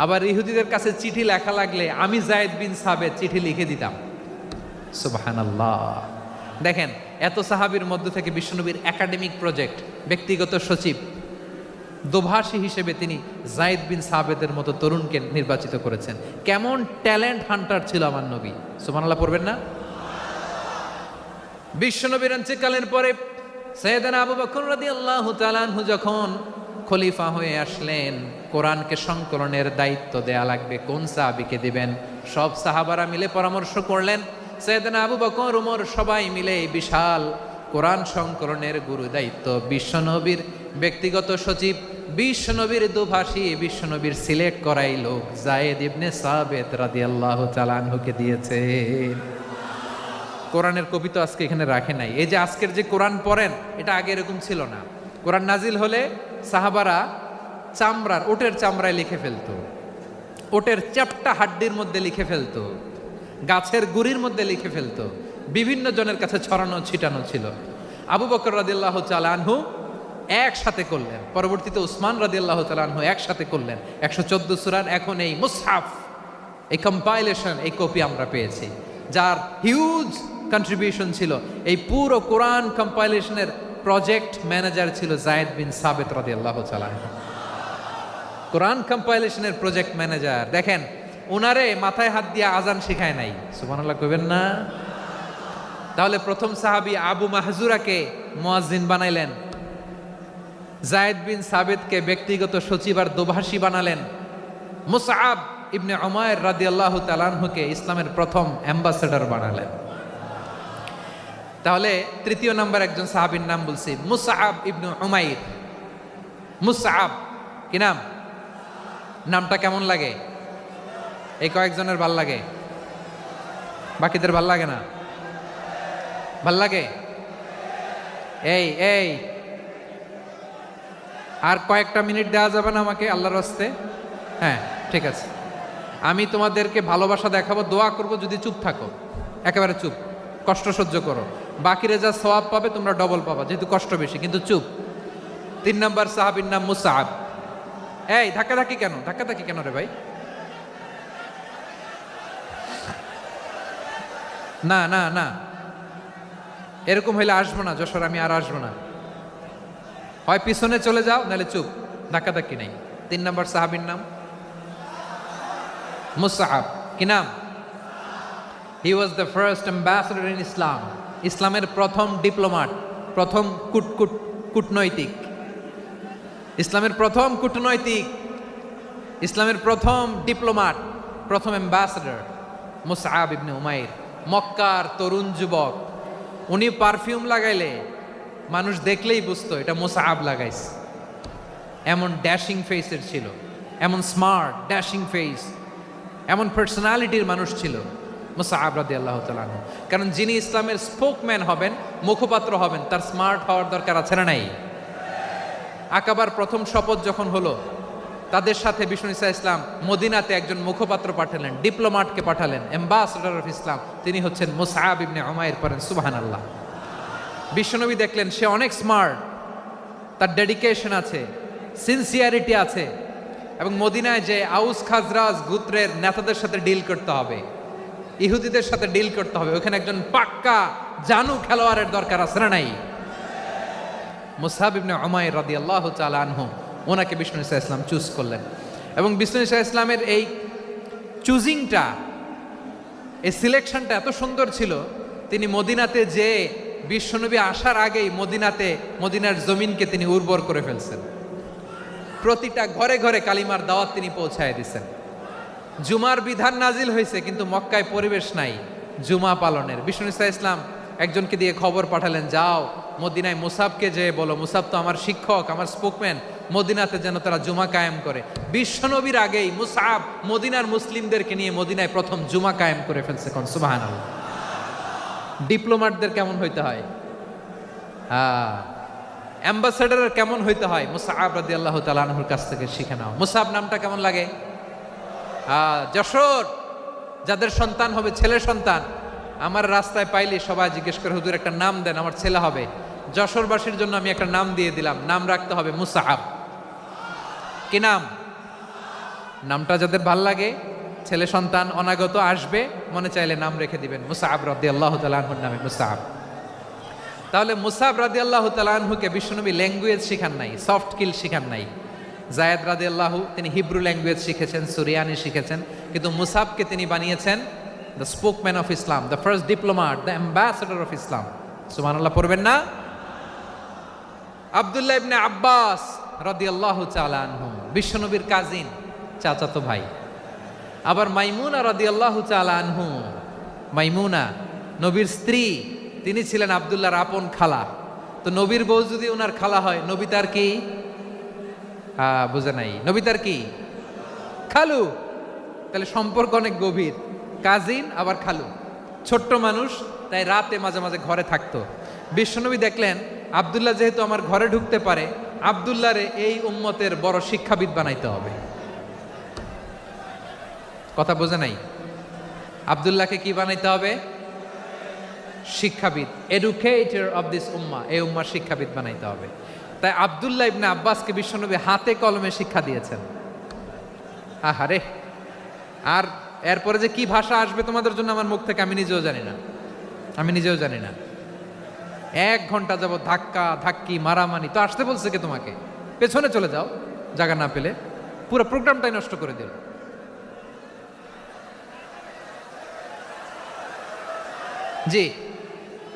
S2: আবার ইহুদিদের কাছে চিঠি লেখা লাগলে আমি যায়েদ বিন সাবেত চিঠি লিখে দিতাম। সুবহানাল্লাহ। দেখেন, এত সাহাবীর মধ্য থেকে বিশ্বনবীর একাডেমিক প্রজেক্ট, ব্যক্তিগত সচিব, দোভাষী হিসেবে তিনি যায়েদ বিন সাবেতের মতো তরুণকে নির্বাচিত করেছেন। কেমন ট্যালেন্ট হান্টার ছিল আমার নবী। সুবহানাল্লাহ পড়বেন না? বিশ্বনবীর ইন্তেকালের পরে সাইয়েদনা আবু বকর রাদিয়াল্লাহু তাআলা আনহু যখন খলিফা হয়ে আসলেন, কোরআনকে সংকলনের দায়িত্ব দেয়া লাগবে, কোন সাহাবীকে দিবেন? সব সাহাবারা মিলে পরামর্শ করলেন। সাইয়েদনা আবু বকর, ওমর সবাই মিলে এই বিশাল কোরআন সংকলনের গুরু দায়িত্ব বিশ্বনবীর ব্যক্তিগত সচিব, বিশ্বনবীর দোভাষী, বিশ্বনবীর সিলেক্ট করাই লোক যায়েদ ইবনে সাবেত রাদিয়াল্লাহু তাআলা আনহুকে দিয়েছে। কোরআনের কবি তো আজকে এখানে রাখে নাই। এই যে আজকের যে কোরআন পড়েন, এটা আগে এরকম ছিল না। কোরআন নাজিল হলে সাহাবারা চামড়ার, ওটের চামড়ায় লিখে ফেলতো, ওটের চ্যাপ্টা হাড্ডির মধ্যে লিখে ফেলতো, গাছের গুড়ির মধ্যে লিখে ফেলতো। বিভিন্ন জনের কাছে ছড়ানো ছিটানো ছিল। আবু বকর রাদিয়াল্লাহু তাআলা আনহু একসাথে করলেন, পরবর্তীতে উসমান রাদিয়াল্লাহু তাআলা আনহু একসাথে করলেন। 114 সূরার এখন এই মুসহাফ, এই কম্পাইলেশন, এই কপি আমরা পেয়েছি, যার হিউজ কন্ট্রিবিউশন ছিল। এই পুরো কোরআন কম্পাইলেশনের প্রজেক্ট ম্যানেজার ছিল যায়েদ বিন সাবেত রাদিয়াল্লাহু তাআলা। কোরআন কম্পাইলেশনের প্রজেক্ট ম্যানেজার। দেখেন, ওনারে মাথায় হাত দিয়ে আজান শিখায় নাই। সুবহানাল্লাহ কইবেন না? তাহলে প্রথম সাহাবী আবু মাহজুরাকে মুয়াজ্জিন বানাইলেন, যায়েদ বিন সাবেতকে ব্যক্তিগত সচিব আর দোভাষী বানালেন, মুসআব ইবনে উমাইর রাদিয়াল্লাহু তাআলা আনহুকে ইসলামের প্রথম অ্যাম্বাসেডর বানালেন। তাহলে তৃতীয় নাম্বার একজন সাহাবীর নাম বলছি, মুসআব ইবনে উমাইর। মুসআব কি নাম? নামটা কেমন লাগে? এই কয়েকজনের ভাল লাগে, বাকিদের ভাল লাগে না? ভাল লাগে? এই এই আর কয়েকটা মিনিট দেওয়া যাবে না আমাকে আল্লাহর রাস্তে? হ্যাঁ ঠিক আছে, আমি তোমাদেরকে ভালোবাসা দেখাবো, দোয়া করব যদি চুপ থাকো, একেবারে চুপ, কষ্ট সহ্য করো, বাকিরে যা সওয়াব পাবে তোমরা ডবল পাবা, যেহেতু কষ্ট বেশি, কিন্তু চুপ। 3 নম্বর সাহাবীর নাম মুসআব। এই ধাক্কাধাক্কি কেন, ধাক্কাধাক্কি কেন রে ভাই? না না না, এরকম হইলে আসবো না যশোর, আমি আর আসবো না। হয় পিছনে চলে যাও, নাহলে চুপ, ধাক্কাধাক্কি নেই। 3 নম্বর সাহাবীর নাম মুসআব। কি নাম? He was the first ambassador in Islam. ইসলামের প্রথম ডিপ্লোমাট, প্রথম কূটনৈতিক, ইসলামের প্রথম কূটনৈতিক, ইসলামের প্রথম ডিপ্লোমাট, প্রথম অ্যাম্বাসেডর মুসআব ইবনে উমাইর, মক্কার তরুণ যুবক। উনি পারফিউম লাগাইলে মানুষ দেখলেই বুঝতো এটা মুসআব লাগাইছে। এমন ড্যাশিং ফেসের ছিল, এমন স্মার্ট ড্যাশিং ফেস, এমন পার্সোনালিটির মানুষ ছিল মুসআব রাদিয়াল্লাহু তাআলা আনহু। কারণ যিনি ইসলামের স্পোকম্যান হবেন, মুখপাত্র হবেন, তার স্মার্ট হওয়ার দরকার আছে না নাই? আকাবার প্রথম শপথ যখন হলো, তাদের সাথে বিষ্ণু ঈসা ইসলাম মদিনাতে একজন মুখপাত্র পাঠালেন, ডিপ্লোমাটকে পাঠালেন, অ্যাম্বাসেডর অফ ইসলাম, তিনি হচ্ছেন মুসআব ইবনে উমাইর। পড়েন সুবহানাল্লাহ। বিশ্বনবী দেখলেন সে অনেক স্মার্ট, তার ডেডিকেশন আছে, সিনসিয়ারিটি আছে, এবং মদিনায় যে আউস খাজরাজ গোত্রের নেতাদের সাথে ডিল করতে হবে, ইহুদিদের সাথে ডিল করতে হবে, ওখানে একজন পাক্কা জানু খেলোয়াড়ের দরকার আছে না নাই? মুসআব ইবনে উমাইর রাদিয়াল্লাহু তাআলা আনহু, ওনাকে বিষ্ণু ঈসা ইসলাম চুজ করলেন। এবং বিষ্ণু ঈসা ইসলামের এই চুজিংটা, এই সিলেকশনটা এত সুন্দর ছিল, তিনি মদিনাতে যে বিশ্বনবী আসার আগেই মদিনার জমিনকে তিনি উর্বর করে ফেলছেন। প্রতিটা ঘরে ঘরে কালিমার দাওয়াত তিনি পৌঁছায় দিচ্ছেন। জুমার বিধান নাজিল হয়েছে, কিন্তু মক্কায় পরিবেশ নাই জুমা পালনের। বিষ্ণু ঈসা ইসলাম একজনকে দিয়ে খবর পাঠালেন, যাও মদিনায় মুসাবকে যে বলো, মুসাব তো আমার শিক্ষক, আমার স্পোকম্যান, মদিনাতে যেন তারা জুমা কায়েম করে। বিশ্বনবীর আগেই মুসাব মদিনার মুসলিমদেরকে নিয়ে মদিনায় প্রথম জুমা কায়েম করে ফেলছে। কোন সুবহানাল্লাহ। ডিপ্লোমাটদের কেমন হইতে হয়, অ্যাম্বাসেডারের কেমন হইতে হয়, মুসআব রাদিয়াল্লাহু তাআলা আনহুর কাছ থেকে শিখে নাও। মুসআব নামটা কেমন লাগে? যশোর যাদের সন্তান হবে, ছেলে সন্তান, আমার রাস্তায় পাইলে সবাই জিজ্ঞেস করে, হুজুর একটা নাম দেন, আমার ছেলে হবে। যশোরবাসীর জন্য আমি একটা নাম দিয়ে দিলাম, নাম রাখতে হবে মুসআব। কি নাম? নামটা যাদের ভাল লাগে, ছেলে সন্তান অনাগত আসবে, মনে চাইলে নাম রেখে দিবেন মুসআব রাদিয়াল্লাহু তাআলা আনহুর নামে মুসআব। তাহলে মুসআব রাদিয়াল্লাহু তাআলা আনহুকে বিশ্বনবী ল্যাঙ্গুয়েজ শিখান নাই, সফট স্কিল শিখান নাই। জায়েদ রাদিয়াল্লাহু তিনি হিব্রু ল্যাঙ্গুয়েজ শিখেছেন, সুরিয়ানি শিখেছেন, কিন্তু মুসআবকে তিনি বানিয়েছেন the spokesman of Islam, the first diplomat, the ambassador of Islam. সুবহানাল্লাহ পড়বেন না? আব্দুল্লাহ ইবনে আব্বাস রাদিয়াল্লাহু তাআলা আনহু বিশ্বনবীর কাজিন, চাচাতো ভাই। আবার মাইমুনা রাদিয়াল্লাহু তাআলা আনহু, মাইমুনা নবীর স্ত্রী, তিনি ছিলেন আব্দুল্লাহর আপন খালা। তো নবীর বউ যদি ওনার খালা হয়, নবী তার কি? বুঝে নাই, নবী তার কি? খালু। তাহলে সম্পর্ক অনেক গভীর, কাজিন আবার খালু। ছোট্ট মানুষ, তাই রাতে মাঝে মাঝে ঘরে থাকতো। বিশ্বনবী দেখলেন আব্দুল্লাহ যেহেতু আমার ঘরে ঢুকতে পারে, আব্দুল্লাহরে এই উম্মতের বড় শিক্ষাবিদ বানাইতে হবে। কথা বোঝে নাই? আব্দুল্লাহকে কি বানাইতে হবে? শিক্ষাবিদ, এডুকেটর অফ দিস উম্মাহ, এই উম্মার শিক্ষাবিদ বানাইতে হবে। তাই আব্দুল্লাহ ইবনে আব্বাসকে বিশ্বনবী হাতে কলমে শিক্ষা দিয়েছেন। আহারে, আর এরপরে যে কি ভাষা আসবে তোমাদের জন্য আমার মুখ থেকে আমি নিজেও জানি না। 1 ঘন্টা যাবত ধাক্কা ধাক্কি মারামারি। তো আসতে বলছে কে তোমাকে? পেছনে চলে যাও, জায়গা না পেলে। পুরো প্রোগ্রামটাই নষ্ট করে দিল। জি,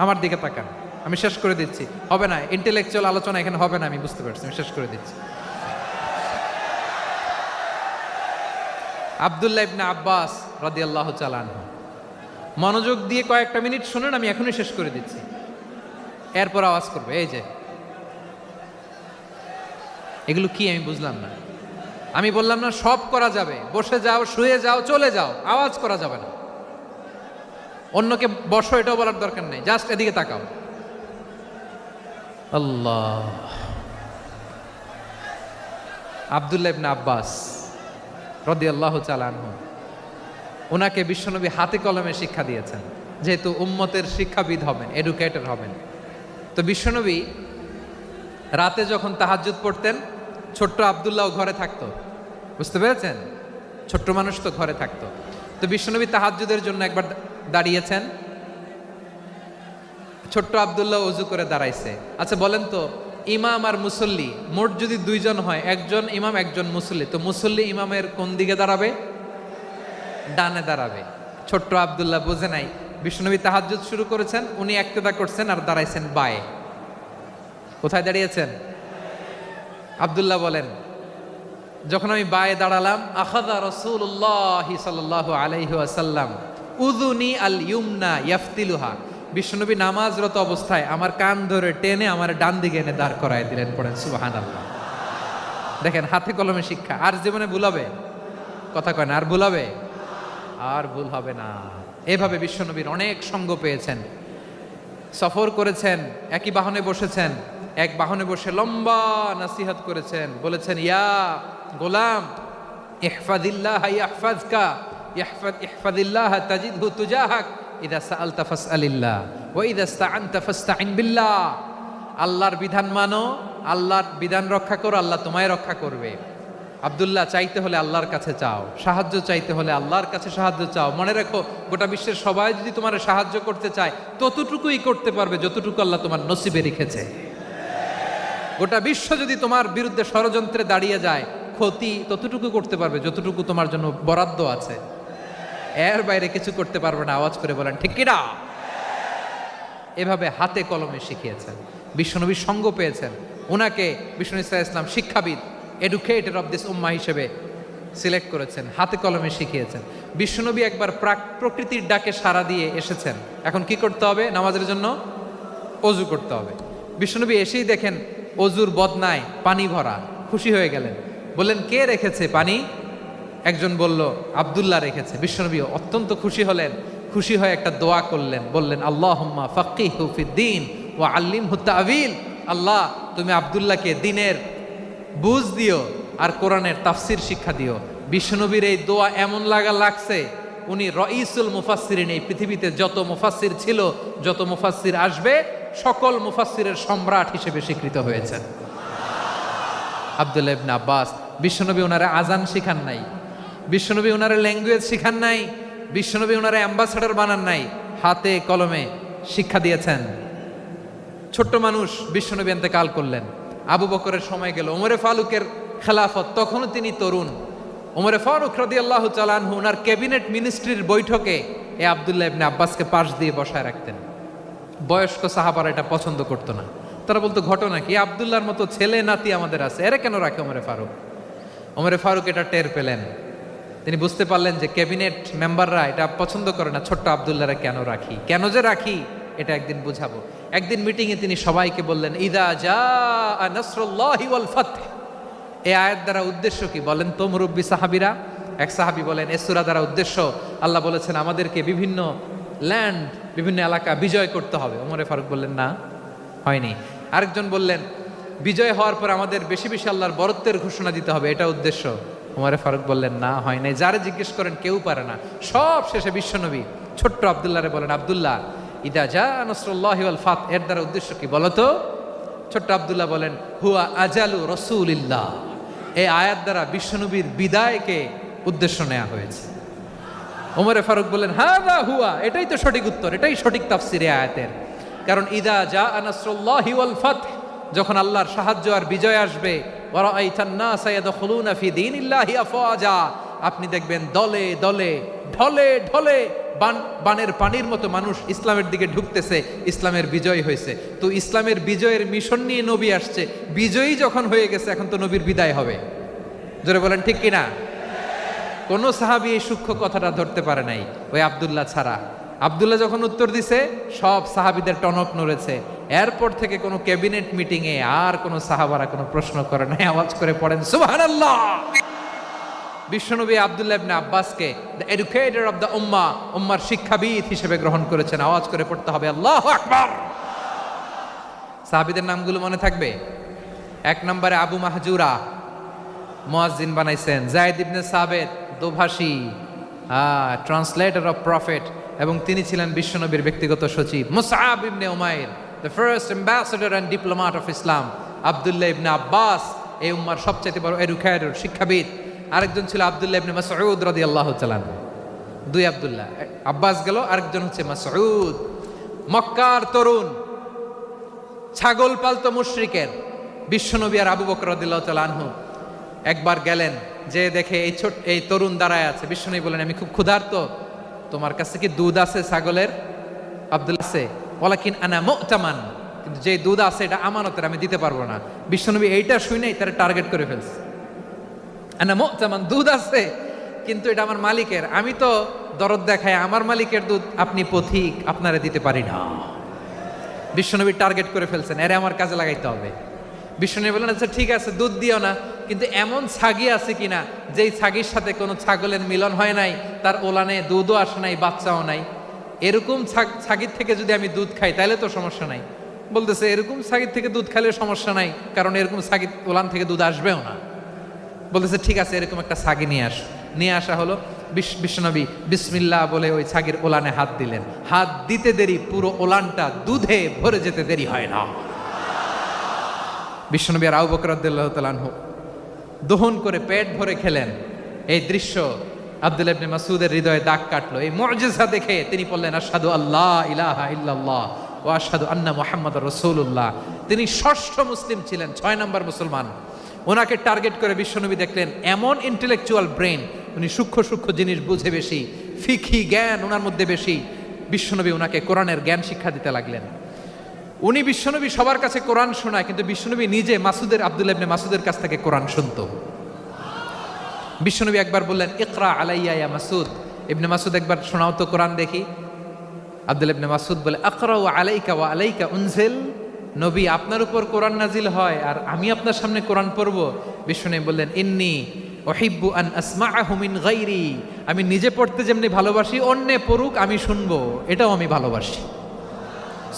S2: আমার দিকে তাকান, আমি শেষ করে দিচ্ছি। হবে না, ইন্টেলেকচুয়াল আলোচনা এখানে হবে না, আমি বুঝতে পারছি, আমি শেষ করে দিচ্ছি। আব্দুল্লাহ ইবনে আব্বাস রাদিয়াল্লাহু তাআলা আনহু, মনোযোগ দিয়ে কয়েকটা মিনিট শুনুন, আমি এখনই শেষ করে দিচ্ছি। এরপর আওয়াজ করবে, এই যে এগুলো কি আমি বুঝলাম না। আমি বললাম না সব করা যাবে, বসে যাও, শুয়ে যাও, চলে যাও, আওয়াজ করা যাবে না। অন্যকে বসো এটাও বলার দরকার নেই, জাস্ট এদিকে তাকাও। আল্লাহ। আব্দুল্লাহ ইবনে আব্বাস রাদিয়াল্লাহু তাআলা আনহু, ওনাকে বিশ্বনবী হাতে কলমে শিক্ষা দিয়েছেন, যেহেতু উম্মতের শিক্ষাবিদ হবেন, এডুকেটর হবেন। তো বিশ্বনবী রাতে যখন তাহাজ্জুদ পড়তেন, ছোট্ট আব্দুল্লাহ ঘরে থাকতো, বুঝতে পেরেছেন? ছোট্ট মানুষ তো ঘরে থাকতো। তো বিশ্বনবী তাহাজ্জুদের জন্য একবার দাঁড়িয়েছেন, ছোট্ট আব্দুল্লাহ ওযু করে দাঁড়াইছে। আচ্ছা বলেন তো, ইমাম আর মুসল্লি মোট যদি দুইজন হয়, একজন ইমাম একজন মুসল্লি, তো মুসল্লি ইমামের কোন দিকে দাঁড়াবে? ডানে দাঁড়াবে। ছোট্ট আব্দুল্লাহ বোঝে নাই, বিশ্বনবী তাহাজ্জুদ শুরু করেছেন, উনি একতেদা করছেন আর দাঁড়াইছেন বায়ে। কোথায় দাঁড়িয়েছেন? আব্দুল্লাহ বলেন, যখন আমি বায়ে দাঁড়ালাম, আখাযা রাসূলুল্লাহ সাল্লাল্লাহু আলাইহি ওয়াসাল্লাম উযুনি আল ইউমনা ইয়াফতিলুহা, বিশ্বনবী নামাজরত অবস্থায় আমার কান ধরে টেনে আমার ডান দিকে এনে দাঁড় করায় দিলেন। পড়েন সুবহানাল্লাহ। দেখেন হাতে কলমে শিক্ষা। আর জীবনে ভুল হবে? কথা কয় না, আর ভুল হবে? আর ভুল হবে না। এভাবে বিশ্বনবীর অনেক সঙ্গ পেয়েছেন, সফর করেছেন, একই বাহনে বসেছেন, এক বাহনে বসে লম্বা নসিহত করেছেন, বলেছেন, ইয়া গোলাম ইহফাজিল্লাহ ইয়াহফাজকা, ইহফাজিল্লাহ তাজিদহু তুজাহাক, ইদা সাআলতা ফাসআলিল্লাহ ওয়া ইদা ইসতাআনতা ফাসতাইন বিল্লাহ। আল্লাহর বিধান মানো, আল্লাহর বিধান রক্ষা করো, আল্লাহ তোমায় রক্ষা করবে। আব্দুল্লাহ, চাইতে হলে আল্লাহর কাছে চাও, সাহায্য চাইতে হলে আল্লাহর কাছে সাহায্য চাও। মনে রাখো, গোটা বিশ্বের সবাই যদি তোমার সাহায্য করতে চায়, ততটুকুই করতে পারবে যতটুকু আল্লাহ তোমার নসিবে রেখেছে। গোটা বিশ্ব যদি তোমার বিরুদ্ধে ষড়যন্ত্রে দাঁড়িয়ে যায়, ক্ষতি ততটুকু করতে পারবে যতটুকু তোমার জন্য বরাদ্দ আছে, এর বাইরে কিছু করতে পারবে না। আওয়াজ করে বলেন ঠিক কিনা? এভাবে হাতে কলমে শিখিয়েছেন, বিশ্বনবীর সঙ্গ পেয়েছেন। ওনাকে বিষ্ণু ইসলাম শিক্ষাবিদ, এডুকেটর অফ দিস উম্মাহ হিসেবে সিলেক্ট করেছেন, হাতে কলমে শিখিয়েছেন। বিশ্বনবী একবার প্রকৃতির ডাকে সাড়া দিয়ে এসেছেন, এখন কি করতে হবে? নামাজের জন্য অজু করতে হবে। বিশ্বনবী এসেই দেখেন অজুর বদনায় পানি ভরা, খুশি হয়ে গেলেন, বললেন, কে রেখেছে পানি? একজন বলল, আব্দুল্লাহ রেখেছে। বিশ্বনবী অত্যন্ত খুশি হলেন, খুশি হয়ে একটা দোয়া করলেন, বললেন, আল্লাহুম্মা ফাক্কিহু ফিদ্দীন ওয়া আল্লিমহু তা'ওয়ীল, আল্লাহ তুমি আব্দুল্লাহকে দ্বীনের বুঝ দিও আর কোরআনের তাফসির শিক্ষা দিও। বিশ্বনবীর এই দোয়া এমন লাগছে, উনি রঈসুল মুফাসসিরিন, এই পৃথিবীতে যত মুফাসসির ছিল, যত মুফাসসির আসবে, সকল মুফাসসিরের সম্রাট হিসেবে স্বীকৃত হয়েছেন আব্দুল্লাহ ইবনে আব্বাস। বিশ্বনবী ওনারা আজান শিখান নাই, বিশ্বনবী ওনারা ল্যাঙ্গুয়েজ শিখান নাই, বিশ্বনবী ওনারা অ্যাম্বাসাডার বানান নাই, হাতে কলমে শিক্ষা দিয়েছেন। ছোট্ট মানুষ, বিশ্বনবী ইন্তেকাল করলেন, আবু বকরের সময় গেল, ওমরে ফারুকের খেলাফত, তখনও তিনি তরুণ। ওমরে ফারুক রাদিয়াল্লাহু তাআলা আনহু ওনার ক্যাবিনেট মিনিস্ট্রির বৈঠকে এই আব্দুল্লাহ ইবনে আব্বাসকে পাশ দিয়ে বসায় রাখতেন। বয়স্ক সাহাবারা এটা পছন্দ করতো না, তারা বলতো, ঘটনা কি? আব্দুল্লাহর মতো ছেলে নাতি আমাদের আছে, এরা কেন রাখে ওমরে ফারুক? ওমরে ফারুক এটা টের পেলেন, তিনি বুঝতে পারলেন যে ক্যাবিনেট মেম্বাররা এটা পছন্দ করে না, ছোট্ট আব্দুল্লাহরা কেন রাখি, কেন যে রাখি, এটা একদিন বুঝাবো। একদিন মিটিংয়ে তিনি সবাইকে বললেন, ইদা জাআ নাসরুল্লাহি ওয়াল ফাতহ। এই আয়াত দ্বারা উদ্দেশ্য কি বলেন তো মুরব্বী সাহাবীরা? এক সাহাবী বলেন, এই সূরা দ্বারা উদ্দেশ্য, আল্লাহ বলেছেন আমাদেরকে বিভিন্ন ল্যান্ড, বিভিন্ন এলাকা বিজয় করতে হবে। ওমরে ফারুক বললেন, না, হয়নি। আরেকজন বললেন, বিজয় হওয়ার পর আমাদের বেশি বেশি আল্লাহর বরত্বের ঘোষণা দিতে হবে, এটা উদ্দেশ্য। ওমরে ফারুক বললেন, না, হয় নাই। যারে জিজ্ঞেস করেন কেউ পারে না। সব শেষে বিশ্বনবী ছোট্ট আব্দুল্লাহরে বলেন, আব্দুল্লাহ, ইদা জাআ নাসরুল্লাহি ওয়াল ফাতহ, এর দ্বারা উদ্দেশ্য কি বলো তো? ছোট্ট আব্দুল্লাহ বলেন, হুয়া আজালু রাসূলিল্লাহ। এই আয়াত দ্বারা বিশ্বনবীর বিদায়কে উদ্দেশ্য নেওয়া হয়েছে। ওমরে ফারুক বললেন, হাযা হুয়া, এটাই তো সঠিক উত্তর, এটাই সঠিক তাফসীর এই আয়াতের। কারণ ইদা জাআ নাসরুল্লাহি ওয়াল ফাতহ, যখন আল্লাহর সাহায্য আর বিজয় আসবে, ওয়া রাআইতান নাসা ইয়াদখুলুনা ফি দীনিল্লাহি আফওয়াজা, আপনি দেখবেন দলে দলে, ঢলে ঢলে, বানের পানির মতো মানুষ ইসলামের দিকে ঢুকতেছে, ইসলামের বিজয় হয়েছে। তো ইসলামের বিজয়ের মিশন নিয়ে নবী আসছে, বিজয়ী যখন হয়ে গেছে, এখন তো নবীর বিদায় হবে। জোরে বলেন ঠিক কিনা? কোন সাহাবী এই সূক্ষ্ম কথাটা ধরতে পারে নাই, ওই আব্দুল্লাহ ছাড়া। আব্দুল্লাহ যখন উত্তর দিছে, সব সাহাবীদের টনক নড়েছে। এরপর থেকে কোনো ক্যাবিনেট মিটিংয়ে আর কোনো সাহাবারা কোনো প্রশ্ন করে নাই। আওয়াজ করে পড়েন সুবহানাল্লাহ। বিশ্বনবী আব্দুল্লাহ ইবনে আব্বাসকে দ্য এডুকেটর অফ দ্য উম্মার শিক্ষাবিদ হিসেবে গ্রহণ করেছেন। আওয়াজ করে পড়তে হবে আল্লাহু আকবার। সাহাবীদের নামগুলো মনে থাকবে। 1 নম্বরে আবু মাহজুরা, মুয়াজ্জিন বানাইছেন। যায়েদ ইবনে সাবিত, দোভাষী, ট্রান্সলেটর অফ প্রফেট, এবং তিনি ছিলেন বিশ্বনবীর ব্যক্তিগত সচিব। Musab ibn Umair, the first ambassador and diplomat of Islam. Abdullah ibn Abbas, এই উম্মার সবচেয়ে বড় এডুকেটর, শিক্ষাবিদ। আরেকজন ছিল আব্দুল্লাহ ইবনে মাসউদ রাদিয়াল্লাহু তাআলা। 2 আব্দুল্লাহ, আব্বাস গেল, আরেকজন হচ্ছে মাসউদ। মক্কার তরুণ, ছাগল পালতো মুশরিকের বিশ্বনবী আর আবু বকর রাদিয়াল্লাহু তাআলা আনহু একবার গেলেন, যে দেখে এই তরুণ দাঁড়ায় আছে। বিশ্বনবী বলেন, আমি খুব ক্ষুধার্ত, তোমার কাছে কি দুধ আছে ছাগলের? আব্দুল্লাহ আছে। ওয়ালাকিন আনা মু'তামান, কিন্তু যে দুধ আছে এটা আমানতের, আমি দিতে পারবো না। বিশ্বনবী এইটা শুনেই তারা টার্গেট করে ফেলছে। আনা মু'তামান, দুধ আছে কিন্তু এটা আমার মালিকের, আমি তো দরদ দেখাই, আমার মালিকের দুধ আপনি পথিক, আপনারে দিতে পারি না। বিশ্বনবী টার্গেট করে ফেলছেন, এরে আমার কাজে লাগাইতে হবে। বিশ্বনবী বলেন, আচ্ছা ঠিক আছে, দুধ দিও না, কিন্তু এমন ছাগি আছে কিনা যেই ছাগির সাথে কোনো ছাগলের মিলন হয় নাই, তার ওলানে দুধও আসে নাই, বাচ্চাও নাই, এরকম ছাগির থেকে যদি আমি দুধ খাই তাহলে তো সমস্যা নাই। বলতেছে, এরকম ছাগির থেকে দুধ খাইলে সমস্যা নাই, কারণ এরকম ছাগির ওলান থেকে দুধ আসবেও না। বলতেছে, ঠিক আছে, এরকম একটা ছাগি নিয়ে আসা হলো। বিশ্বনবী বিসমিল্লাহ বলে ওই ছাগির ওলানে হাত দিলেন। হাত দিতে দেরি, পুরো ওলানটা দুধে ভরে যেতে দেরি হয় না। বিশ্বনবী আর আবু বকর রাদিয়াল্লাহু তাআলা আনহু দহন করে পেট ভরে খেলেন। এই দৃশ্য আব্দুল্লাহ ইবনে মাসউদের হৃদয়ে দাগ কাটলো। এই মুজিজা দেখে তিনি বললেন, আশহাদু আল্লা ইলাহা ইল্লাল্লাহ ওয়া আশহাদু আন্না মুহাম্মাদুর রাসূলুল্লাহ। তিনি ষষ্ঠ মুসলিম ছিলেন, 6 নম্বর মুসলমান। ওনাকে টার্গেট করে বিশ্বনবী দেখলেন এমন ইন্টেলেকচুয়াল ব্রেন, উনি সূক্ষ্ম সূক্ষ্ম জিনিস বুঝে বেশি, ফিকহি জ্ঞান ওনার মধ্যে বেশি। বিশ্বনবী ওনাকে কোরআনের জ্ঞান শিক্ষা দিতে লাগলেন। উনি বিশ্বনবী সবার কাছে কোরআন শোনায়, কিন্তু বিশ্বনবী নিজে আব্দুল্লাহ ইবনে মাসউদের কাছ থেকে কোরআন শুনতো। বিশ্বনবী একবার বললেন, ইকরা আলাইয়া ইয়া মাসউদ। ইবনে মাসউদ, একবার শোনাও তো কোরআন দেখি। আব্দুল্লাহ ইবনে মাসউদ বলে, আকরাউ আলাইকা ওয়া আলাইকা উনজিল। নবী, আপনার উপর কোরআন নাজিল হয় আর আমি আপনার সামনে কোরআন পড়ব। বিশ্বনবী বললেন, ইন্নী উহিব্বু আন আসমাআহু মিন গায়রি। আমি নিজে পড়তে যেমনি ভালোবাসি, অন্যে পড়ুক আমি শুনবো, এটাও আমি ভালোবাসি।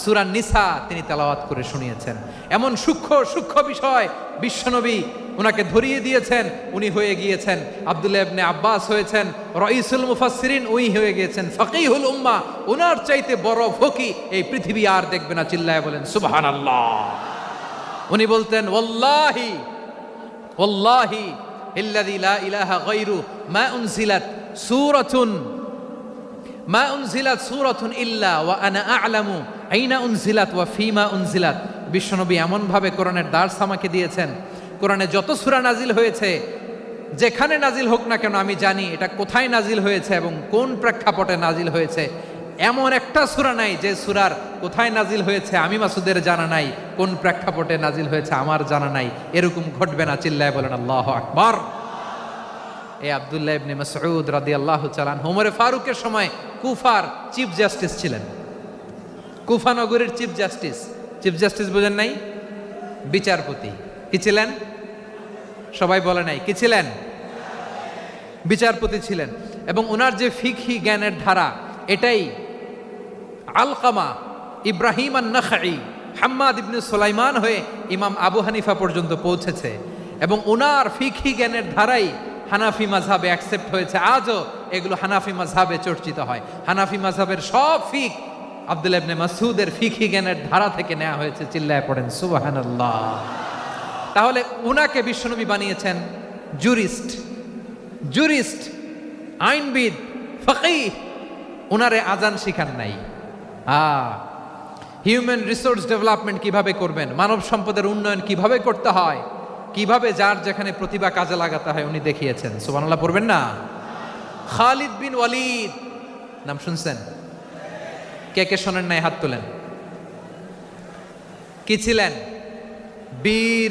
S2: সূরা নিসা তিনি তেলাওয়াত করে শুনিয়েছেন। এমন সূক্ষ্ম বিষয় বিশ্বনবী ওনাকে ধরিয়ে দিয়েছেন। উনি হয়ে গিয়েছেন, আব্দুল্লাহ ইবনে আব্বাস হয়েছেন রাইসুল মুফাসসিরিন, উনি হয়ে গিয়েছেন ফাকিহুল উম্মাহ। ওনার চাইতে বড় ফকি এই পৃথিবী আর দেখবে না। চিল্লায় বলেন সুবহানাল্লাহ। উনি বলতেন, ওয়াল্লাহি ওয়াল্লাহি ইল্লাযী লা ইলাহা গায়রু মা উনজিলাত সূরাতুন ইল্লা ওয়া আনা আ'লামু আইনা উনজিলাত ওয়া ফিমা উনজিলাত। বিশ্বনবী এমন ভাবে কোরআনের দার্স আমাকে দিয়েছেন, কোরআনে যত সূরা নাজিল হয়েছে, যেখানে নাজিল হোক না কেন আমি জানি এটা কোথায় নাজিল হয়েছে এবং কোন প্রেক্ষাপটে নাজিল হয়েছে। এমন একটা সূরা নাই যে সূরার কোথায় নাজিল হয়েছে আমি মাসুদের জানা নাই, কোন প্রেক্ষাপটে নাজিল হয়েছে আমার জানা নাই। এরকম ঘটবে না। চিল্লায় বলেন আল্লাহু আকবার। এই আব্দুল্লাহ ইবনে মাসউদ রাদিয়াল্লাহু তাআলা আনহু ওমর ফারুকের সময় কুফার চিফ জাস্টিস ছিলেন। কুফা নগরীর চিফ জাস্টিস বোঝেন নাই? বিচারপতি। কি ছিলেন? সবাই বলে নাই, কি ছিলেন? বিচারপতি ছিলেন। এবং ওনার যে ফিকহি জ্ঞানের ধারা, এটাই আলকামা, ইব্রাহিম আন-নাখাই, হাম্মাদ ইবনে সুলাইমান হয়ে ইমাম আবু হানিফা পর্যন্ত পৌঁছেছে। এবং ওনার ফিকহি জ্ঞানের ধারাই হানাফি মাযহাবে অ্যাকসেপ্ট হয়েছে। আজও এগুলো হানাফি মাযহাবে চর্চিত হয়। হানাফি মাযহাবের সব ফিক আব্দুল্লাহ ইবনে মাসউদের ফিকহি জ্ঞানের ধারা থেকে নেওয়া হয়েছে। চিল্লায় পড়েন সুবহানাল্লাহ। তাহলে উনাকে বিশ্বনবী বানিয়েছেন জুরিস্ট, আইনবিদ, ফকিহ। উনারে আজান শিখান নাই। হিউম্যান রিসোর্স ডেভেলপমেন্ট কিভাবে করবেন, মানব সম্পদের উন্নয়ন কিভাবে করতে হয়, কিভাবে যার যেখানে প্রতিভা কাজে লাগাতে হয় উনি দেখিয়েছেন। সুবহানাল্লাহ পড়বেন না? খালিদ বিন ওয়ালিদ নাম শুনছেন? কে কে শোনেন নাই হাত তোলেন। কি ছিলেন? বীর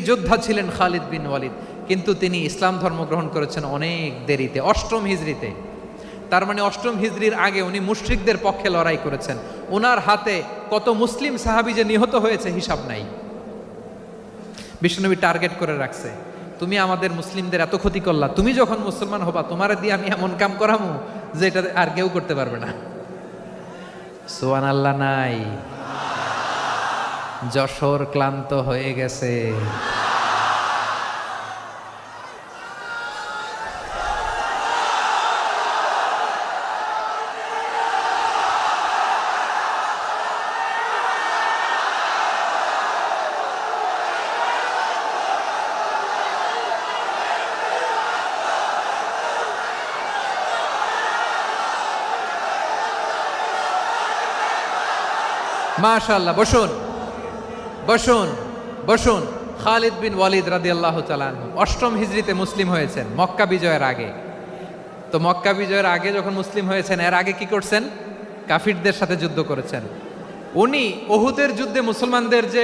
S2: যোদ্ধা ছিলেন খালিদ বিন ওয়ালিদ। কিন্তু তিনি ইসলাম ধর্ম গ্রহণ করেছেন অনেক দেরিতে, 8ম হিজরিতে। তার মানে 8ম হিজরির আগে উনি মুশরিকদের পক্ষে লড়াই করেছেন। ওনার হাতে কত মুসলিম সাহাবী যে নিহত হয়েছে হিসাব নাই। বিশ্বনবী টার্গেট করে রাখছে, তুমি আমাদের মুসলিমদের এত ক্ষতি করলা, তুমি যখন মুসলমান হবা তোমার দিয়ে আমি এমন কাম করামু যে এটা আর কেউ করতে পারবে না। সুবহানাল্লাহ নাই? যশোর ক্লান্ত হয়ে গেছে। মাশাআল্লাহ, বসুন বসুন বসুন। খালিদ বিন ওয়ালিদ রাদিয়াল্লাহু তাআলা আনহু 8ম হিজরিতে মুসলিম হয়েছেন, মক্কা বিজয়ের আগে। তো মক্কা বিজয়ের আগে যখন মুসলিম হয়েছেন, এর আগে কি করছেন? কাফিরদের সাথে যুদ্ধ করেছেন। উনি উহুদের যুদ্ধে মুসলমানদের যে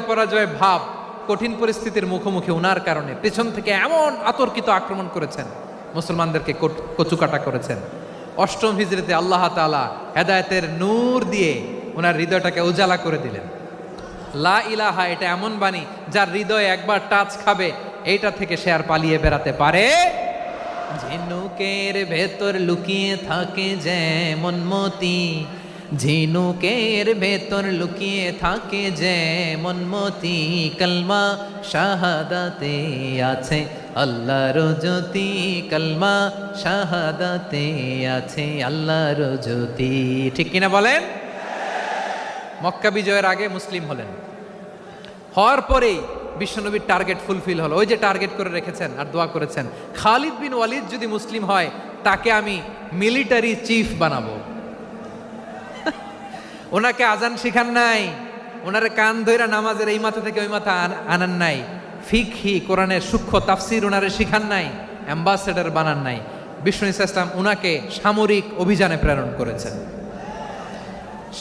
S2: পরাজয় ভাব, কঠিন পরিস্থিতির মুখোমুখি উনার কারণে পেছন থেকে এমন আতর্কিত আক্রমণ করেছেন, মুসলমানদেরকে কচুকাটা করেছেন। 8ম হিজরিতে আল্লাহ তাআলা হেদায়েতের নূর দিয়ে ওনার হৃদয়টাকে উজালা করে দিলেন। লা ইলাহা, এটা এমন বাণী যার হৃদয়ে একবার টাচ খাবে, এইটা থেকে সে আর পালিয়ে বেড়াতে পারে। ঝিনুকের ভেতর লুকিয়ে থাকে যেমন মতি, ঝিনুকের ভেতর লুকিয়ে থাকে যেমন মতি, কলমা শাহাদাতে আছে আল্লাহর জ্যোতি, কলমা শাহাদাতে আছে আল্লাহর জ্যোতি। ঠিক কিনা বলেন? মক্কা বিজয়ের আগে মুসলিম হলেন, হওয়ার পরেই বিশ্বনবীর টার্গেট ফুলফিল হলো। ওই যে টার্গেট করে রেখেছেন আর দোয়া করেছেন, খালিদ বিন ওয়ালিদ যদি মুসলিম হয় তাকে আমি মিলিটারি চিফ বানাবো। ওনাকে আজান শিখান নাই, ওনারে কান ধইরা নামাজের এই মাথা থেকে ওই মাথা আনান নাই, ফিকহি কোরআনের সূক্ষ্ম তাফসীর ওনারে শিখান নাই, অ্যাম্বাসেডর বানান নাই। বিষ্ণু ইসলাম উনাকে সামরিক অভিযানে প্রেরণ করেছেন।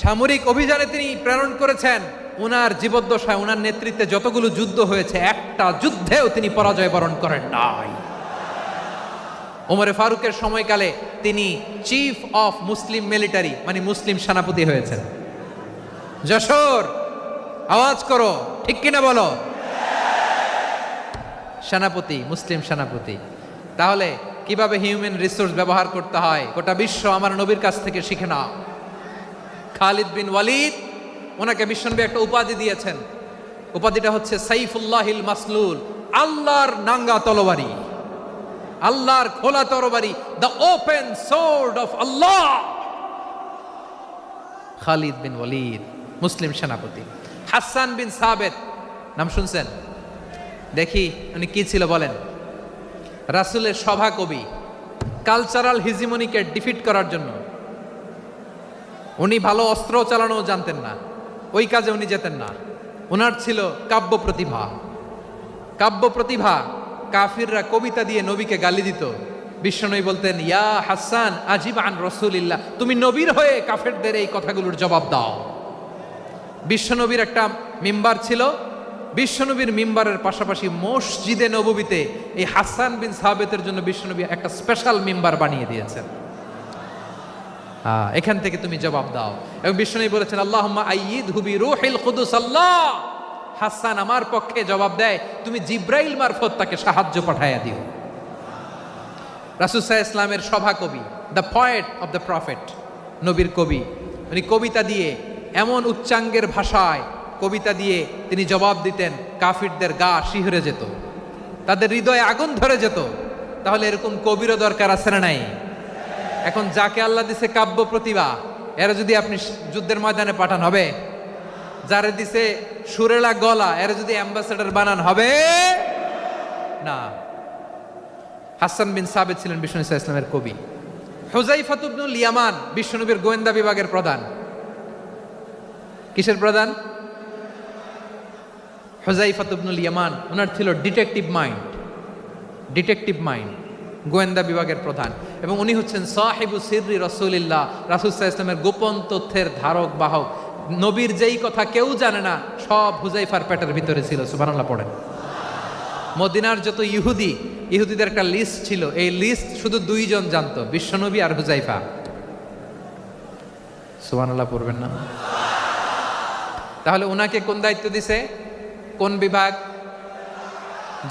S2: সামরিক অভিযানে তিনি প্রেরণ করেছেন। উনার জীবদ্দশায় উনার নেতৃত্বে যতগুলো যুদ্ধ হয়েছে, একটা যুদ্ধেও তিনি পরাজয় বরণ করেন নাই। ওমরে ফারুকের সময়কালে তিনি চিফ অফ মুসলিম মিলিটারি, মানে মুসলিম সেনাপতি হয়েছেন। যশোর আওয়াজ করো, ঠিক কিনা বলো? সেনাপতি, মুসলিম সেনাপতি। তাহলে কিভাবে হিউম্যান রিসোর্স ব্যবহার করতে হয় গোটা বিশ্ব আমার নবীর কাছ থেকে শিখে নাও। খালিদ বিন ওয়ালিদ, ওনাকে বিশ্বনবী একটা উপাধি দিয়েছেন। উপাধিটা হচ্ছে সাইফুল্লাহিল মাসলুল, আল্লাহর নাঙ্গা তরবারি, আল্লাহর খোলা তরবারি, দ্য ওপেন সোর্ড অফ আল্লাহ। খালিদ বিন ওয়ালিদ মুসলিম সেনাপতি। হাসান বিন সাবেত নাম শুনছেন? দেখি উনি কি ছিল বলেন। রাসূলের সভা কবি, কালচারাল হিজিমনিকে ডিফিট করার জন্য। উনি ভালো অস্ত্র চালানো জানতেন না, ওই কাজে উনি যেতেন না। ওনার ছিল কাব্য প্রতিভা। কাব্য প্রতিভা, কাফিররা কবিতা দিয়ে নবীকে গালি দিত। বিশ্বনবী বলতেন, ইয়া হাসান আজিব আন রাসূলিল্লাহ, তুমি নবীর হয়ে কাফেরদের এই কথাগুলোর জবাব দাও। বিশ্বনবীর একটা মিম্বার ছিল। বিশ্বনবীর মিম্বারের পাশাপাশি মসজিদে নববীতে এই হাসান বিন সাবেতের জন্য বিশ্বনবী একটা স্পেশাল মিম্বার বানিয়ে দিয়েছেন। এখান থেকে তুমি জবাব দাও। এবং বিশ্বনবী বলেছেন, আল্লাহুম্মা আইয়িদহু বিরূহিল কুদুস। আল্লাহ, হাসান আমার পক্ষে জবাব দেয়, তুমি জিব্রাইল মারফত তাকে সাহায্য পাঠাইয়া দিও। রাসূল সাল্লাল্লাহু আলাইহি ইসলামের সভা কবি, the poet of the prophet, নবীর কবি। উনি কবিতা দিয়ে, এমন উচ্চাঙ্গের ভাষায় কবিতা দিয়ে তিনি জবাব দিতেন, কাফিরদের গা শিহরে যেত, তাদের হৃদয়ে আগুন ধরে যেত। তাহলে এরকম কবিরও দরকার আছে না নাই? এখন যাকে আল্লাহ দিছে কাব্য প্রতিভা, এরা যদি আপনি যুদ্ধের ময়দানে পাঠান হবে? যারে দিছে সুরেলা গলা, এরা যদি অ্যাম্বাসেডর বানান হবে না। হাসান বিন সাবেত ছিলেন বিষ্ণু ইসলামের কবি। হুযায়ফা ইবনুল ইয়ামান বিশ্বনবীর গোয়েন্দা বিভাগের প্রধান। কিসের প্রধান? হুযায়ফা ইবনুল ইয়ামান। ওনার ছিল ডিটেকটিভ মাইন্ড, ডিটেকটিভ মাইন্ড, গোয়েন্দা বিভাগের প্রধান। এবং উনি হচ্ছেন সাহিবু সিররি রাসূলিল্লাহ, রাসূল সাল্লাল্লাহু আলাইহি ওয়াসাল্লামের গোপন তথ্যের ধারক বাহক। নবীর যেই কথা কেউ জানে না, সব হুযায়ফার পেটের ভিতরে ছিল। সুবহানাল্লাহ পড়েন। মদিনার যত ইহুদিদের একটা লিস্ট ছিল, এই লিস্ট শুধু দুইজন জানতো, বিশ্বনবী আর হুযায়ফা। সুবহানাল্লাহ পড়বেন না? তাহলে ওনাকে কোন দায়িত্ব দিছে? কোন বিভাগ?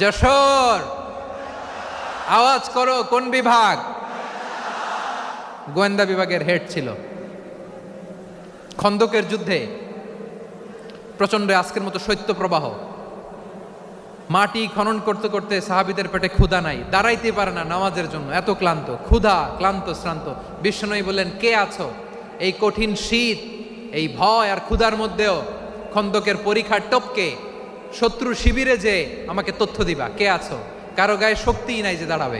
S2: যশোর, আওয়াজ করো কোন বিভাগ? গোয়েন্দা বিভাগের হেড ছিল। খন্দকের যুদ্ধে প্রচন্ড আজকের মতো শৈত্য প্রবাহ, মাটি খনন করতে করতে সাহাবীদের পেটে ক্ষুধা নাই, দাঁড়াইতে পারে না নামাজের জন্য, এত ক্লান্ত, ক্ষুধা, ক্লান্ত, শ্রান্ত। বিশ্বনবী বললেন, কে আছো? এই কঠিন শীত, এই ভয় আর ক্ষুধার মধ্যেও খন্দকের পরীক্ষার টপকে শত্রু শিবিরে যে আমাকে তথ্য দিবা, কে আছো? কারো গায়ে শক্তিই নাই যে দাঁড়াবে,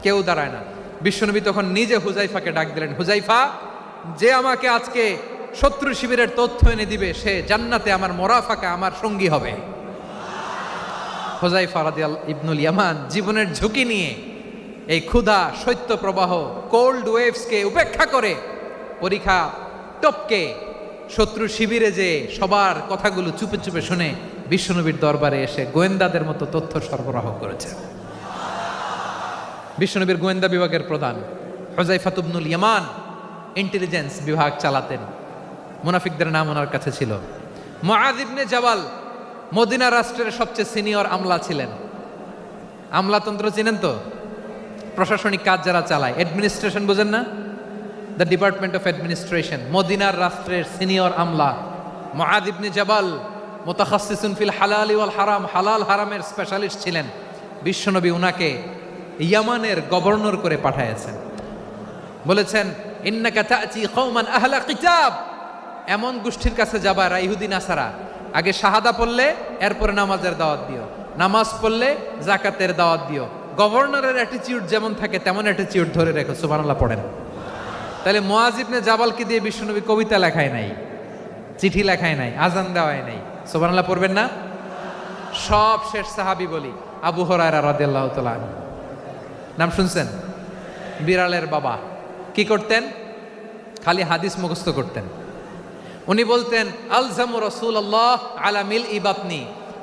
S2: কেউ দাঁড়ায় না। বিশ্বনবী তখন নিজে হুজাইফাকে ডাক দিলেন, হুজাইফা, যে আমাকে আজকে শত্রু শিবিরের তথ্য এনে দিবে সে জান্নাতে আমার মোরাফাকা, আমার সঙ্গী হবে। হুজাইফা রাদিয়াল্লাহু ইবনুল ইয়ামান জীবনের ঝুঁকি নিয়ে এই ক্ষুধা, শৈত্য প্রবাহ, কোল্ড ওয়েভসকে উপেক্ষা করে পরীক্ষা টপকে শত্রু শিবিরে যে সবার কথাগুলো চুপে চুপে শুনে বিশ্বনবীর দরবারে এসে গোয়েন্দাদের মতো তথ্য সরবরাহ করেছে। বিশ্বনবীর গোয়েন্দা বিভাগের প্রধান হুজাইফা ইবনুল ইয়ামান ইন্টেলিজেন্স বিভাগ চালাতেন। মুনাফিকদের নাম ওনার কাছে ছিল। মুআয ইবনে জাবাল মদিনা রাষ্ট্রের সবচেয়ে সিনিয়র আমলা ছিলেন। আমলাতন্ত্র চিনেন তো? প্রশাসনিক কাজ যারা চালায়, অ্যাডমিনিস্ট্রেশন বোঝেন না? The department of administration. মদিনার রাষ্ট্রের সিনিয়র আমলা মুআয ইবনে জাবাল মুতাখাসসিসুন ফিল হালালি ওয়াল হারাম, হালাল হারামের স্পেশালিস্ট ছিলেন। বিশ্বনবী উনাকে ইয়ামানের গভর্নর করে পাঠাইছেন। বলেছেন, ইন্নাকা তা'তি কওমান আহলা কিতাব, এমন গোষ্ঠীর কাছে যাবা এরা ইহুদি নাসারা, আগে শাহাদা পড়লে এরপরে নামাজের দাওয়াত দিও, নামাজ পড়লে যাকাতের দাওয়াত দিও। গভর্নরের অ্যাটিটিউড যেমন থাকে তেমন অ্যাটিটিউড ধরে রেখো। সুবহানাল্লাহ পড়েন। তাহলে মুআয ইবনে জাবালকে দিয়ে বিশ্বনবী কবিতা লেখায় নাই, চিঠি লেখায় নাই, আজান দেওয়ায় নাই। সুবহানাল্লাহ পড়বেন না? সব শেষ সাহাবী বলি আবু হুরায়রা রাদিয়াল্লাহু তাআলা আনহু, নাম শুনছেন? বিড়ালের বাবা। কি করতেন? খালি হাদিস মুখস্থ করতেন। উনি বলতেন, আলজামু রাসূলুল্লাহ আলা মিল ইবাতনি,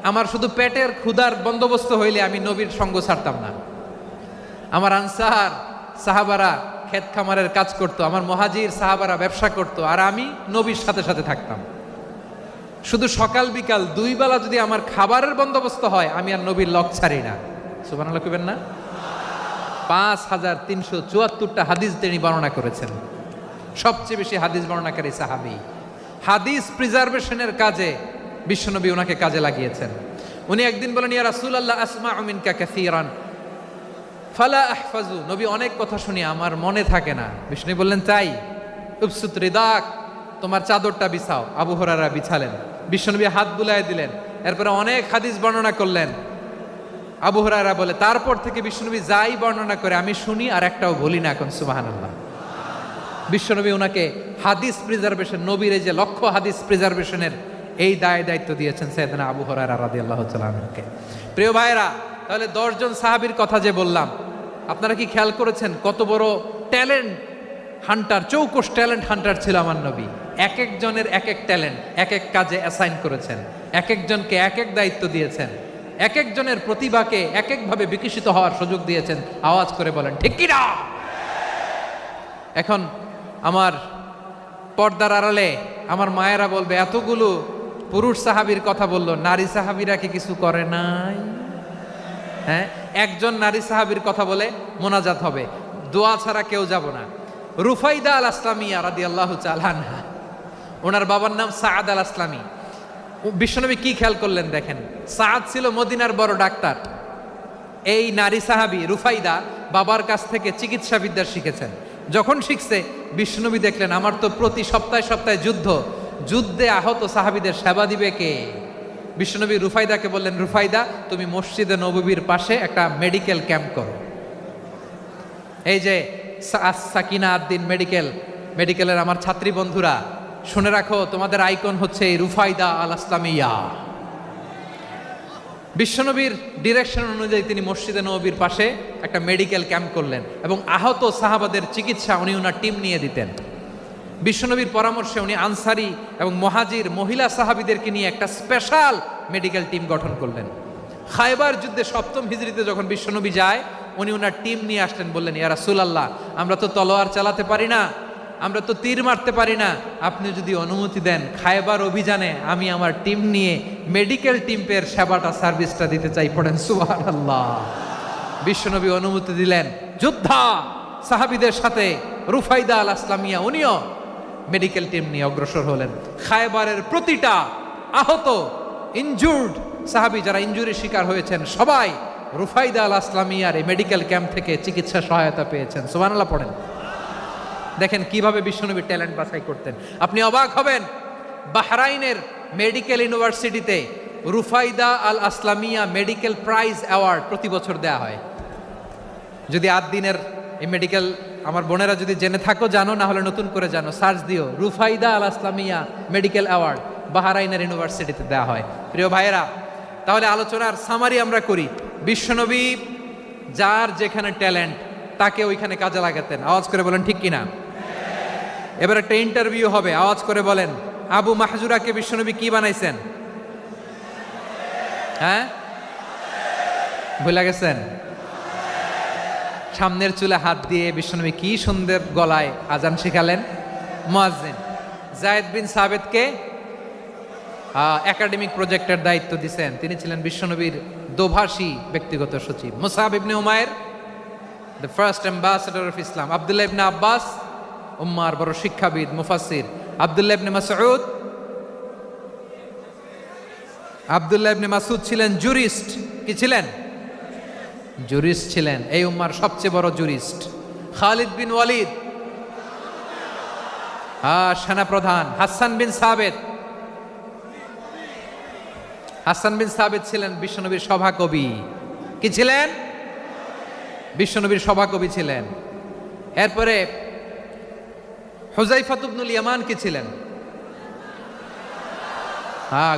S2: আমার শুধু পেটের ক্ষুধার বন্দোবস্ত হইলে আমি নবীর সঙ্গ ছাড়তাম না। আমার আনসার সাহাবারা ক্ষেত খামারের কাজ করতো, আমার মুহাজির সাহাবারা ব্যবসা করতো, আর আমি নবীর সাথে সাথে থাকতাম। শুধু সকাল বিকাল দুই বেলা যদি আমার খাবারের বন্দোবস্ত হয় আমি আর নবীর লক ছাড়ি না। সুবহানাল্লাহ কইবেন না? 5374টা হাদিস তিনি বর্ণনা করেছেন। সবচেয়ে বেশি হাদিস বর্ণনাকারী সাহাবী। হাদিস প্রিজার্ভেশনের কাজে বিশ্বনবী ওনাকে কাজে লাগিয়েছেন। উনি একদিন বলেন, ইয়া রাসূলুল্লাহ আসমাউ মিনকা কাসীরান ফালা আহফাজু, নবী অনেক কথা শুনি আমার মনে থাকে না। বিষ্ণু বললেন, তাই? উবসুত রিদাক, তোমার চাদরটা বিছাও। আবু হুরায়রা বিছালেন, বিশ্বনবী হাত বুলায় দিলেন, এরপরে অনেক হাদিস বর্ণনা করলেন। আবু হুরায়রা বলে, তারপর থেকে বিশ্বনবী যাই বর্ণনা করে আমি শুনি আর একটাও বলি না। এখন সুবহানাল্লাহ। বিশ্বনবী ওনাকে হাদিস প্রিজার্ভেশন, নবীর এই যে লক্ষ্য হাদিস প্রিজার্ভেশনের এই দায়িত্ব দিয়েছেন সাইয়েদনা আবু হুরায়রা রাদিয়াল্লাহু তাআলা আনহুকে। প্রিয় ভাইরা, তাহলে 10 জন সাহাবীর কথা যে বললাম, আপনারা কি খেয়াল করেছেন কত বড় ট্যালেন্ট হান্টার, চৌকস ট্যালেন্ট হান্টার ছিল আমার নবী। এক একজনের এক এক ট্যালেন্ট, এক এক কাজে অ্যাসাইন করেছেন, এক একজনকে এক এক দায়িত্ব দিয়েছেন, এক একজনের প্রতিভাকে এক একভাবে বিকশিত হওয়ার সুযোগ দিয়েছেন। আওয়াজ করে বলেন ঠিক কি না? এখন আমার পর্দার আড়ালে আমার মায়েরা বলবে, এতগুলো পুরুষ সাহাবীর কথা বললো, নারী সাহাবীরা কি কিছু করে নাই? হ্যাঁ, একজন নারী সাহাবীর কথা বলে মোনাজাত হবে, দোয়া ছাড়া কেউ যাব না। রুফাইদা আল আসলামিয়া রাদিয়াল্লাহু তাআলা আনহা, ওনার বাবার নাম সাআদ আল আসলামি। বিশ্বনবী কি খেয়াল করলেন দেখেন, সাআদ ছিল মদিনার বড় ডাক্তার। এই নারী সাহাবী রুফাইদা বাবার কাছ থেকে চিকিৎসা বিদ্যা শিখেছেন। যখন শিখছে বিশ্বনবী দেখলেন, আমার তো প্রতি সপ্তাহে সপ্তাহে যুদ্ধে আহত সাহাবীদের সেবা দিবে কে? বিশ্বনবী রুফাইদাকে বললেন, রুফাইদা তুমি মসজিদে নববীর পাশে একটা মেডিকেল ক্যাম্প করো। এই যে সাকিনা আদ্দিন মেডিকেলের আমার ছাত্রী বন্ধুরা শুনে রাখো, তোমাদের আইকন হচ্ছে এই রুফাইদা আল আসলামিয়া। বিশ্বনবীর ডিরেকশন অনুযায়ী তিনি মসজিদে নববীর পাশে একটা মেডিকেল ক্যাম্প করলেন এবং আহত সাহাবাদের চিকিৎসা উনি ওনার টিম নিয়ে দিতেন। বিশ্বনবীর পরামর্শে উনি আনসারি এবং মুহাজির মহিলা সাহাবীদেরকে নিয়ে একটা স্পেশাল মেডিকেল টিম গঠন করলেন। খায়বার যুদ্ধে 7ম হিজরিতে যখন বিশ্বনবী যায়, উনি ওনার টিম নিয়ে আসলেন, বললেন, ইয়া রাসূলুল্লাহ আমরা তো তলোয়ার চালাতে পারি না, আমরা তো তীর মারতে পারি না, আপনি যদি অনুমতি দেন খায়বার অভিযানে আমি আমার টিম নিয়ে মেডিকেল টিমের সেবাটা সার্ভিসটা দিতে চাই। পড়েন সুবহানাল্লাহ। বিশ্বনবী অনুমতি দিলেন, যোদ্ধা সাহাবীদের সাথে রুফাইদা আল আসলামিয়া উনিও মেডিকেল টিম নিয়ে অগ্রসর হলেন। খায়বারের প্রতিটা আহত ইনজুর্ড সাহাবী যারা ইনজুরির শিকার হয়েছেন সবাই রুফাইদা আল আসলামিয়ার এই মেডিকেল ক্যাম্প থেকে চিকিৎসা সহায়তা পেয়েছেন। সুবহানাল্লাহ পড়েন। দেখেন কিভাবে বিশ্বনবী ট্যালেন্ট বাছাই করতেন। আপনি অবাক হবেন, বাহরাইনের মেডিকেল ইউনিভার্সিটিতে রুফাইদা আল আসলামিয়া মেডিকেল প্রাইজ অ্যাওয়ার্ড প্রতি বছর দেয়া হয়। যদি 8 দিনের এই মেডিকেল আমার বোনেরা যদি জেনে থাকো জানো, না হলে নতুন করে জানো, সার্চ দিও রুফাইদা আল আসলামিয়া মেডিকেল অ্যাওয়ার্ড বাহরাইনের ইউনিভার্সিটিতে দেওয়া হয়। প্রিয় ভাইয়েরা, তাহলে আলোচনার সামারি আমরা করি। বিশ্বনবী যার যেখানে ট্যালেন্ট তাকে ওইখানে কাজে লাগাতেন। আওয়াজ করে বলেন ঠিক কিনা? এবার একটা ইন্টারভিউ হবে, আওয়াজ করে বলেন আবু মাহজুরাকে বিশ্বনবী কি বানাইছেন? হ্যাঁ, ভুলে গেছেন? সামনের চুলে হাত দিয়ে বিশ্বনবী কি সুন্দর গলায় আজান শিখালেন। মুয়াজ্জিন। যায়েদ বিন সাবিতকে একাডেমিক প্রজেক্টের দায়িত্ব দিয়েছেন, তিনি ছিলেন বিশ্বনবীর দোভাষী ব্যক্তিগত সচিব। Musab ibn Umair the first ambassador of Islam. Abdullah ibn Abbas উম্মার বড় শিক্ষাবিদ মুফাসসির। আব্দুল্লাহ ইবনে মাসউদ, আব্দুল্লাহ ইবনে মাসউদ ছিলেন জুরিস্ট। কি ছিলেন? জুরিস্ট ছিলেন, এই উম্মার সবচেয়ে বড় জুরিস্ট। খালিদ বিন ওয়ালিদ সেনাপ্রধান। হাসান বিন সাবিত, হাসান বিন সাবিত ছিলেন বিশ্বনবীর সভাকবি। কি ছিলেন? বিশ্বনবীর সভাকবি ছিলেন। এরপরে হুযায়ফা ইবনুল ইয়ামান কি ছিলেন?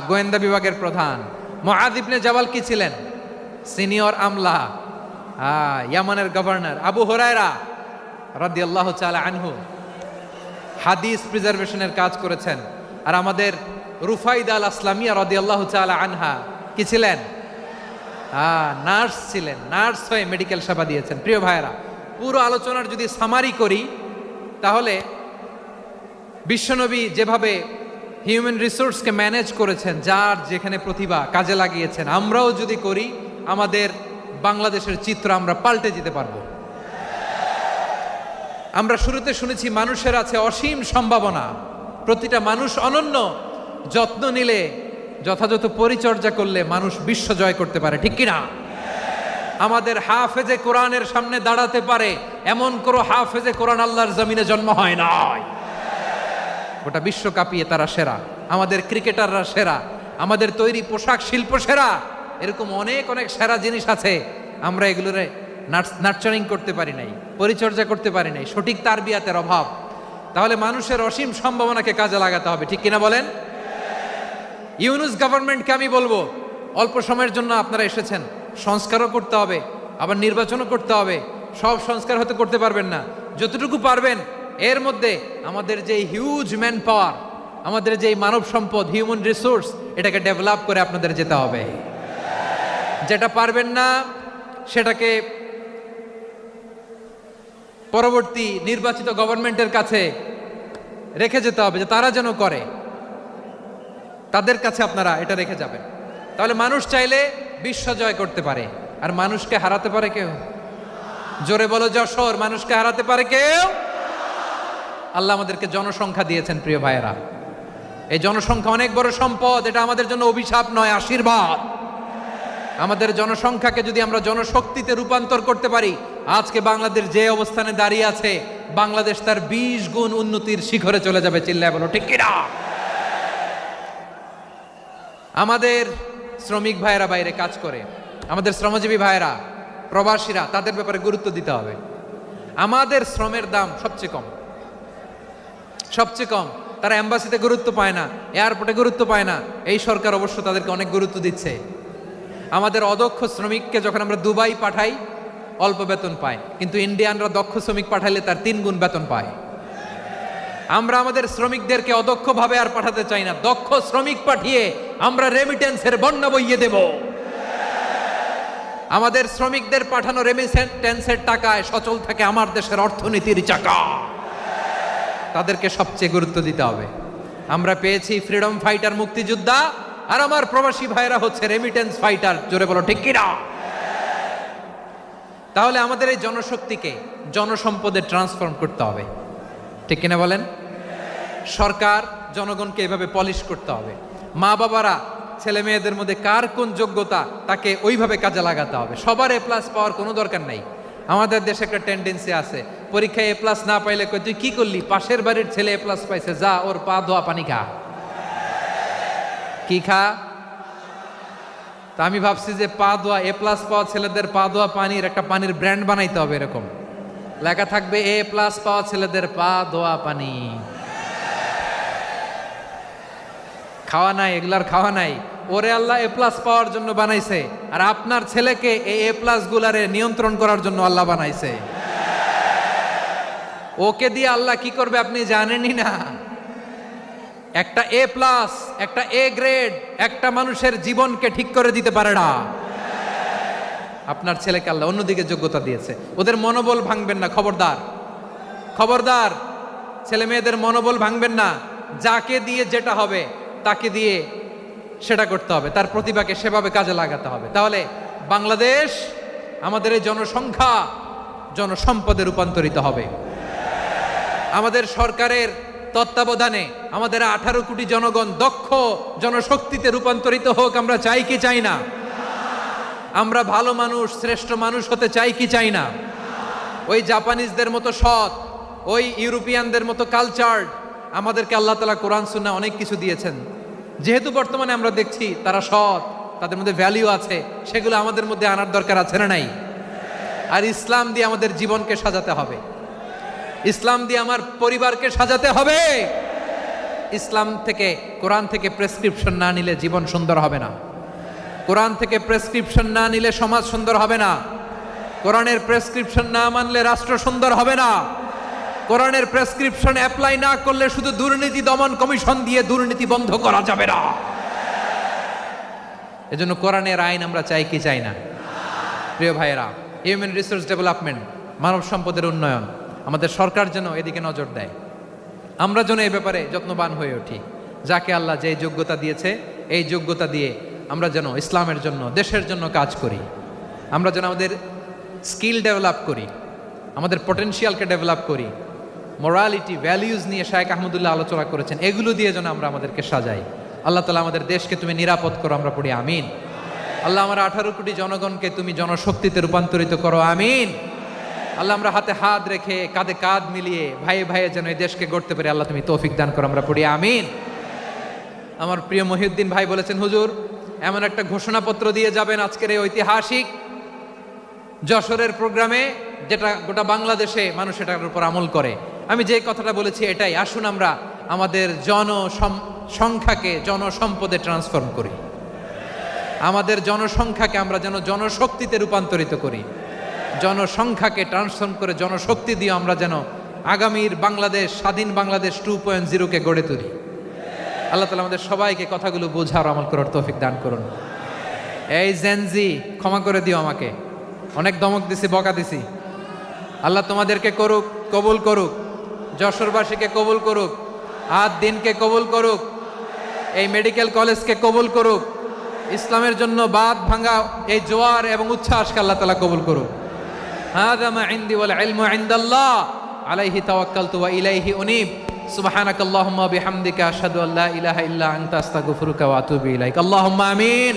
S2: গোয়েন্দা বিভাগের প্রধান। মুআয ইবনে জাবাল কি ছিলেন? সিনিয়র আমলা, ইয়ামানের গভর্নর। আবু হুরায়রা রাদিয়াল্লাহু তাআলা আনহু হাদিস প্রিজার্ভেশনের কাজ করেছেন। আর আমাদের রুফাইদা আল আসলামিয়া রাদিয়াল্লাহু তাআলা আনহা কি ছিলেন? নার্স ছিলেন, নার্স হয়ে মেডিকেল সেবা দিয়েছেন। প্রিয় ভাইয়েরা, পুরো আলোচনার যদি সামারি করি তাহলে বিশ্বনবী যেভাবে হিউম্যান রিসোর্সকে ম্যানেজ করেছেন, যার যেখানে প্রতিভা কাজে লাগিয়েছেন, আমরাও যদি করি আমাদের বাংলাদেশের চিত্র আমরা পাল্টে যেতে পারবো। আমরা শুরুতে শুনেছি মানুষের আছে অসীম সম্ভাবনা, প্রতিটা মানুষ অনন্য, যত্ন নিলে যথাযথ পরিচর্যা করলে মানুষ বিশ্ব জয় করতে পারে। ঠিক কিনা? আমাদের হাফেজে কোরআনের সামনে দাঁড়াতে পারে এমন কোনো হাফেজে কোরআন আল্লাহর জমিনে জন্ম হয় নাই। গোটা বিশ্ব কাঁপিয়ে তারা সেরা, আমাদের ক্রিকেটাররা সেরা, আমাদের তৈরি পোশাক শিল্প সেরা। এরকম অনেক অনেক সেরা জিনিস আছে, আমরা এগুলোরে নার্চারিং করতে পারি নাই, পরিচর্যা করতে পারি নাই, সঠিক তারবিয়াতের অভাব। তাহলে মানুষের অসীম সম্ভাবনাকে কাজে লাগাতে হবে। ঠিক কিনা বলেন? ইউনুস গভর্নমেন্টকে আমি বলবো, অল্প সময়ের জন্য আপনারা এসেছেন, সংস্কারও করতে হবে, আবার নির্বাচনও করতে হবে। সব সংস্কার হতে করতে পারবেন না, যতটুকু পারবেন এর মধ্যে আমাদের যে হিউজ ম্যান পাওয়ার, আমাদের যে মানব সম্পদ, হিউম্যান রিসোর্স, এটাকে ডেভেলপ করে আপনাদের যেতে হবে। যেটা পারবেন না সেটাকে পরবর্তী নির্বাচিত গভর্নমেন্টের কাছে রেখে যেতে হবে, যে তারা যেন করে, তাদের কাছে আপনারা এটা রেখে যাবেন। তাহলে মানুষ চাইলে বিশ্ব জয় করতে পারে। আর মানুষকে হারাতে পারে কেউ? জোরে বলো যশোর, মানুষকে হারাতে পারে কেউ? আল্লাহ আমাদেরকে জনসংখ্যা দিয়েছেন প্রিয় ভাইয়েরা। এই জনসংখ্যা অনেক বড় সম্পদ, এটা আমাদের জন্য অভিশাপ নয়, আশীর্বাদ। আমাদের জনসংখ্যাকে যদি আমরা জনশক্তিতে রূপান্তর করতে পারি, আজকে বাংলাদেশ যে অবস্থানে দাঁড়িয়ে আছে, বাংলাদেশ তার 20 গুণ উন্নতির শিখরে চলে যাবে। চিল্লায় বলো ঠিক কিনা? আমাদের শ্রমিক ভাইয়েরা বাইরে কাজ করে, আমাদের শ্রমজীবী ভাইয়েরা, প্রবাসীরা, তাদের ব্যাপারে গুরুত্ব দিতে হবে। আমাদের শ্রমের দাম সবচেয়ে কম, সবচেয়ে কম। তারা এম্বাসিতে গুরুত্ব পায় না, এয়ারপোর্টে গুরুত্ব পায় না। এই সরকার অবশ্য তাদেরকে অনেক গুরুত্ব দিচ্ছে। আমাদের অদক্ষ শ্রমিককে যখন আমরা দুবাই পাঠাই অল্প বেতন পায়, কিন্তু ইন্ডিয়ানরা দক্ষ শ্রমিক পাঠাইলে তার 3 গুণ বেতন পায়। আমরা আমাদের শ্রমিকদেরকে অদক্ষভাবে আর পাঠাতে চাই না, দক্ষ শ্রমিক পাঠিয়ে আমরা রেমিটেন্সের বন্যা বইয়ে দেব। আমাদের শ্রমিকদের পাঠানো রেমিটেন্সের টাকায় সচল থাকে আমার দেশের অর্থনীতির চাকা। তাদেরকে সবচেয়ে গুরুত্ব দিতে হবে। আমরা পেয়েছি ফ্রিডম ফাইটার, মুক্তিযোদ্ধা, আর আমার প্রবাসী ভাইরা হচ্ছে রেমিটেন্স ফাইটার। জোরে বলো ঠিক কিনা? তাহলে আমাদের এই জনশক্তিকে জনসম্পদে ট্রান্সফর্ম করতে হবে, ঠিক কিনা বলেন? সরকার জনগণকে এভাবে পলিশ করতে হবে। মা বাবারা ছেলে মেয়েদের মধ্যে কার কোন যোগ্যতা তাকে ওইভাবে কাজে লাগাতে হবে। সবার এ প্লাস পাওয়ার কোনো দরকার নাই। আমাদের দেশে একটা টেন্ডেন্সি আছে, পরীক্ষায় এ প্লাস না পাইলে কই তুই কি করলি, পাশের বাড়ির ছেলে এ প্লাস পাইছে, যা ওর পা ধোয়া পানি খা। কি খা? তা আমি ভাবছি যে পা ধোয়া, এ প্লাস পাওয়া ছেলেদের পা ধোয়া পানির একটা পানির ব্র্যান্ড বানাইতে হবে, এরকম লেখা থাকবে এ প্লাস পাওয়া ছেলেদের পা ধোয়া পানি। খাওয়া নাই, এগুলার খাওয়া নাই। ওরে আল্লাহ এ প্লাস পাওয়ার জন্য বানাইছে, আর আপনার ছেলেকে এই এ প্লাস গুলারে নিয়ন্ত্রণ করার জন্য আল্লাহ বানাইছে। ওকে দিয়ে আল্লাহ কি করবে আপনি জানেনই না। একটা এ প্লাস, একটা এ গ্রেড একটা মানুষের জীবনকে ঠিক করে দিতে পারে না। আপনার ছেলেকে আল্লাহ অন্যদিকে যোগ্যতা দিয়েছে, ওদের মনোবল ভাঙবেন না। খবরদার, খবরদার, ছেলে মেয়েদের মনোবল ভাঙবেন না। যাকে দিয়ে যেটা হবে তাকে দিয়ে সেটা করতে হবে, তার প্রতিভাকে সেভাবে কাজে লাগাতে হবে। তাহলে বাংলাদেশ, আমাদের এই জনসংখ্যা জনসম্পদে রূপান্তরিত হবে। আমাদের সরকারের তত্ত্বাবধানে আমাদের 18 কোটি জনগণ দক্ষ জনশক্তিতে রূপান্তরিত হোক। আমরা চাই কি চাই না? আমরা ভালো মানুষ, শ্রেষ্ঠ মানুষ হতে চাই কি চাই না? ওই জাপানিজদের মতো সৎ, ওই ইউরোপিয়ানদের মতো কালচার্ড। আমাদেরকে আল্লাহ তাআলা কোরআন সুন্নাহ অনেক কিছু দিয়েছেন। যেহেতু বর্তমানে আমরা দেখছি তারা সৎ, তাদের মধ্যে ভ্যালিউ আছে, সেগুলো আমাদের মধ্যে আনার দরকার আছে না নাই? আর ইসলাম দিয়ে আমাদের জীবনকে সাজাতে হবে, ইসলাম দিয়ে আমার পরিবারকে সাজাতে হবে। ইসলাম থেকে, কোরআন থেকে প্রেসক্রিপশন না নিলে জীবন সুন্দর হবে না। কোরআন থেকে প্রেসক্রিপশন না নিলে সমাজ সুন্দর হবে না। কোরআনের প্রেসক্রিপশন না মানলে রাষ্ট্র সুন্দর হবে না। কোরআনের প্রেসক্রিপশন অ্যাপ্লাই না করলে শুধু দুর্নীতি দমন কমিশন দিয়ে দুর্নীতি বন্ধ করা যাবে না। এজন্য কোরআনের আইন আমরা চাই কি চাই না? প্রিয় ভাইয়েরা, হিউম্যান রিসোর্স ডেভেলপমেন্ট, মানব সম্পদের উন্নয়ন, আমাদের সরকার যেন এদিকে নজর দেয়। আমরা যেন এই ব্যাপারে যত্নবান হয়ে উঠি। যাকে আল্লাহ যে যোগ্যতা দিয়েছে, এই যোগ্যতা দিয়ে আমরা যেন ইসলামের জন্য, দেশের জন্য কাজ করি। আমরা যেন আমাদের স্কিল ডেভেলপ করি, আমাদের পটেনশিয়ালকে ডেভেলপ করি। মোরালিটি, ভ্যালিউজ নিয়ে শায়েখ আহমদুল্লাহ আলোচনা করেছেন, এগুলো দিয়ে যেন আমরা আমাদেরকে সাজাই। আল্লাহ তাআলা আমাদের দেশকে তুমি নিরাপদ করো, আমরা পড়ি আমিন। আল্লাহ আমার 18 কোটি জনগণকে তুমি জনশক্তিতে রূপান্তরিত করো, আমিন। আল্লাহ আমরা হাতে হাত রেখে, কাঁধে কাঁধ মিলিয়ে, ভাইয়ে ভাইয়ে যেন এই দেশকে গড়তে পারি, আল্লাহ তুমি তৌফিক দান করো, আমরা পড়ি আমিন। আমার প্রিয় মহিউদ্দিন ভাই বলেছেন, হুজুর এমন একটা ঘোষণাপত্র দিয়ে যাবেন আজকের এই ঐতিহাসিক যশোরের প্রোগ্রামে, যেটা গোটা বাংলাদেশে মানুষ এটার উপর আমল করে। আমি যে কথাটা বলেছি এটাই, আসুন আমরা আমাদের জনসংখ্যাকে জনসম্পদে ট্রান্সফর্ম করি। আমাদের জনসংখ্যাকে আমরা যেন জনশক্তিতে রূপান্তরিত করি। জনসংখ্যাকে ট্রান্সফর্ম করে জনশক্তি দিয়ে আমরা যেন আগামীর বাংলাদেশ, স্বাধীন বাংলাদেশ 2.0-কে গড়ে তুলি। আল্লাহ তাআলা আমাদের সবাইকে কথাগুলো বোঝার, আমল করার তৌফিক দান করুন। এই জেনজি, ক্ষমা করে দিও আমাকে, অনেক ধমক দিছি, বকা দিছি। আল্লাহ তোমাদেরকে করুক, কবুল করুক, যশোরবাসীকে কবুল করুক, আদ দিনকে কবুল করুক, এই মেডিকেল কলেজকে কবুল করুক, ইসলামের জন্য বাদ ভাঙা এই জোয়ার এবং উচ্ছ্বাসকে আল্লাহ তাআলা কবুল করুক। হাযা মা ইনদি ওয়াল ইলমু ইনদাল্লাহ আলাইহি তাওয়াক্কালতু ওয়া ইলাইহি উনীব। সুবহানাকাল্লাহুম্মা ওয়া বিহামদিকা আশহাদু আল্লা ইলাহা ইল্লা আনতা আস্তাগফিরুকা ওয়া আতুবু ইলাইক। আল্লাহুম্মা আমিন।